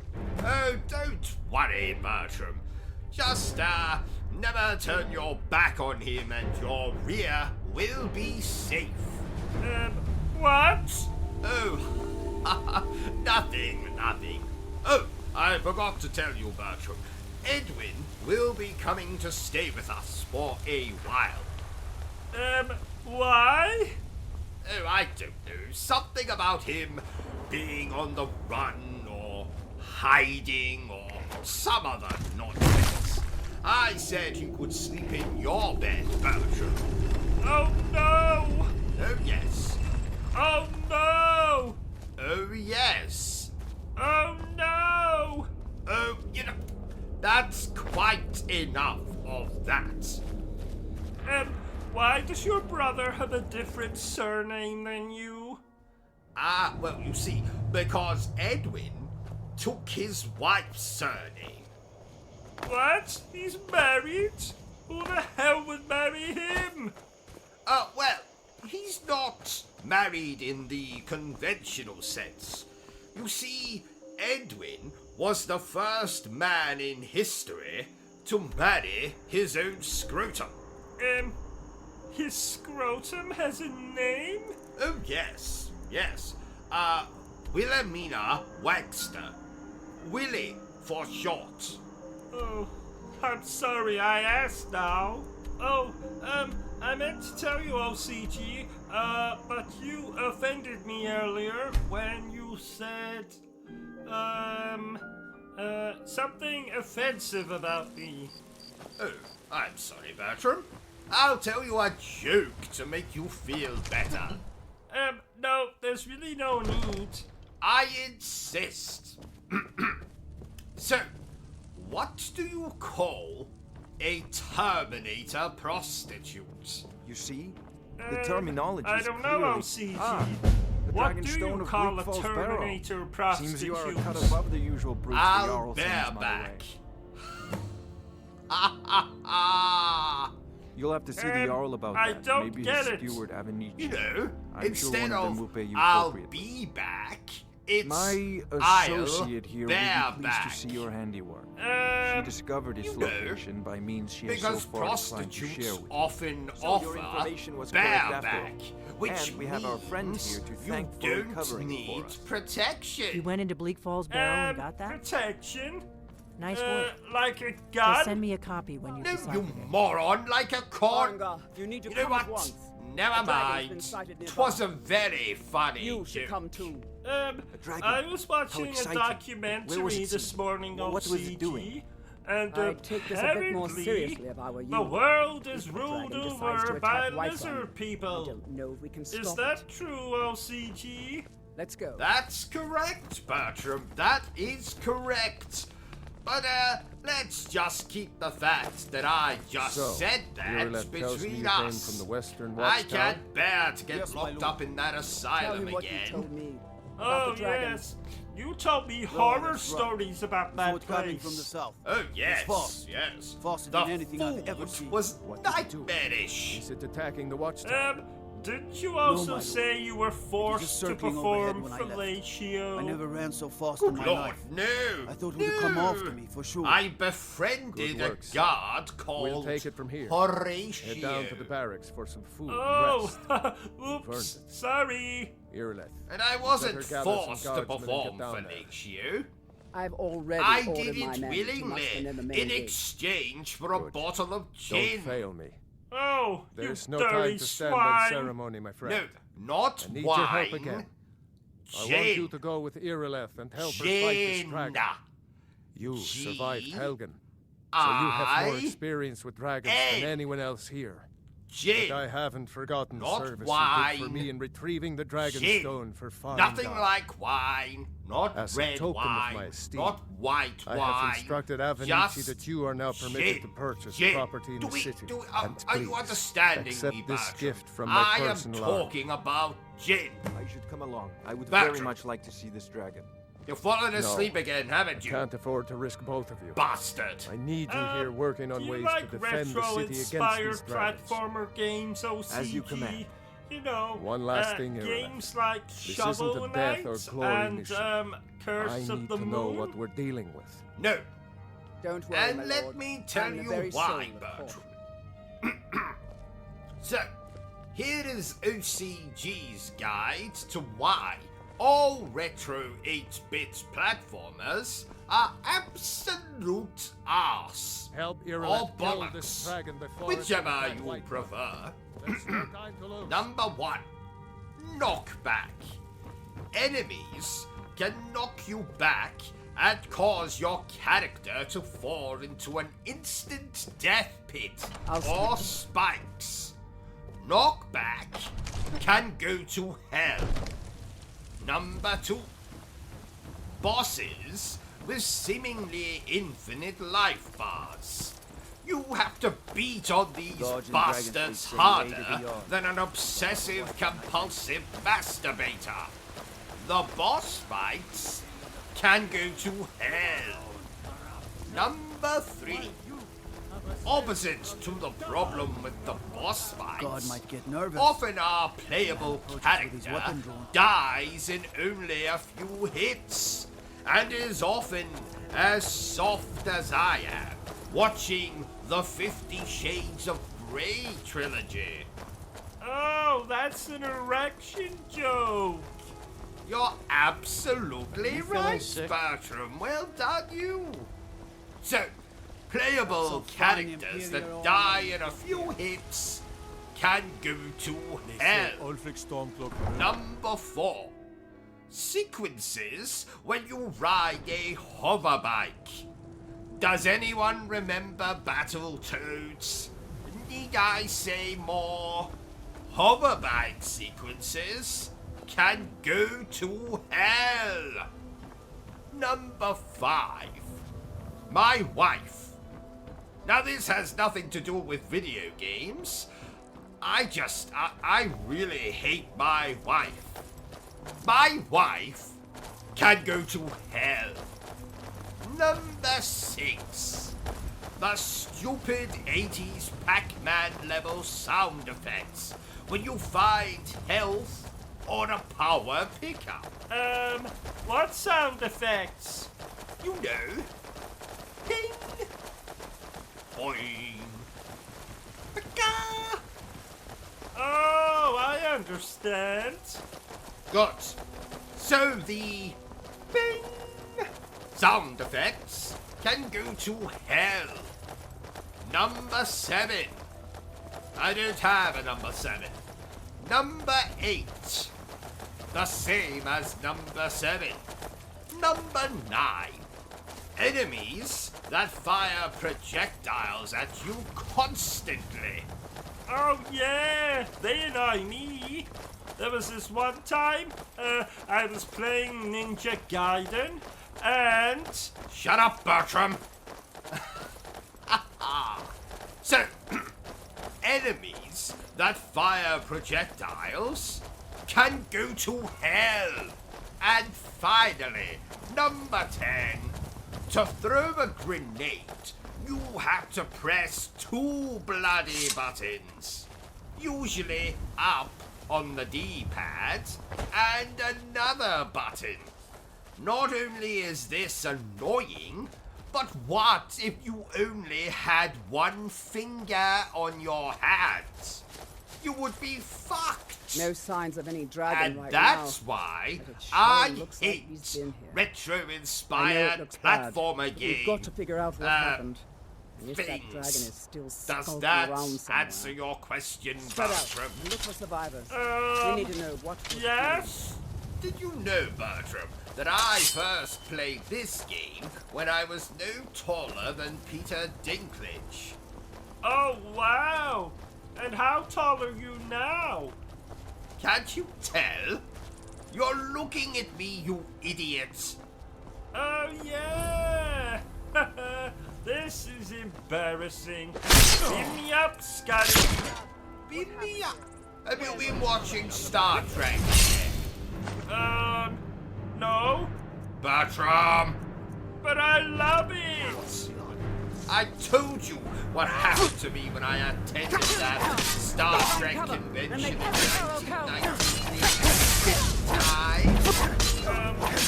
Oh, don't worry, Bertram. Just, never turn your back on him and your rear will be safe. What? Oh, nothing. Oh, I forgot to tell you, Bertram. Edwin will be coming to stay with us for a while. Why? Oh, I don't know. Something about him being on the run or hiding or some other nonsense. I said he could sleep in your bed, Bertram. Oh, no! Oh, yes. Oh, no! Oh, yes. Oh, no! Oh, that's quite enough of that. Why does your brother have a different surname than you? Well, you see, because Edwin took his wife's surname. What? He's married? Who the hell would marry him? Well, he's not married in the conventional sense. You see, Edwin was the first man in history to marry his own scrotum. His scrotum has a name? Oh, yes. Wilhelmina Wagster. Willie for short. Oh, I'm sorry I asked now. Oh, I meant to tell you, O.C.G, but you offended me earlier when you said, something offensive about me. Oh, I'm sorry, Bertram. I'll tell you a joke to make you feel better. No, there's really no need. I insist. So, what do you call a Terminator prostitute? You see? The terminology I is don't clearly... know, O.C.G. The What Dragon do Stone you of call Bleak a Falls Barrow. Terminator prostitute? Seems you are cut above the usual brutes the I'll Jarl bear sends my back. way. You'll have to see the Jarl about I that. don't Maybe get his it. steward Avenici. You know, I'm sure instead one of them of will pay you I'll appropriately. be back, it's My I'll associate here will bear be pleased back. to see your handiwork. She discovered its you know, location by means she is so Because far inclined to share prostitutes with you. often So your offer information was correct after bareback, all. which And we have our friend means here to you thank for don't recovering need for us. protection. You went into Bleak Falls Barrow and got that? Protection? Nice work. Like a So gun? send me a copy when you No, decide. you moron, like a corn. Farengar, you need to You know come what? at once. Never A dragon's been mind. sighted nearby. 'Twas a very funny You should joke. come too. dragon? I was watching a exciting. documentary Where was it this seen? morning, What was O.C.G. it doing? And I'd take this a bit more apparently, seriously if I were you. the world is If the ruled dragon decides to over by attack Whiterun, lizard I people. don't know if we can Is stop that true, O.C.G? Let's go. That's correct, Bertram. That is correct. But, let's just keep the fact that I just So, said that Yurlep tells me between you came us. from the Western I Watchtower? can't bear to get Yes, my locked lord. up in that Tell asylum him what you again. told me. Oh, About the dragon. yes. You told me Oh, horror that's right. stories about that Forthcoming place. from the south. Oh, yes, false. yes. Faster The than anything I've ever food seen. was What did it do? nightmarish. Is it attacking the Watchtower? Didn't you No, also my lord. say you were forced just to circling perform overhead when I left. fellatio? I never ran so fast Good in my lord, life. no! I thought it would have come after me for sure. I befriended Good a work, sir. guard called We'll take it from here. Horatio. Head down to the barracks for some food Oh, and rest. oops, sorry. Irileth. And I wasn't Better gather some forced to guardsmen and perform get down there. fellatio. I've already I ordered did my it men to willingly, muster in the main in gate. exchange for a bottle of gin. Don't fail me. Oh, There's you no dirty time to stand swine. on ceremony, my friend. No, not I need wine. your help again. I want Gin. you to go with Irileth and help her fight this Gin. dragon. You survived G. Helgen, so you have more I. experience with dragons A. than anyone else here. Gin. But I haven't forgotten the Not service you did for wine. me in retrieving the dragon Gin. stone for fine Nothing gold. like wine. Not As a red token of wine. my esteem, Not white I wine. have instructed Avenici Just that you are now permitted gin. to purchase Gin. property in Do the we- city. do we- And are you please, understanding accept me, this Bertram? gift from my I am personal army. talking about gin. I should come along. I would Bertram. very much like to see this dragon. You've fallen No, asleep again, haven't you? Can't afford to risk both of you. Bastard. I need you here working on Do you ways like to defend the city against retro-inspired these dragons. platformer games, OCG? As you command. You know, One last thing, Irileth. games like This Shovel isn't a Knight death or glory and mission. Curse I of need the to Moon. know what we're dealing with. No. Don't worry, my And let lord. me tell I'm the you very why, soul of Bertram. So, here is OCG's guide to why all retro 8-bit platformers are absolute arse. Help Or Irileth kill this bollocks. dragon before it's Whichever a you white prefer. There's no time to lose. Number 1. Knockback. Enemies can knock you back and cause your character to fall into an instant death pit or spikes. Knockback can go to hell. Number 2. Bosses with seemingly infinite life bars. You have to beat on these Dodge and bastards Dragon Fleet say harder yay to the yard. than an obsessive compulsive masturbator. The boss fights can go to hell. Number 3. Opposite to the problem with the boss fights, God might get nervous. often our playable with his character weapon drawn. dies in only a few hits, and is often as soft as I am, watching the 50 Shades of Grey trilogy. Oh, that's an erection joke. You're absolutely You feeling right, sick? Bertram. Well done, you. So, playable Some fine characters that Imperial die in a few hits can go to hell. Number 4. Sequences when you ride a hover bike. Does anyone remember Battletoads? Need I say more? Hover bike sequences can go to hell. Number 5. My wife. Now this has nothing to do with video games. I really hate my wife. My wife can go to hell. Number 6. The stupid 80s Pac-Man level sound effects when you find health or a power pickup. What sound effects? You know. Ping. Boing. Pika. Oh, I understand. Good. So the bing sound effects can go to hell. Number 7. I don't have a number 7. Number 8. The same as number 7. Number 9. Enemies that fire projectiles at you constantly. Oh yeah, they annoy me. There was this one time, I was playing Ninja Gaiden, and... Shut up, Bertram! So, enemies that fire projectiles can go to hell. And finally, number 10. To throw a grenade, you have to press 2 bloody buttons. Usually up on the D-pad and another button. Not only is this annoying, but what if you only had one finger on your hand? You would be fucked. No signs of any dragon And right that's now. why But it sure I looks like hate he's been here. retro-inspired I know it looks bad, platformer but games. we've got to figure out what happened. And if that things. dragon is still Does skulking that around somewhere. answer your question, Spread out. Bertram? Look for survivors. We need to know what was Yes? Did you know, Bertram, that I first played this game when I was no taller than Peter Dinklage? Oh, wow! And how tall are you now? Can't you tell? You're looking at me, you idiot. Oh, yeah! This is embarrassing. Beam me up, Scotty. Beam me up. Have you been watching Star Trek? No. Bertram! But I love it! I told you what happened to me when I attended that Star Trek convention in 1959.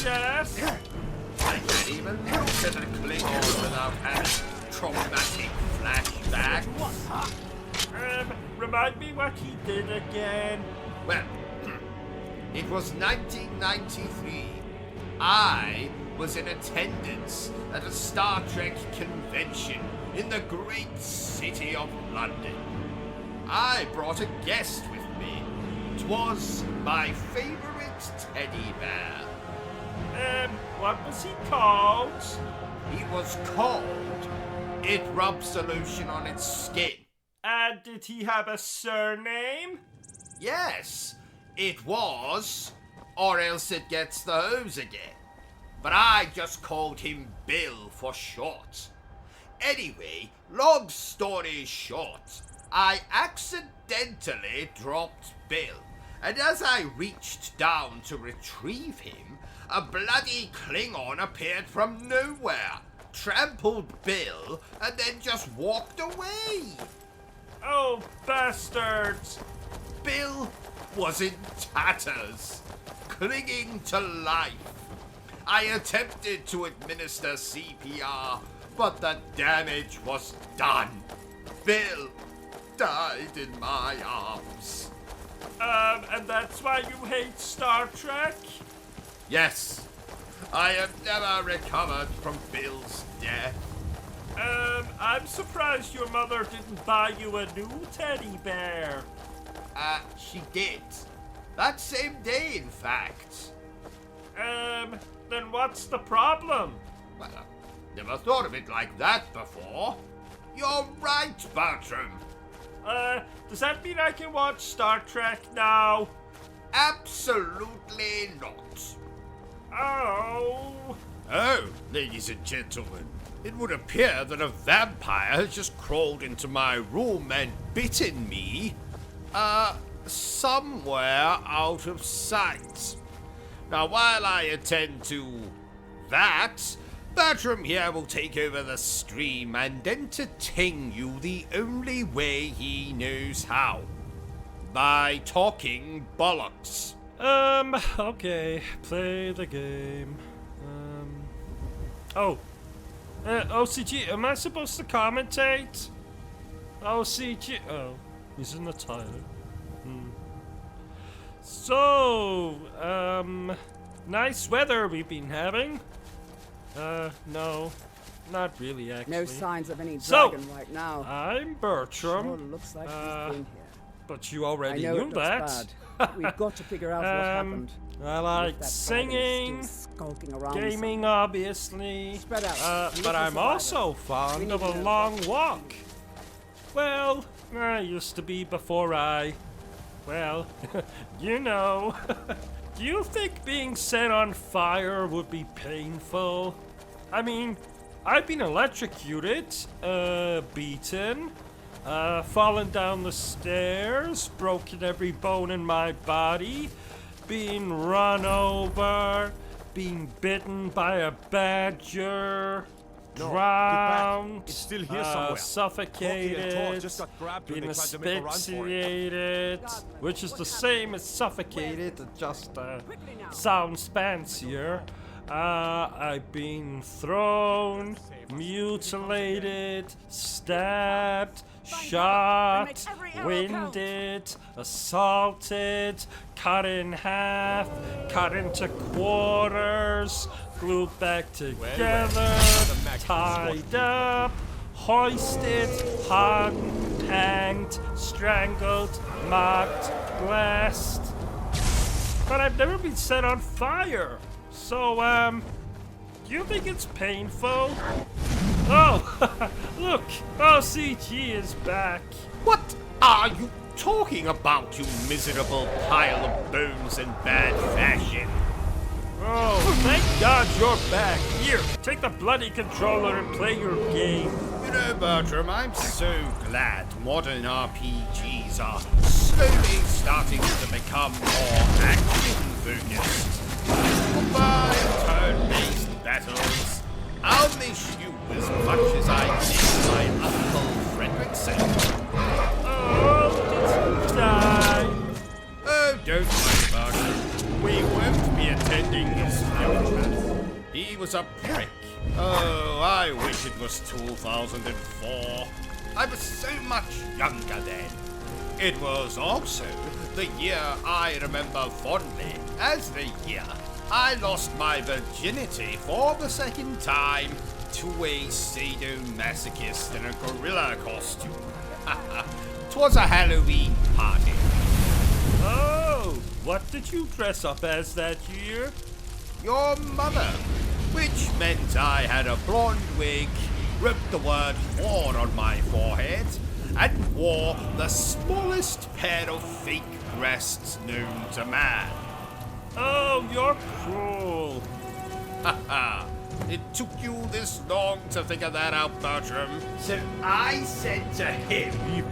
Yes? I can't even look at a Klingon without having traumatic flashbacks. Remind me what he did again. Well, it was 1993. I was in attendance at a Star Trek convention in the great city of London. I brought a guest with me. 'Twas my favorite teddy bear. What was he called? He was called It Rubs Solution on Its Skin. And did he have a surname? Yes, it was, or else it gets the hose again. But I just called him Bill for short. Anyway, long story short, I accidentally dropped Bill, and as I reached down to retrieve him, a bloody Klingon appeared from nowhere, trampled Bill, and then just walked away. Oh, bastards! Bill was in tatters, clinging to life. I attempted to administer CPR, but the damage was done. Bill died in my arms. And that's why you hate Star Trek? Yes, I have never recovered from Bill's death. I'm surprised your mother didn't buy you a new teddy bear. She did. That same day, in fact. Then what's the problem? Well, I never thought of it like that before. You're right, Bertram. Does that mean I can watch Star Trek now? Absolutely not. Oh. Oh, ladies and gentlemen, it would appear that a vampire has just crawled into my room and bitten me, somewhere out of sight. Now, while I attend to that, Bertram here will take over the stream and entertain you the only way he knows how. By talking bollocks. Okay, play the game. OCG, am I supposed to commentate? OCG, oh, he's in the title. So, nice weather we've been having. No, not really, actually. No signs of any dragon right now. I'm Bertram. Sure looks like he's been here. But you already I know knew it that. looks bad. We've got to figure out what happened. I like If that dragon is singing, still skulking around gaming, obviously. Spread out. Look But for I'm survivors. also We fond need of to a know long walk. Well, I used to be before well, you know. Do you think being set on fire would be painful? I mean, I've been electrocuted, beaten, fallen down the stairs, broken every bone in my body, being run over, being bitten by a badger, drowned, It's still here somewhere. suffocated, Just got grabbed when been they tried to make a run for it. asphyxiated, which is the same as suffocated, it just sounds fancier. I've been thrown, mutilated, stabbed, shot, winded, assaulted, cut in half, cut into quarters, glued back together, tied up, hoisted, hung, hanged, strangled, mocked, blessed. But I've never been set on fire. So, do you think it's painful? Oh, look, O.C.G is back. What are you talking about, you miserable pile of bones and bad fashion? Oh, thank God you're back. Here, take the bloody controller and play your game. You know, Bertram, I'm so glad modern RPGs are slowly starting to become more action-focused. By turn-based battles, I'll miss you as much as I did my Uncle Frederickson. Oh, did he die? Oh, don't worry about it. We won't be attending his funeral. He was a prick. Oh, I wish it was 2004. I was so much younger then. It was also the year I remember fondly as the year I lost my virginity for the second time to a sadomasochist in a gorilla costume. 'Twas a Halloween party. Oh, what did you dress up as that year? Your mother, which meant I had a blonde wig, wrote the word whore on my forehead, and wore the smallest pair of fake breasts known to man. Oh, you're cruel. Haha, it took you this long to figure that out, Bertram. So I said to him,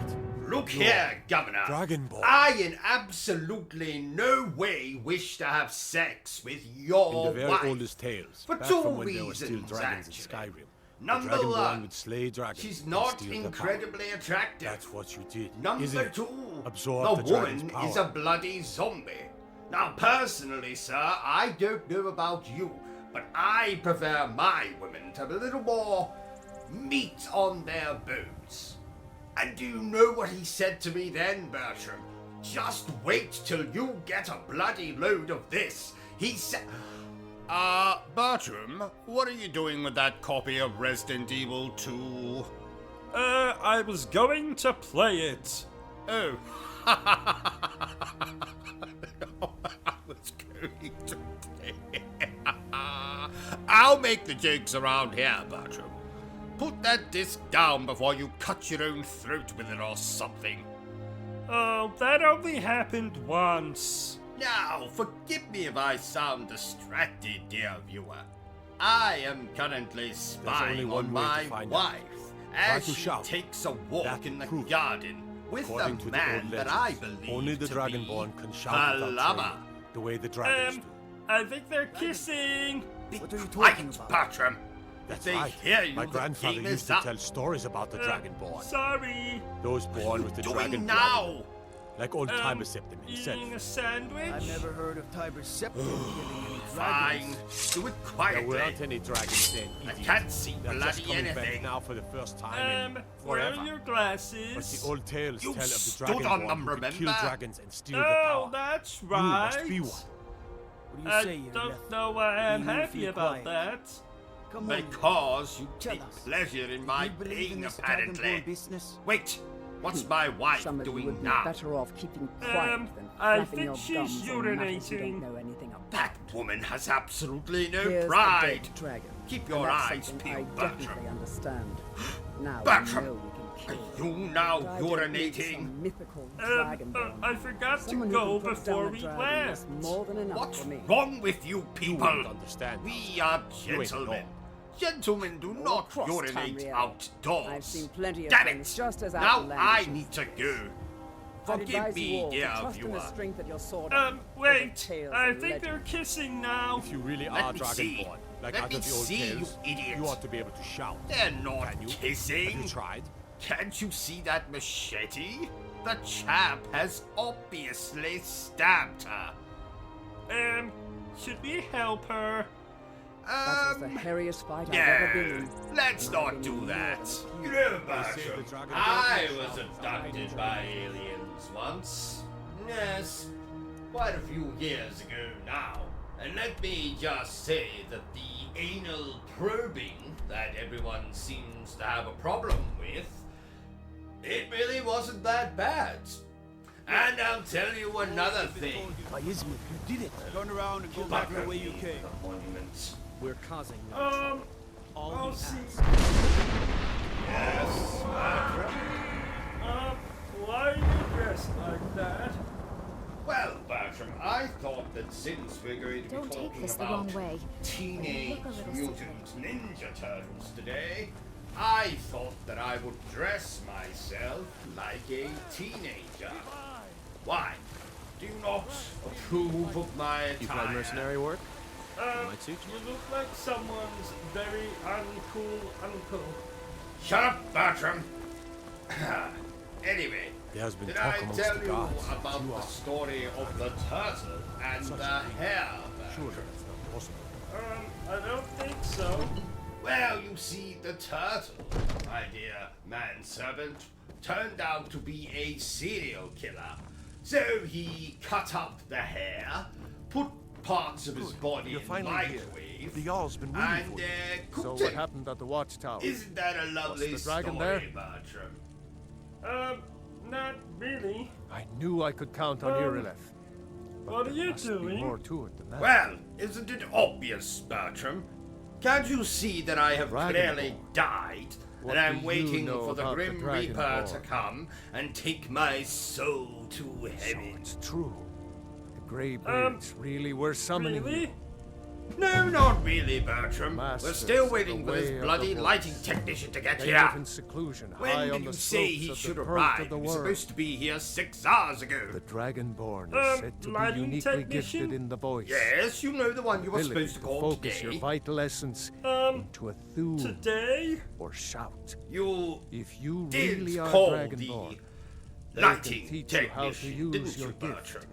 look here, Governor. Dragonborn. I in absolutely no way wish to have sex with your In the very wife. oldest tales, For back two from when there were still reasons, dragons in actually. Skyrim. Number the Dragonborn one, would slay dragons. she's and not steal their incredibly power. attractive. That's what you did. Number isn't it? two, Absorb the dragon's woman power. is a bloody zombie. Now, personally, sir, I don't know about you, but I prefer my women to have a little more meat on their bones. And do you know what he said to me then, Bertram? Just wait till you get a bloody load of this. He said... Bertram, what are you doing with that copy of Resident Evil 2? I was going to play it. Oh. I was going to play. I'll make the jokes around here, Bertram. Put that disc down before you cut your own throat with it or something. Oh, that only happened once. Now, forgive me if I sound distracted, dear viewer. I am currently spying on my wife as she takes a walk in the garden with According the to man the old that I legends, believe only the to Dragonborn be can shout her without lover. training, the way the dragons do. I think they're kissing. What are you talking Quiet, about? Bertram. That's They right. hear you, My the grandfather game used is to up. tell stories about the Dragonborn. Sorry. Those born with the doing dragon now? blood. Like old Tiber Septim himself. Eating a sandwich? I've never heard of Tiber Septim killing any Fine. dragons. Do it There quietly. weren't any dragons then, I idiot. can't see They're just bloody coming back anything. now for the first time in where forever. are your But glasses? the old tales You tell of the stood on Dragonborn them, who could kill remember? dragons and steal their Oh, power. that's You right. must be one. What do you say, I you don't know why I'm You happy feel about quiet. that. Come on. Because you Tell take us. pleasure in my You believe in pain, this apparently. Dragonborn business? Wait, what's my wife Some of you doing would be now? better off keeping quiet than I flapping think your she's gums on matters you urinating. don't know anything about. That woman has absolutely no Here's pride. the dead dragon. Keep and your that's eyes something peeled, I definitely Bertram. understand. Now Bertram, we know we can are kill. you now But I don't need urinating? some mythical dragonborn. I forgot Someone to who go can put before down a we dragon left. is more than enough What's for me. wrong with you You people? wouldn't understand. We are You ain't gentlemen. know. Gentlemen do not cross, urinate Tamriel. outdoors. I've seen plenty of Damn things it! just as Now outlandish I as need to this. go. I'd Forgive advise you me, all to dear trust in the viewer. strength of your sword. over Wait. tales I and think they're legends. kissing now. If you really Let are me see. Dragonborn, Like Let out me of the old see, tales, you idiot. you ought to be able to shout. They're not Can you? kissing. Have you tried? Can't you see that machete? The chap has obviously stabbed her. Should we help her? That was the hairiest fight I've ever been in. Let's not do that. You know, Bertram, I was abducted by aliens once. Yes, quite a few years ago now. And let me just say that the anal probing that everyone seems to have a problem with, it really wasn't that bad. And I'll tell you another thing. You did it. Turn around and go back the way you came. Monuments. We're causing no trouble. All we O.C.G. ask. Yes, Bertram. Why are you dressed like that? Well, Bertram, I thought that since we're going to Don't be take talking this the about wrong way. Teenage Look a little Mutant Ninja Turtles today, I thought that I would dress myself like a teenager. Why? Do you not approve of my attire? You tried mercenary work? Might suit you. You look like someone's very uncool uncle. Shut up, Bertram! Anyway, There's been did talk I amongst tell the you gods. about You the are story of the turtle and the hare, surely Bertram? that's not possible. I don't think so. Well, you see, the turtle, my dear manservant, turned out to be a serial killer. So he cut up the hair, put parts of his body You're in finally here. microwave, The Jarl's been waiting and for you. cooked So it. what happened at the watchtower? Isn't that a lovely Was the dragon story, there? Bertram? Not really. I knew I could count on Irileth. What are you Must be doing? more to it than that. Well, isn't it obvious, Bertram? Can't you see that I have Dragonborn. clearly died, What and I'm do you waiting know for the about the Grim Reaper Dragonborn? to come and take my soul to So heaven? it's true. The Greybeards really were summoning Really? you. No, not really, Bertram. Masters We're still of waiting the for this way of bloody the lighting Woods. technician to get They here. live in seclusion, high When on did the you say slopes he of should the arrive? birth of the He was world. supposed to be here 6 hours ago. The Dragonborn is said to be lighting uniquely technician? gifted in the voice. Yes, you know the one you were Ability supposed to to call focus today. your vital essence into a thune Today? or shout. You If you did really are call Dragonborn, the they can lighting teach you how to technician, use didn't your you, gift. Bertram?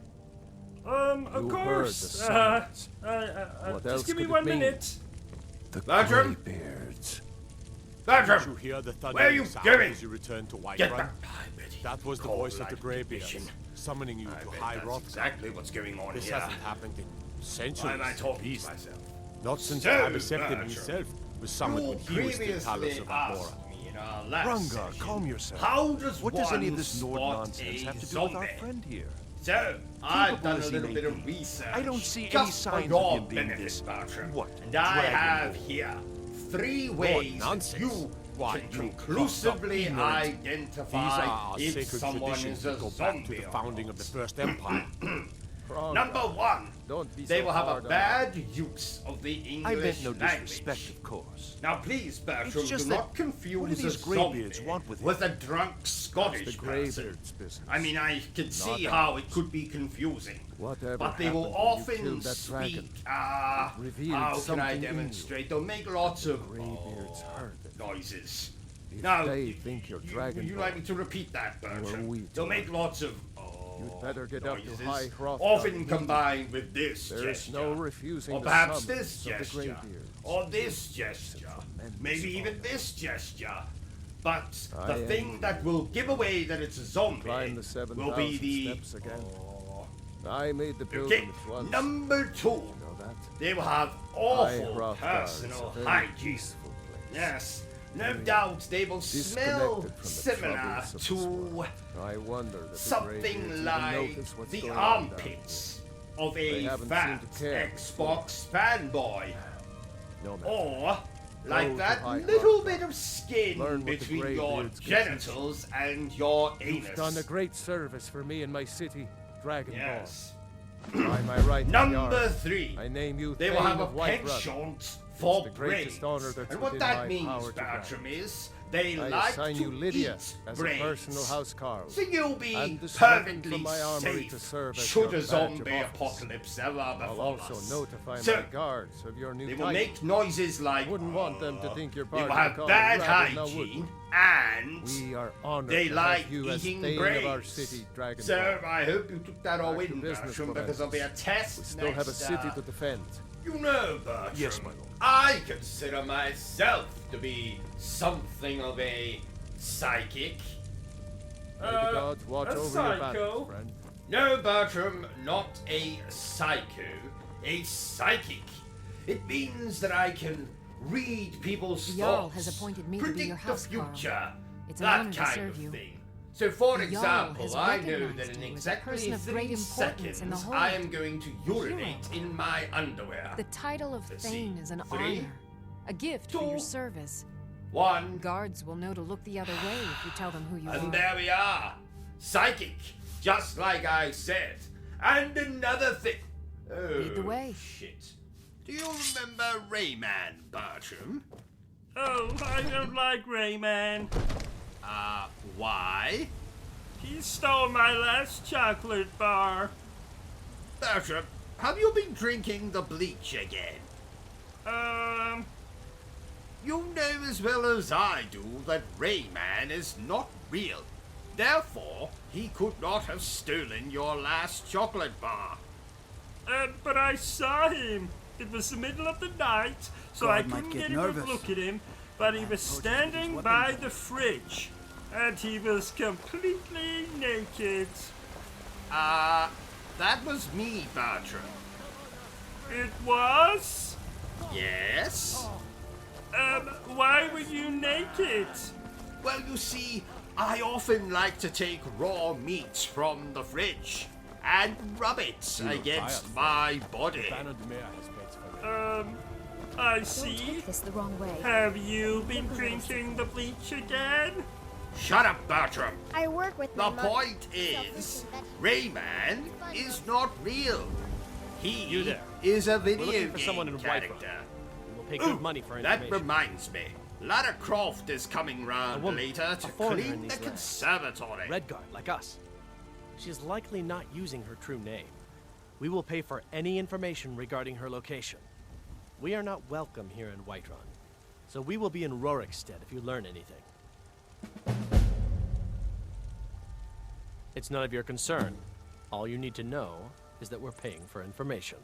Of You course. heard the summons. What else Just give me could it 1 mean? minute. The Bertram? Greybeards. Bertram! Did you hear the thunder Where are you sound going? as you returned to Get Whiterun? back behind Betty. That was the Call voice of the lighting Greybeards, technician. summoning you I to bet High that's Rock. exactly what's going on This here. hasn't happened in centuries. Why am I talking Beast. to myself? Not since So, Abiseptin Bertram, himself was summoned You when he was the previously Talos of Amora. asked me in our last Rungar, session, calm yourself. how does What does any of one this Nord spot nonsense a have to do with our zombie? friend here? So, I've Capable done a as he little may bit of be, research. I don't see any just signs for of your him being benefit, this- Bertram. what, And I have Dragonborn? here 3 Lord, ways nonsense. you Why, can you conclusively crossed up ignorant. identify These are our if sacred someone traditions is a that go back to zombie the or founding of the First Empire. Number 1, Don't be they so will have a hard on bad use of the English I meant no language. disrespect, of course. Now please, Bertram, It's just do that- not what confuse do a these Greybeards zombie want with with a drunk Scottish That's the person. Greybeards' business. I mean, I can see Not how it could be confusing. Whatever But they will happened when you often killed that speak, dragon? Revealed how can I something in you. demonstrate? They'll make lots of Greybeards heard it. noises. If Now, they think you're would Dragonborn, you like me to repeat that, Bertram? weak They'll make lots of you'd better get up noises, to High Hrothgar often immediately. combined with this There is gesture. no refusing Or the perhaps summons this of the gesture. Greybeards. Or this gesture. Maybe even this gesture. But I the am thing that will give away that it's a zombie Climb the will be 7,000 the... steps again. I made the Okay, pilgrimage once. number 2. You know that? They will have High awful Hrothgar is personal a very hygiene. peaceful place. Yes, no Very doubt they will smell disconnected from the similar troubles of this to world. I wonder that the something Greybeards even like notice what's the going on down armpits of They a haven't fat seemed to care Xbox fanboy. here. No matter. Or like Go that to High little Hrothgar. bit of skin Learn what the between your Greybeards can teach genitals and your You've anus. done a great service for me and my city, Dragonborn. Yes. By my right, Number Jarl, 3. I name you They will Thane have a of Whiterun. penchant for the greatest brains. honor that's And what within that my means, power to grant. Bertram, is they I like assign to you Lydia eat as brains. a personal housecarl. So you'll be and the servant perfectly from my armory safe to serve as should your a badge of zombie office. apocalypse ever I'll befall also us. notify So, my guards of your new they will title. make noises like Wouldn't want them to think you're they part will of have the bad rabbit, now would hygiene, we? and We are honored they to like have you as eating Thane brains. of our city, Dragonborn. So I hope you took that all Back to in, business, Bertram, because there'll be a test We still have a next, city to defend. You know, Bertram, Yes, my lord. I consider myself to be something of a psychic. May the gods watch over your battles, friend. No, Bertram, not a psycho, a psychic. It means that I can read people's The Jarl thoughts, has appointed me to be predict your the housecarl. future, It's an that honor to kind serve of you. thing. So, for The Jarl example, has I know recognized that in you as a exactly person of great 3 importance in the seconds, whole. I am going to urinate in my underwear. The title of Let's Thane see. is an 3, honor, a gift for your service. 1, Guards will know to look the other way if you tell them who you are. and there we are. Psychic, just like I said. And another thing. Oh, Lead the way. shit. Do you remember Rayman, Bertram? Oh, I don't like Rayman. Why? He stole my last chocolate bar. Bertram, have you been drinking the bleach again? You know as well as I do that Rayman is not real. Therefore, he could not have stolen your last chocolate bar. But I saw him. It was the middle of the night, so God I might couldn't get get a good nervous. look at him, but he was standing by the fridge, and he was completely naked. That was me, Bertram. It was? Yes? Why were you naked? Well, you see, I often like to take raw meat from the fridge and rub it against my body. I see. Don't take this the wrong way. Have you been drinking the bleach again? Shut up, Bertram. I work with The my mother. point is, Rayman is not real. He You there. is a We're video looking for game someone in character. Whiterun. We will pay good money for That information. reminds me. Lara Croft is coming round woman, later to a foreigner in clean the these lands. conservatory. Redguard, like us. She is likely not using her true name. We will pay for any information regarding her location. We are not welcome here in Whiterun, so we will be in Rorikstead if you learn anything. It's none of your concern. All you need to know is that we're paying for information.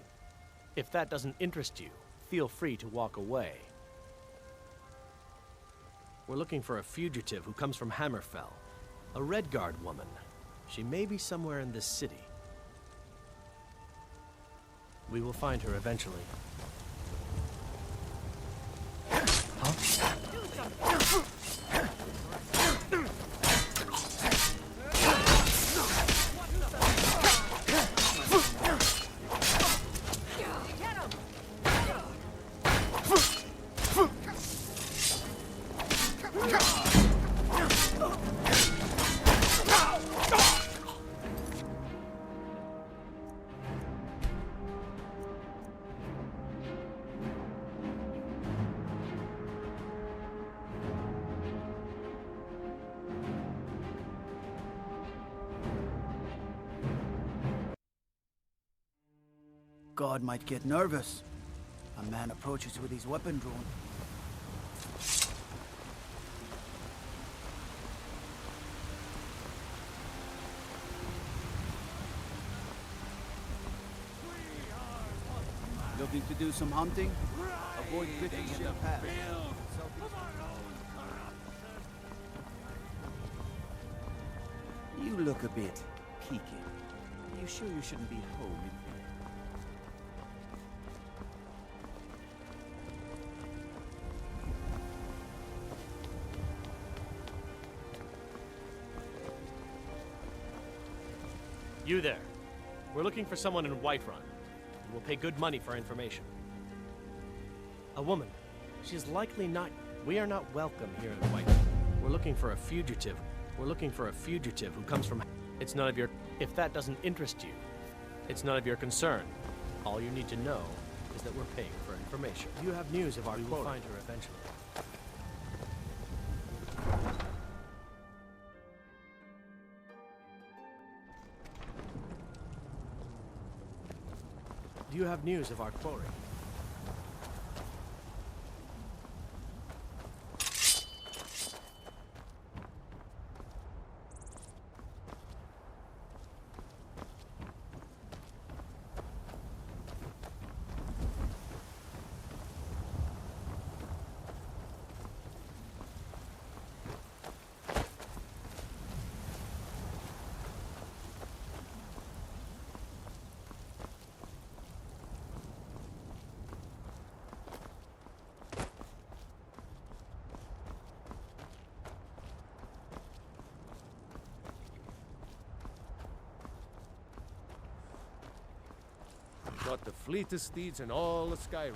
If that doesn't interest you, feel free to walk away. We're looking for a fugitive who comes from Hammerfell, a Redguard woman. She may be somewhere in this city. We will find her eventually. God might get nervous. A man approaches with his weapon drawn. Looking to do some hunting? Avoid drifting in the path. You look a bit peaked. Are you sure you shouldn't be home? You there. We're looking for someone in Whiterun. We will pay good money for information. A woman. She is likely not... We are not welcome here in Whiterun. We're looking for a fugitive. We're looking for a fugitive who comes from... It's none of your... If that doesn't interest you, it's none of your concern. All you need to know is that we're paying for information. information. You have news of our We will quota. find her eventually. Do you have news of our quarry? Got the fleetest steeds in all of Skyrim.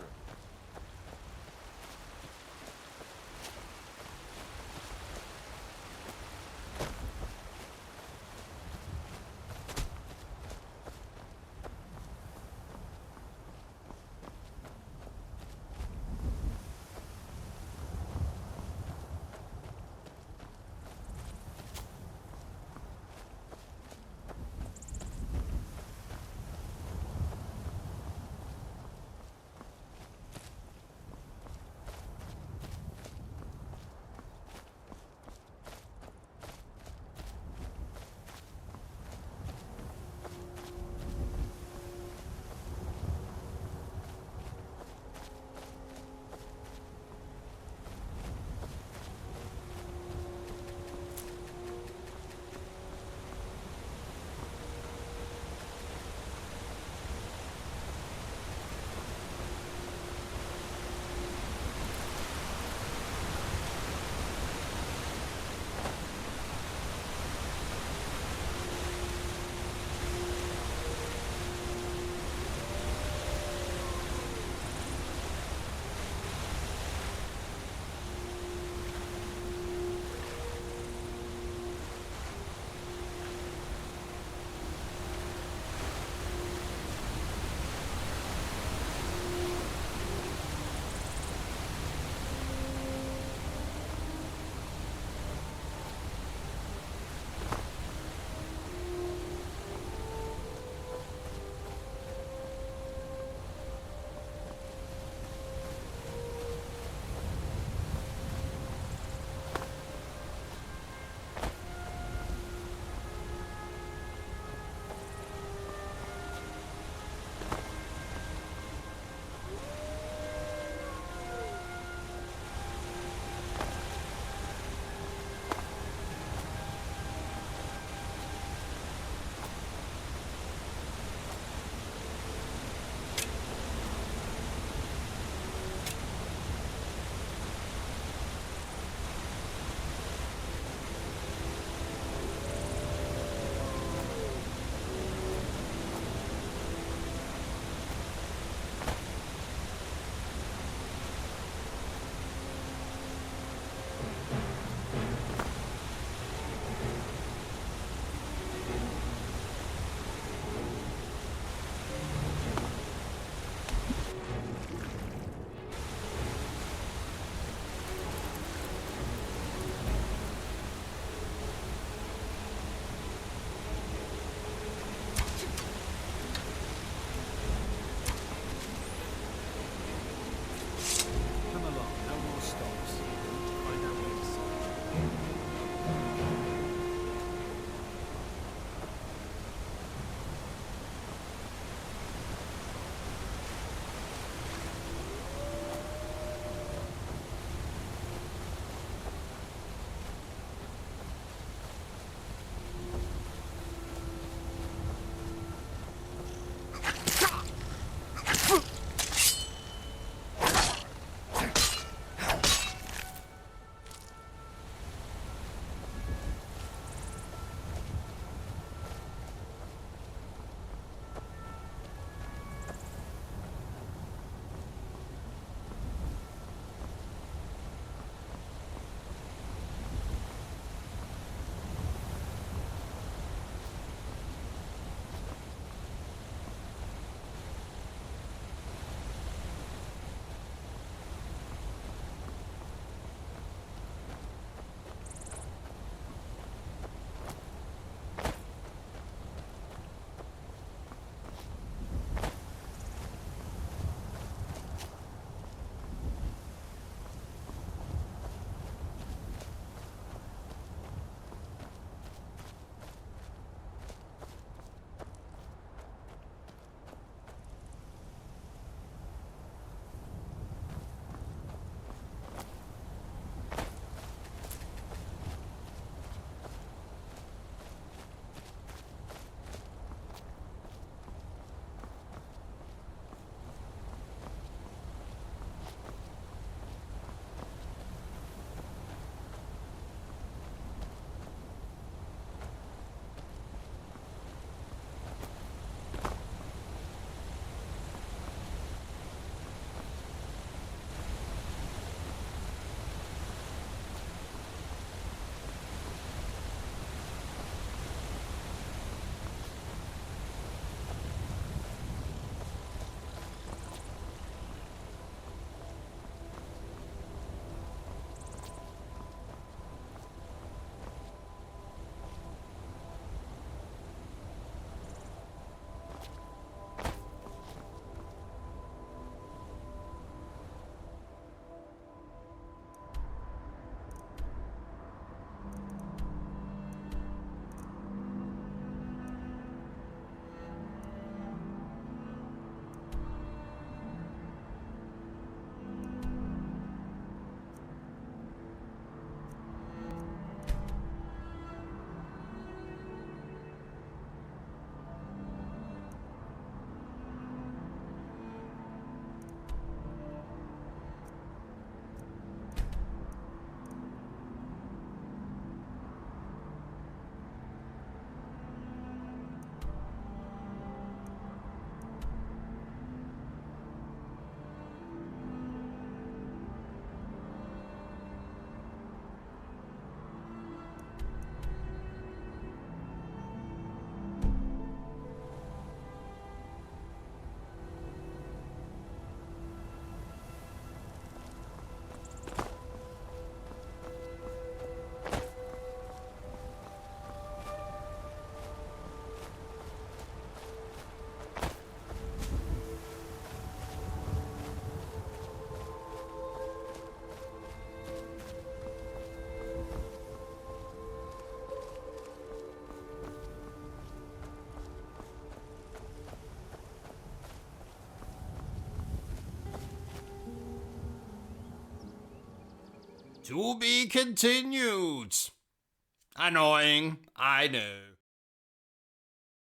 To be continued. Annoying, I know.